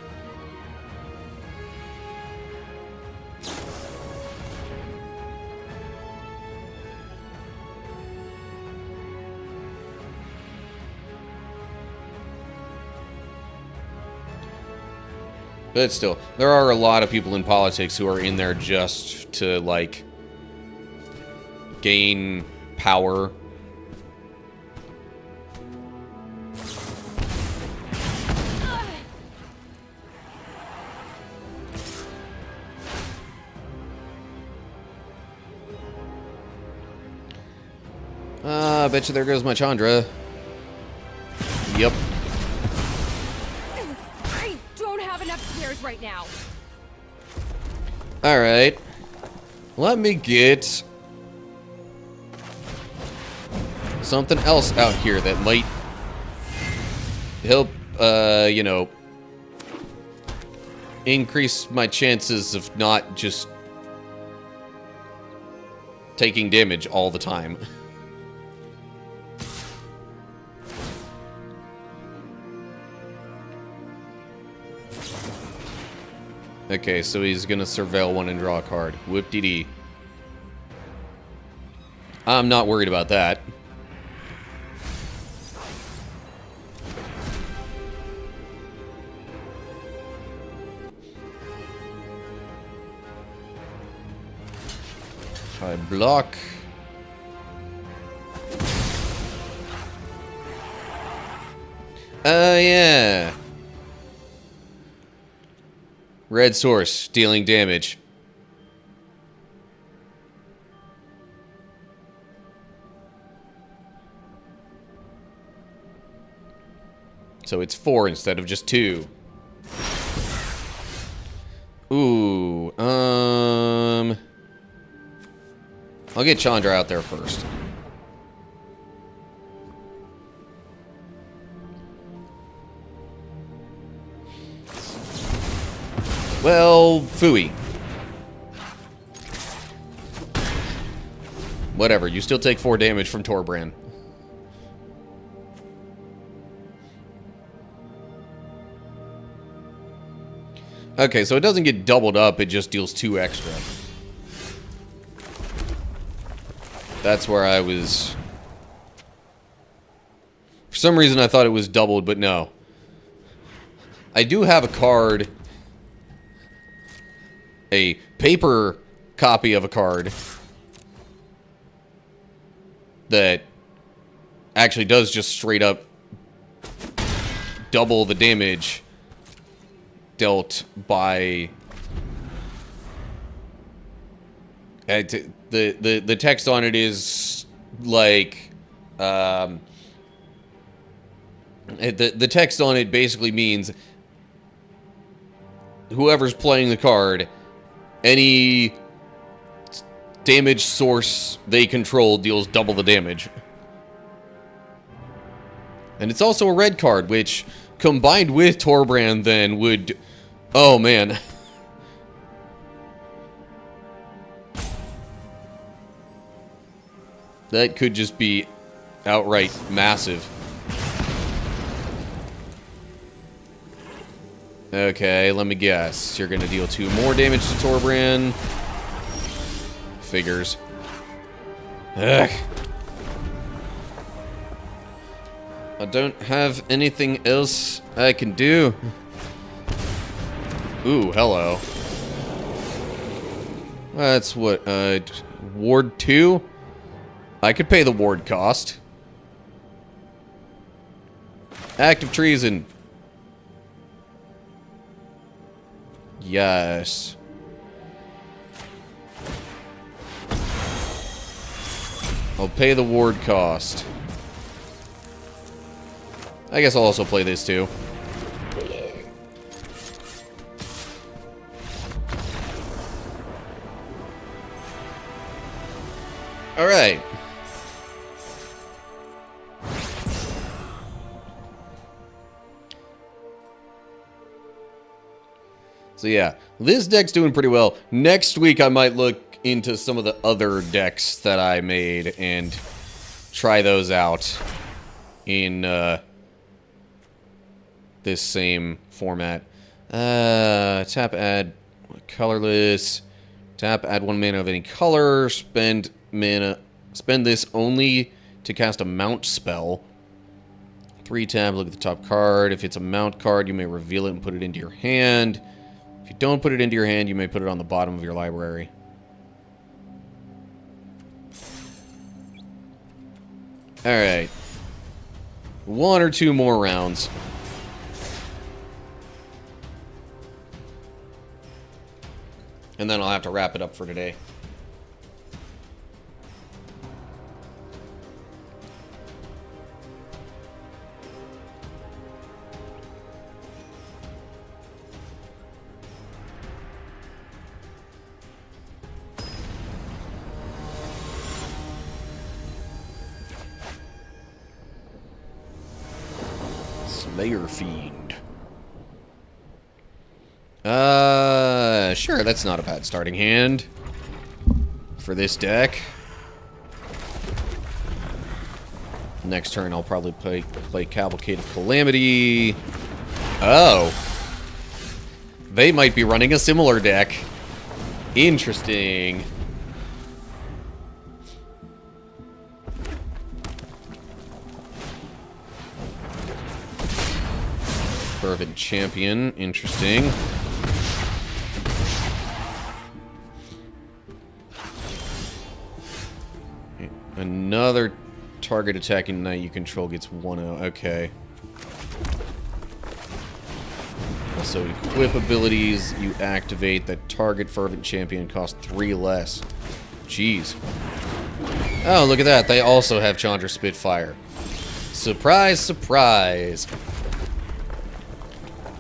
But still, there are a lot of people in politics who are in there just to, like, gain power. I bet you there goes my Chandra. Yep. I don't have enough spares right now. Alright. Let me get something else out here that might help, you know, increase my chances of not just taking damage all the time. Okay, so he's gonna surveil one and draw a card. Whoop-de-dee. I'm not worried about that. I block. Yeah. Red source, dealing damage. So it's 4 instead of just 2. Ooh, I'll get Chandra out there first. Well, phooey. Whatever, you still take 4 damage from Torbrand. Okay, so it doesn't get doubled up, it just deals 2 extra. That's where I was... For some reason I thought it was doubled, but no. I do have a card... a paper copy of a card that actually does just straight up double the damage dealt by the text on it is like the text on it basically means whoever's playing the card, any damage source they control deals double the damage. And it's also a red card, which, combined with Torbrand, then would... Oh, man. That could just be outright massive. Okay, let me guess. You're going to deal 2 more damage to Torbrand. Figures. Ugh. I don't have anything else I can do. Ooh, hello. That's what, Ward 2? I could pay the ward cost. Act of treason. Yes. I'll pay the ward cost. I guess I'll also play this too. Alright. So yeah, this deck's doing pretty well. Next week I might look into some of the other decks that I made and try those out in this same format. Tap, add colorless. Tap, add 1 mana of any color. Spend mana. Spend this only to cast a mount spell. 3 tap, look at the top card. If it's a mount card, you may reveal it and put it into your hand. If you don't put it into your hand, you may put it on the bottom of your library. Alright. 1 or 2 more rounds. And then I'll have to wrap it up for today. Slayer Fiend. Sure, that's not a bad starting hand for this deck. Next turn, I'll probably play Cavalcade of Calamity. Oh. They might be running a similar deck. Interesting. Fervent Champion. Interesting. Another target attacking knight you control gets 1-0. Okay. Also, equip abilities you activate that target Fervent Champion cost 3 less. Jeez. Oh, look at that. They also have Chandra Spitfire. Surprise, surprise.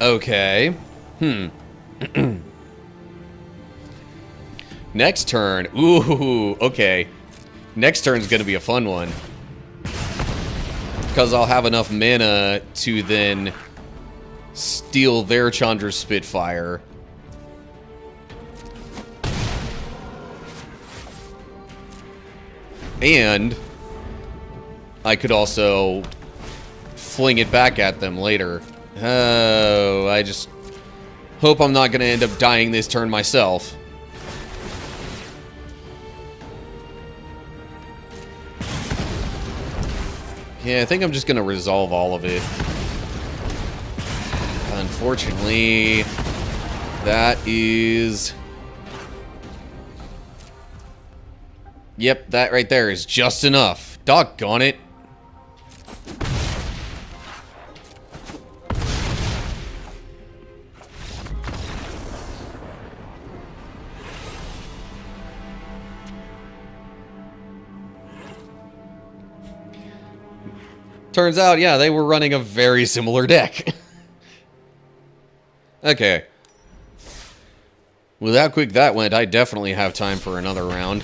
Okay. Next turn. Ooh, okay. Next turn's gonna be a fun one. Because I'll have enough mana to then steal their Chandra Spitfire. And I could also fling it back at them later. Oh, I just hope I'm not going to end up dying this turn myself. Yeah, I think I'm just going to resolve all of it. Unfortunately, that is... Yep, that right there is just enough. Doggone it. Turns out, yeah, they were running a very similar deck. Okay. With how quick that went, I definitely have time for another round.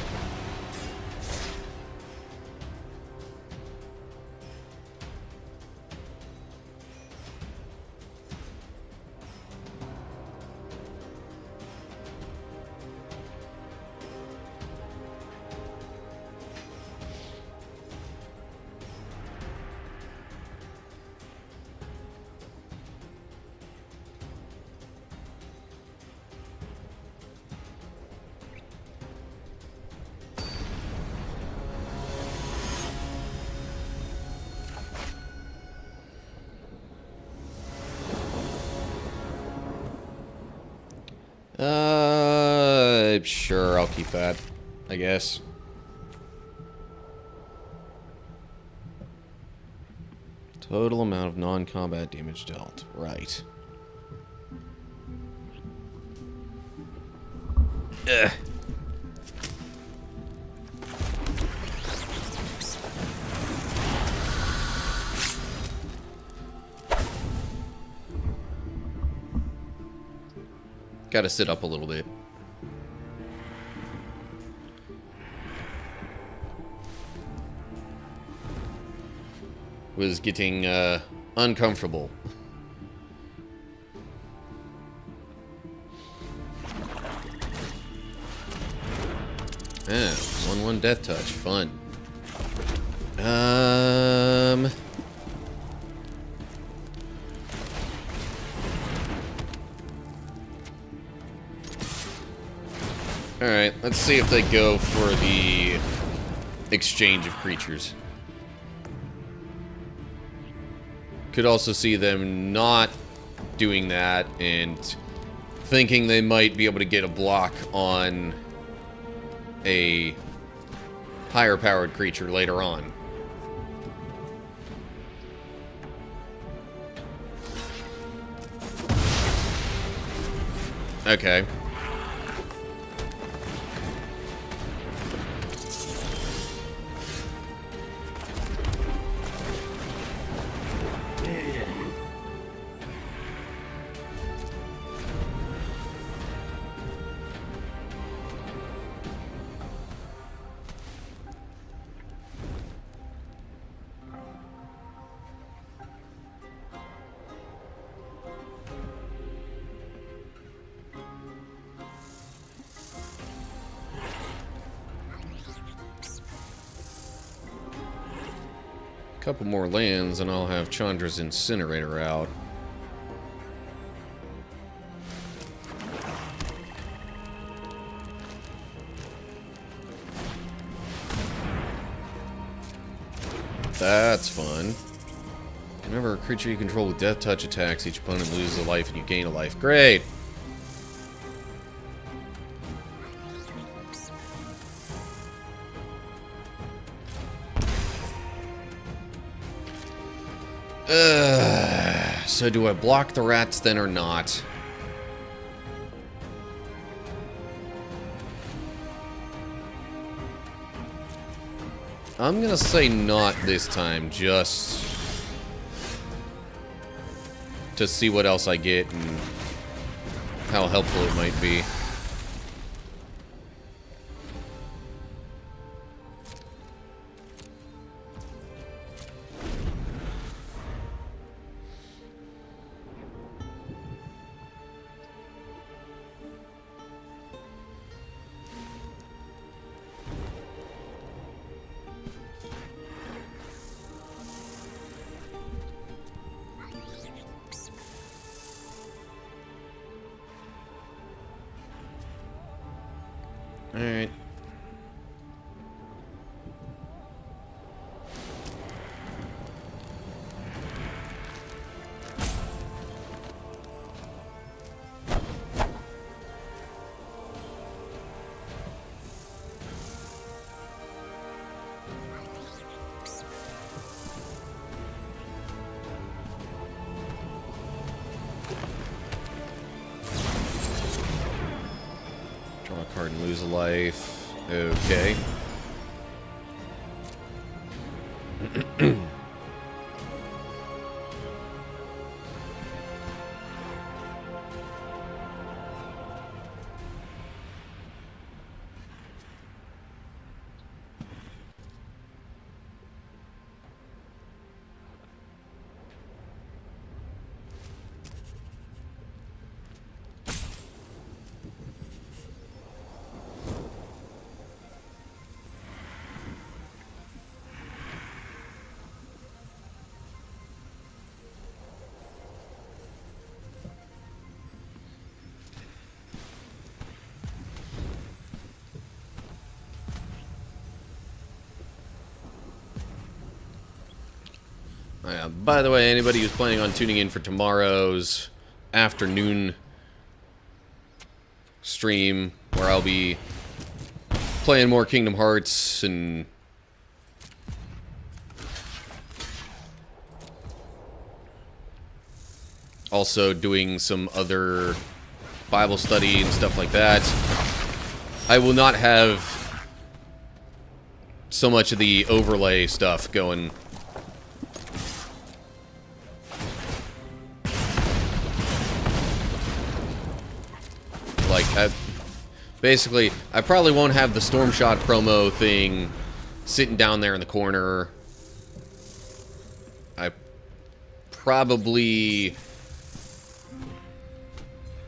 Sure, I'll keep that, I guess. Total amount of non-combat damage dealt. Right. Ugh. Gotta sit up a little bit. Was getting uncomfortable. Ah, 1/1 death touch, fun. All right, let's see if they go for the exchange of creatures. Could also see them not doing that and thinking they might be able to get a block on a higher powered creature later on. Okay. Couple more lands and I'll have Chandra's Incinerator out. That's fun. Whenever a creature you control with Death Touch attacks, each opponent loses a life and you gain a life. Great! So do I block the rats then or not? I'm gonna say not this time, just to see what else I get and how helpful it might be. Alright. Draw a card and lose a life. Okay. By the way, anybody who's planning on tuning in for tomorrow's afternoon stream, where I'll be playing more Kingdom Hearts and also doing some other Bible study and stuff like that, I will not have so much of the overlay stuff going. Like, basically, I probably won't have the Storm Shot promo thing sitting down there in the corner. I probably...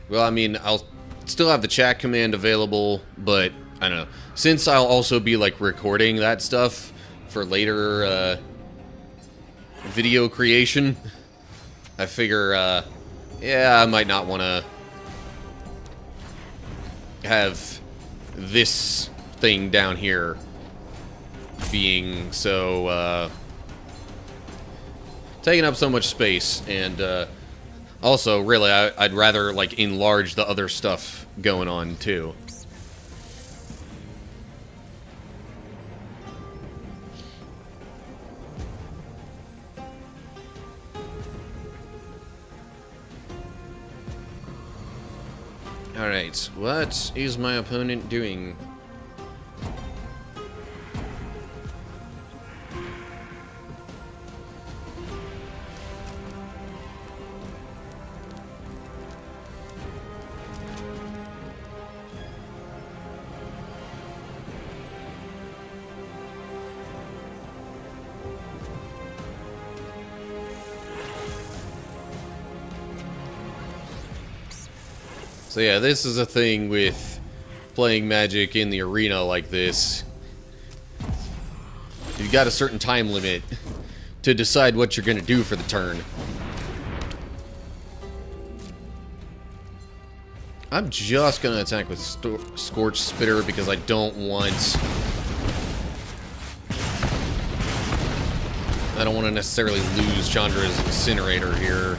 Well, I mean, I'll still have the chat command available, but, I don't know. Since I'll also be, like, recording that stuff for later, video creation, I figure, yeah, I might not want to have this thing down here being so taking up so much space, and also really I'd rather like enlarge the other stuff going on too. Alright, what is my opponent doing? So yeah, this is a thing with playing Magic in the arena like this. You've got a certain time limit to decide what you're going to do for the turn. I'm just going to attack with Scorch Spitter because I don't want... I don't want to necessarily lose Chandra's Incinerator here.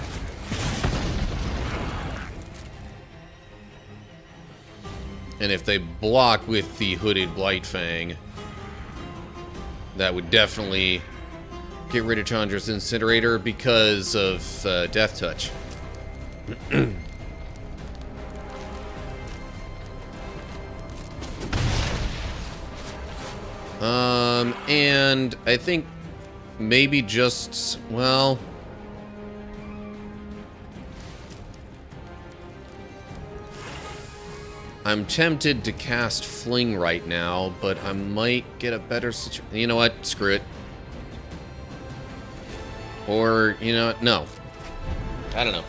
And if they block with the Hooded Blightfang, that would definitely get rid of Chandra's Incinerator because of Death Touch. And I think maybe just, well... I'm tempted to cast Fling right now, but I might get a better situation. You know what? Screw it. Or, you know what? No. I don't know.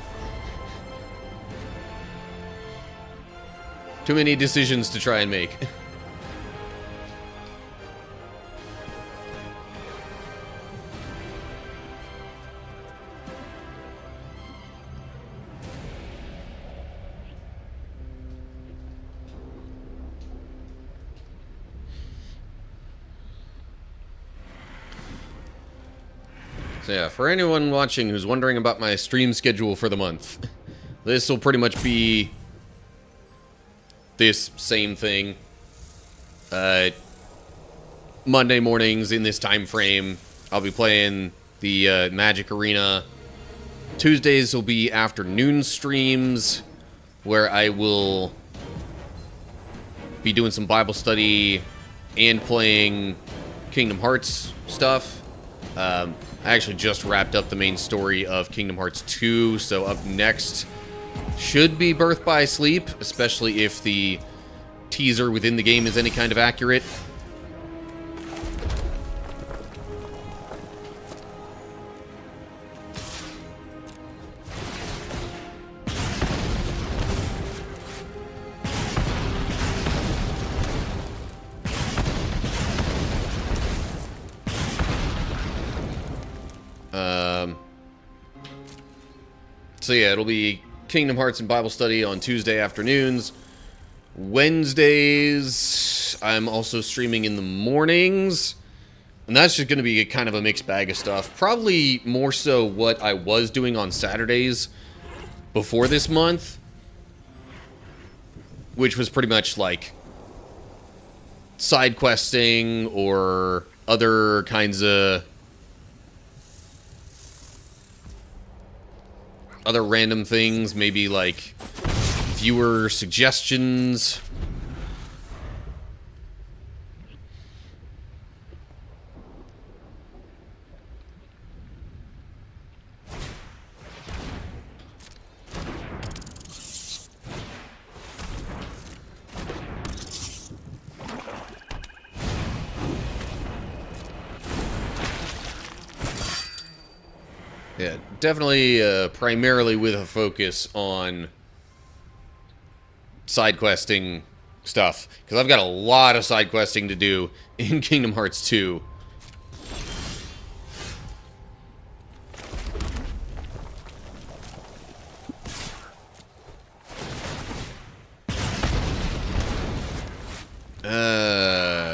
Too many decisions to try and make. So yeah, for anyone watching who's wondering about my stream schedule for the month, this will pretty much be this same thing. Monday mornings in this time frame, I'll be playing the Magic Arena. Tuesdays will be afternoon streams, where I will be doing some Bible study and playing Kingdom Hearts stuff. I actually just wrapped up the main story of Kingdom Hearts 2, so up next should be Birth by Sleep, especially if the teaser within the game is any kind of accurate. So yeah, it'll be Kingdom Hearts and Bible study on Tuesday afternoons. Wednesdays, I'm also streaming in the mornings. And that's just going to be kind of a mixed bag of stuff. Probably more so what I was doing on Saturdays before this month. Which was pretty much like side questing or other kinds of... other random things, maybe like viewer suggestions. Yeah, definitely primarily with a focus on side questing stuff, because I've got a lot of side questing to do in Kingdom Hearts 2.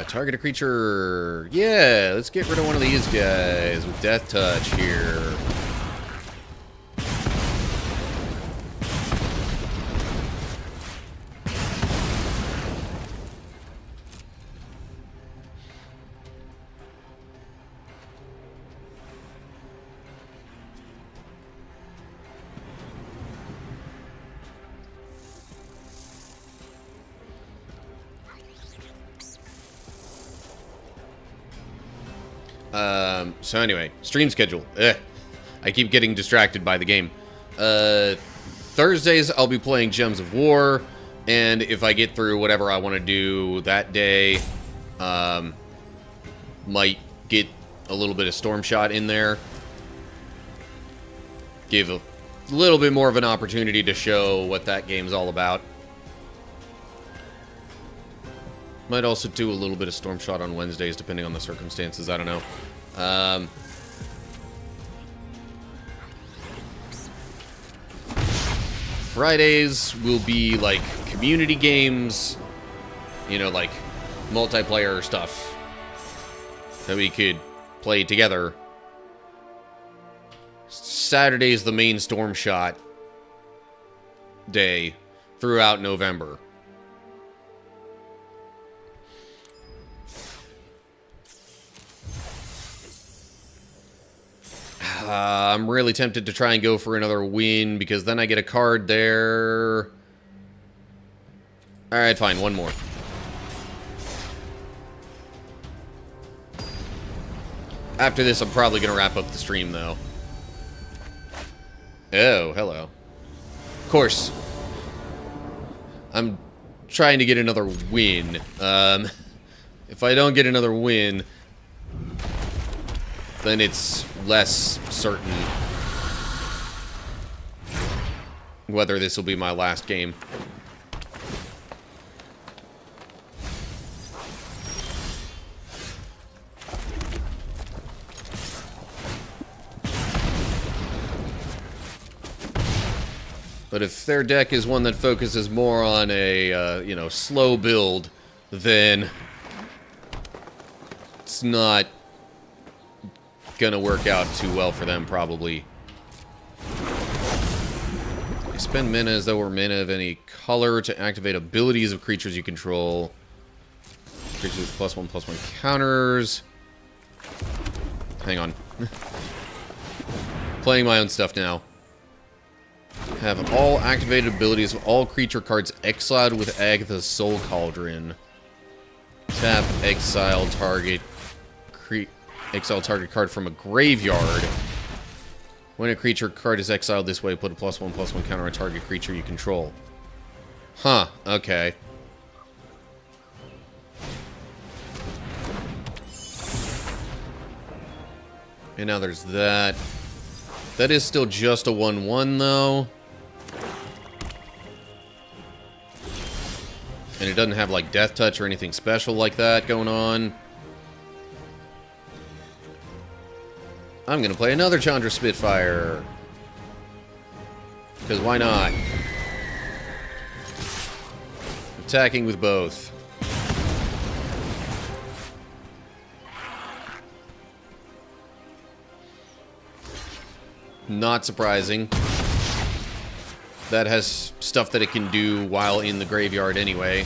Target a creature. Yeah, let's get rid of one of these guys with Death Touch here. So anyway, stream schedule. I keep getting distracted by the game. Thursdays, I'll be playing Gems of War, and if I get through whatever I want to do that day, might get a little bit of Storm Shot in there. Give a little bit more of an opportunity to show what that game's all about. Might also do a little bit of Storm Shot on Wednesdays, depending on the circumstances. I don't know. Fridays will be like community games, you know, like multiplayer stuff that we could play together. Saturday's the main Storm Shot day throughout November. I'm really tempted to try and go for another win, because then I get a card there. Alright, fine, one more. After this, I'm probably going to wrap up the stream, though. Oh, hello. Of course. I'm trying to get another win. If I don't get another win, then it's less certain whether this will be my last game. But if their deck is one that focuses more on a, you know, slow build, then it's not gonna work out too well for them, probably. You spend mana as though we're mana of any color to activate abilities of creatures you control. Creatures with +1/+1 counters. Hang on. Playing my own stuff now. Have all activated abilities of all creature cards exiled with Agatha's Soul Cauldron. Tap, exile target card from a graveyard. When a creature card is exiled this way, put a +1/+1 counter on target creature you control. Huh, okay. And now there's that. That is still just a 1/1, though. And it doesn't have, like, Death Touch or anything special like that going on. I'm gonna play another Chandra Spitfire. Because why not? Attacking with both. Not surprising. That has stuff that it can do while in the graveyard anyway.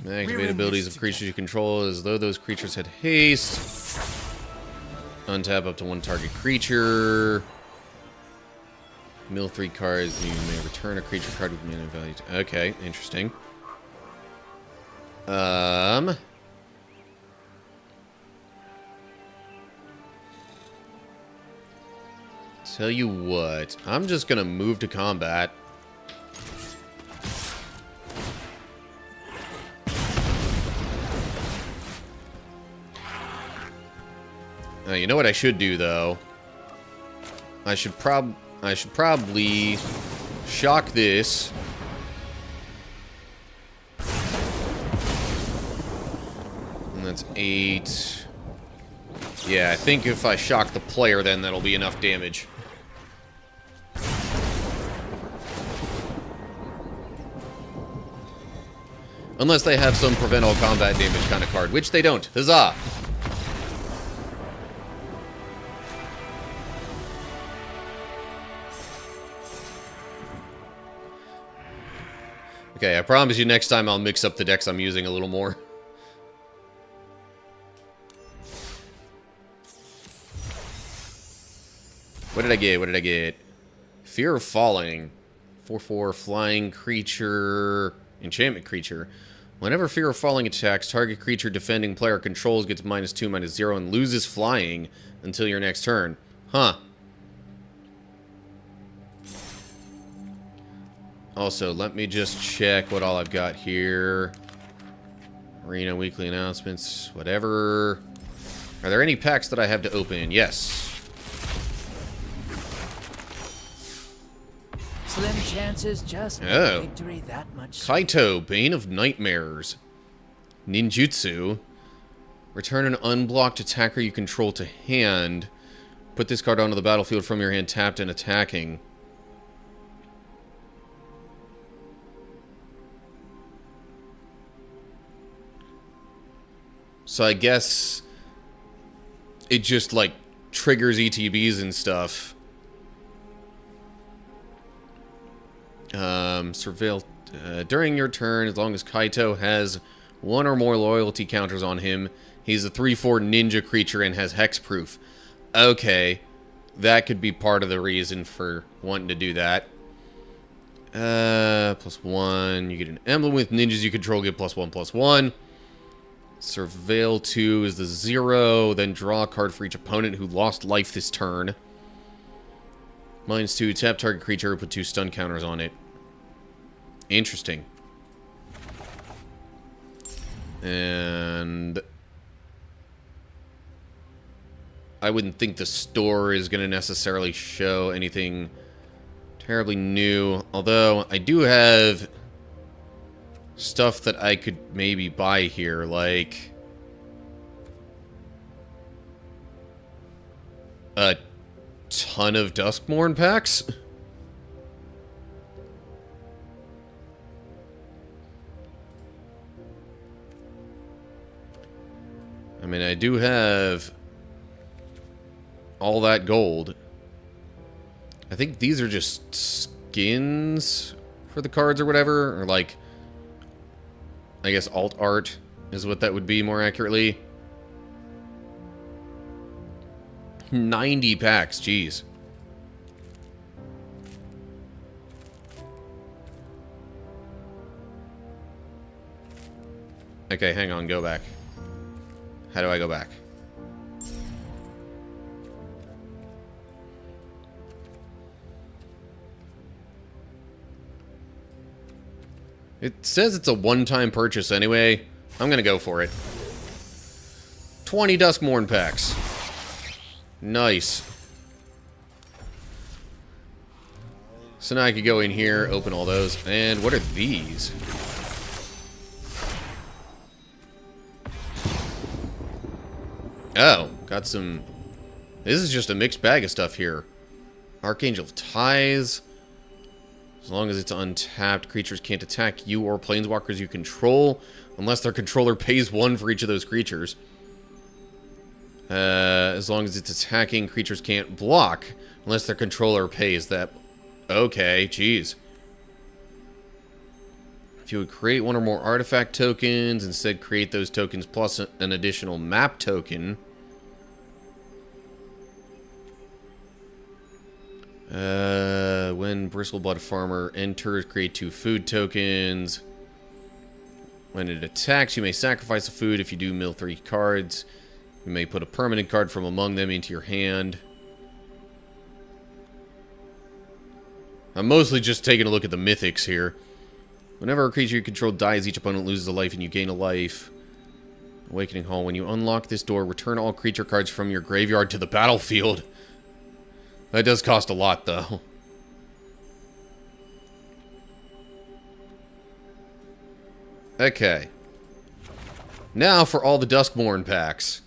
Activate abilities of creatures you control as though those creatures had haste. Untap up to one target creature. Mill 3 cards. You may return a creature card with mana value. Okay, interesting. Tell you what, I'm just gonna move to combat. You know what I should do, though? I should probably shock this. And that's 8. Yeah, I think if I shock the player, then that'll be enough damage. Unless they have some prevent all combat damage kind of card, which they don't. Huzzah! Okay, I promise you next time I'll mix up the decks I'm using a little more. What did I get? What did I get? Fear of Falling. 4/4 flying creature. Enchantment creature. Whenever Fear of Falling attacks, target creature defending player controls gets -2/-0 and loses flying until your next turn. Huh. Also, let me just check what all I've got here. Arena weekly announcements, whatever. Are there any packs that I have to open? Yes. Slim chances just make Oh. victory that much. Kaito, Bane of Nightmares. Ninjutsu. Return an unblocked attacker you control to hand. Put this card onto the battlefield from your hand tapped and attacking. So I guess it just, like, triggers ETBs and stuff. Surveil. During your turn, as long as Kaito has one or more loyalty counters on him, he's a 3/4 ninja creature and has hexproof. Okay, that could be part of the reason for wanting to do that. +1. You get an emblem with ninjas you control, get +1/+1. Surveil 2 is the 0. Then draw a card for each opponent who lost life this turn. -2. Tap target creature, put 2 stun counters on it. Interesting. And I wouldn't think the store is going to necessarily show anything terribly new. Although, I do have stuff that I could maybe buy here, like a ton of Duskmourn packs. I mean, I do have all that gold. I think these are just skins for the cards or whatever, or like, I guess alt art is what that would be more accurately. 90 packs, jeez. Okay, hang on, go back. How do I go back? It says it's a one-time purchase anyway. I'm gonna go for it. 20 Duskmourn packs. Nice. So now I could go in here, open all those. And what are these? Oh, got some... This is just a mixed bag of stuff here. Archangel Ties. As long as it's untapped, creatures can't attack you or planeswalkers you control, unless their controller pays 1 for each of those creatures. As long as it's attacking, creatures can't block, unless their controller pays that. Okay, jeez. If you would create 1 or more artifact tokens, instead create those tokens plus an additional map token. When Bristleblood Farmer enters, create 2 food tokens. When it attacks, you may sacrifice a food. If you do, mill 3 cards. You may put a permanent card from among them into your hand. I'm mostly just taking a look at the mythics here. Whenever a creature you control dies, each opponent loses a life and you gain a life. Awakening Hall. When you unlock this door, return all creature cards from your graveyard to the battlefield. That does cost a lot, though. Okay. Now for all the Duskmourn packs.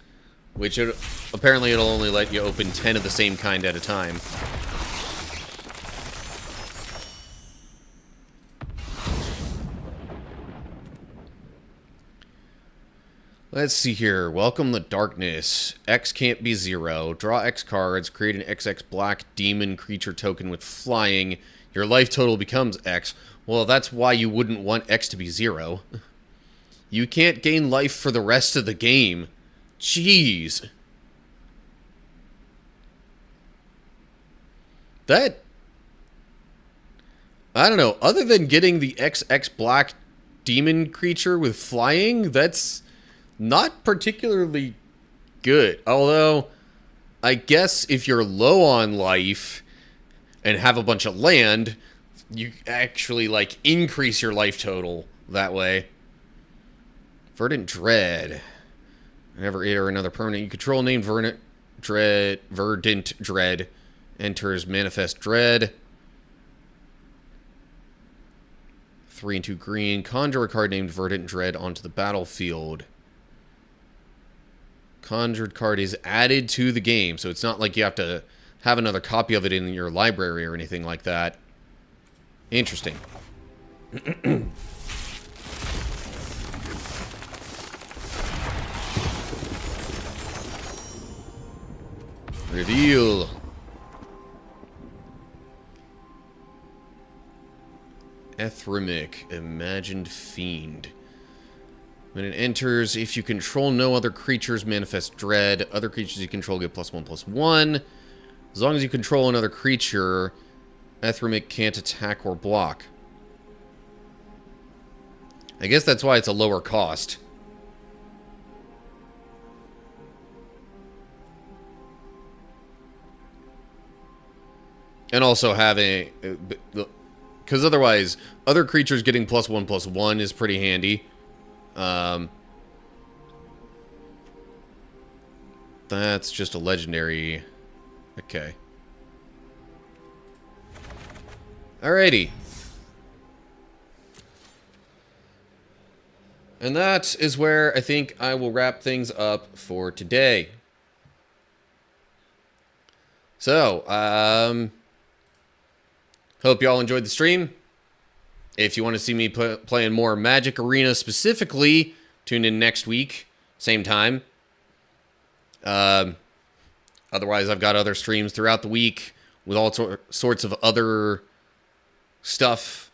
Which, apparently it'll only let you open 10 of the same kind at a time. Let's see here. Welcome the Darkness. X can't be 0. Draw X cards. Create an XX black demon creature token with flying. Your life total becomes X. Well, that's why you wouldn't want X to be 0. You can't gain life for the rest of the game. Jeez. That... I don't know. Other than getting the XX black demon creature with flying, that's not particularly good. Although, I guess if you're low on life and have a bunch of land, you actually, like, increase your life total that way. Verdant Dread. Whenever it or another permanent you control named Verdant Dread enters Manifest Dread. 3 and 2 green. Conjure a card named Verdant Dread onto the battlefield. Conjured card is added to the game, so it's not like you have to have another copy of it in your library or anything like that. Interesting. Reveal. Ethrimic, Imagined Fiend. When it enters, if you control no other creatures, manifest dread. Other creatures you control get +1/+1. As long as you control another creature, Ethrimic can't attack or block. I guess that's why it's a lower cost. And also having... because otherwise, other creatures getting +1/+1 is pretty handy. That's just a legendary. Okay. Alrighty. And that is where I think I will wrap things up for today. So, hope y'all enjoyed the stream. If you want to see me playing more Magic Arena specifically, tune in next week, same time. Otherwise, I've got other streams throughout the week with all sorts of other stuff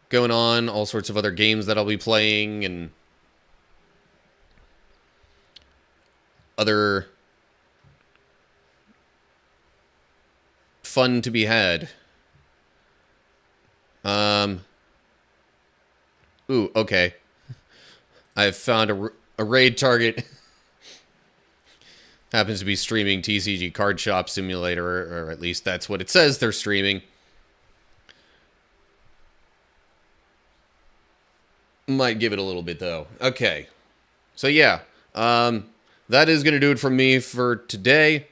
going on, all sorts of other games that I'll be playing, and other fun to be had. Ooh, okay. I've found a raid target. Happens to be streaming TCG Card Shop Simulator, or at least that's what it says they're streaming. Might give it a little bit, though. Okay. So, yeah. That is going to do it from me for today.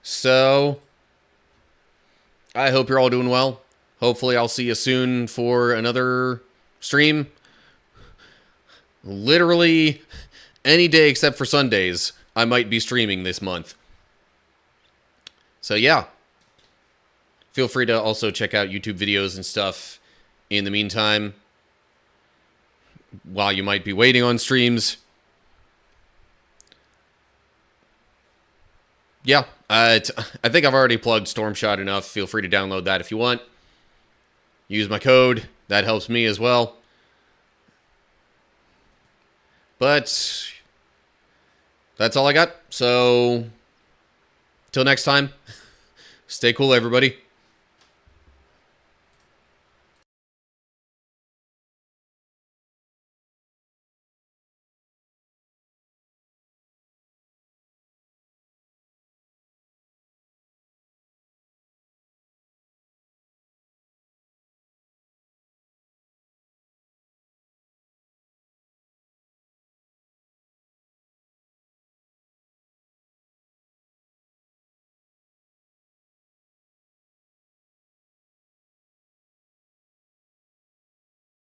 So, I hope you're all doing well. Hopefully, I'll see you soon for another stream. Literally any day except for Sundays, I might be streaming this month. So, yeah. Feel free to also check out YouTube videos and stuff in the meantime, while you might be waiting on streams. Yeah, I think I've already plugged Stormshot enough. Feel free to download that if you want. Use my code. That helps me as well. But that's all I got. So, till next time, stay cool, everybody.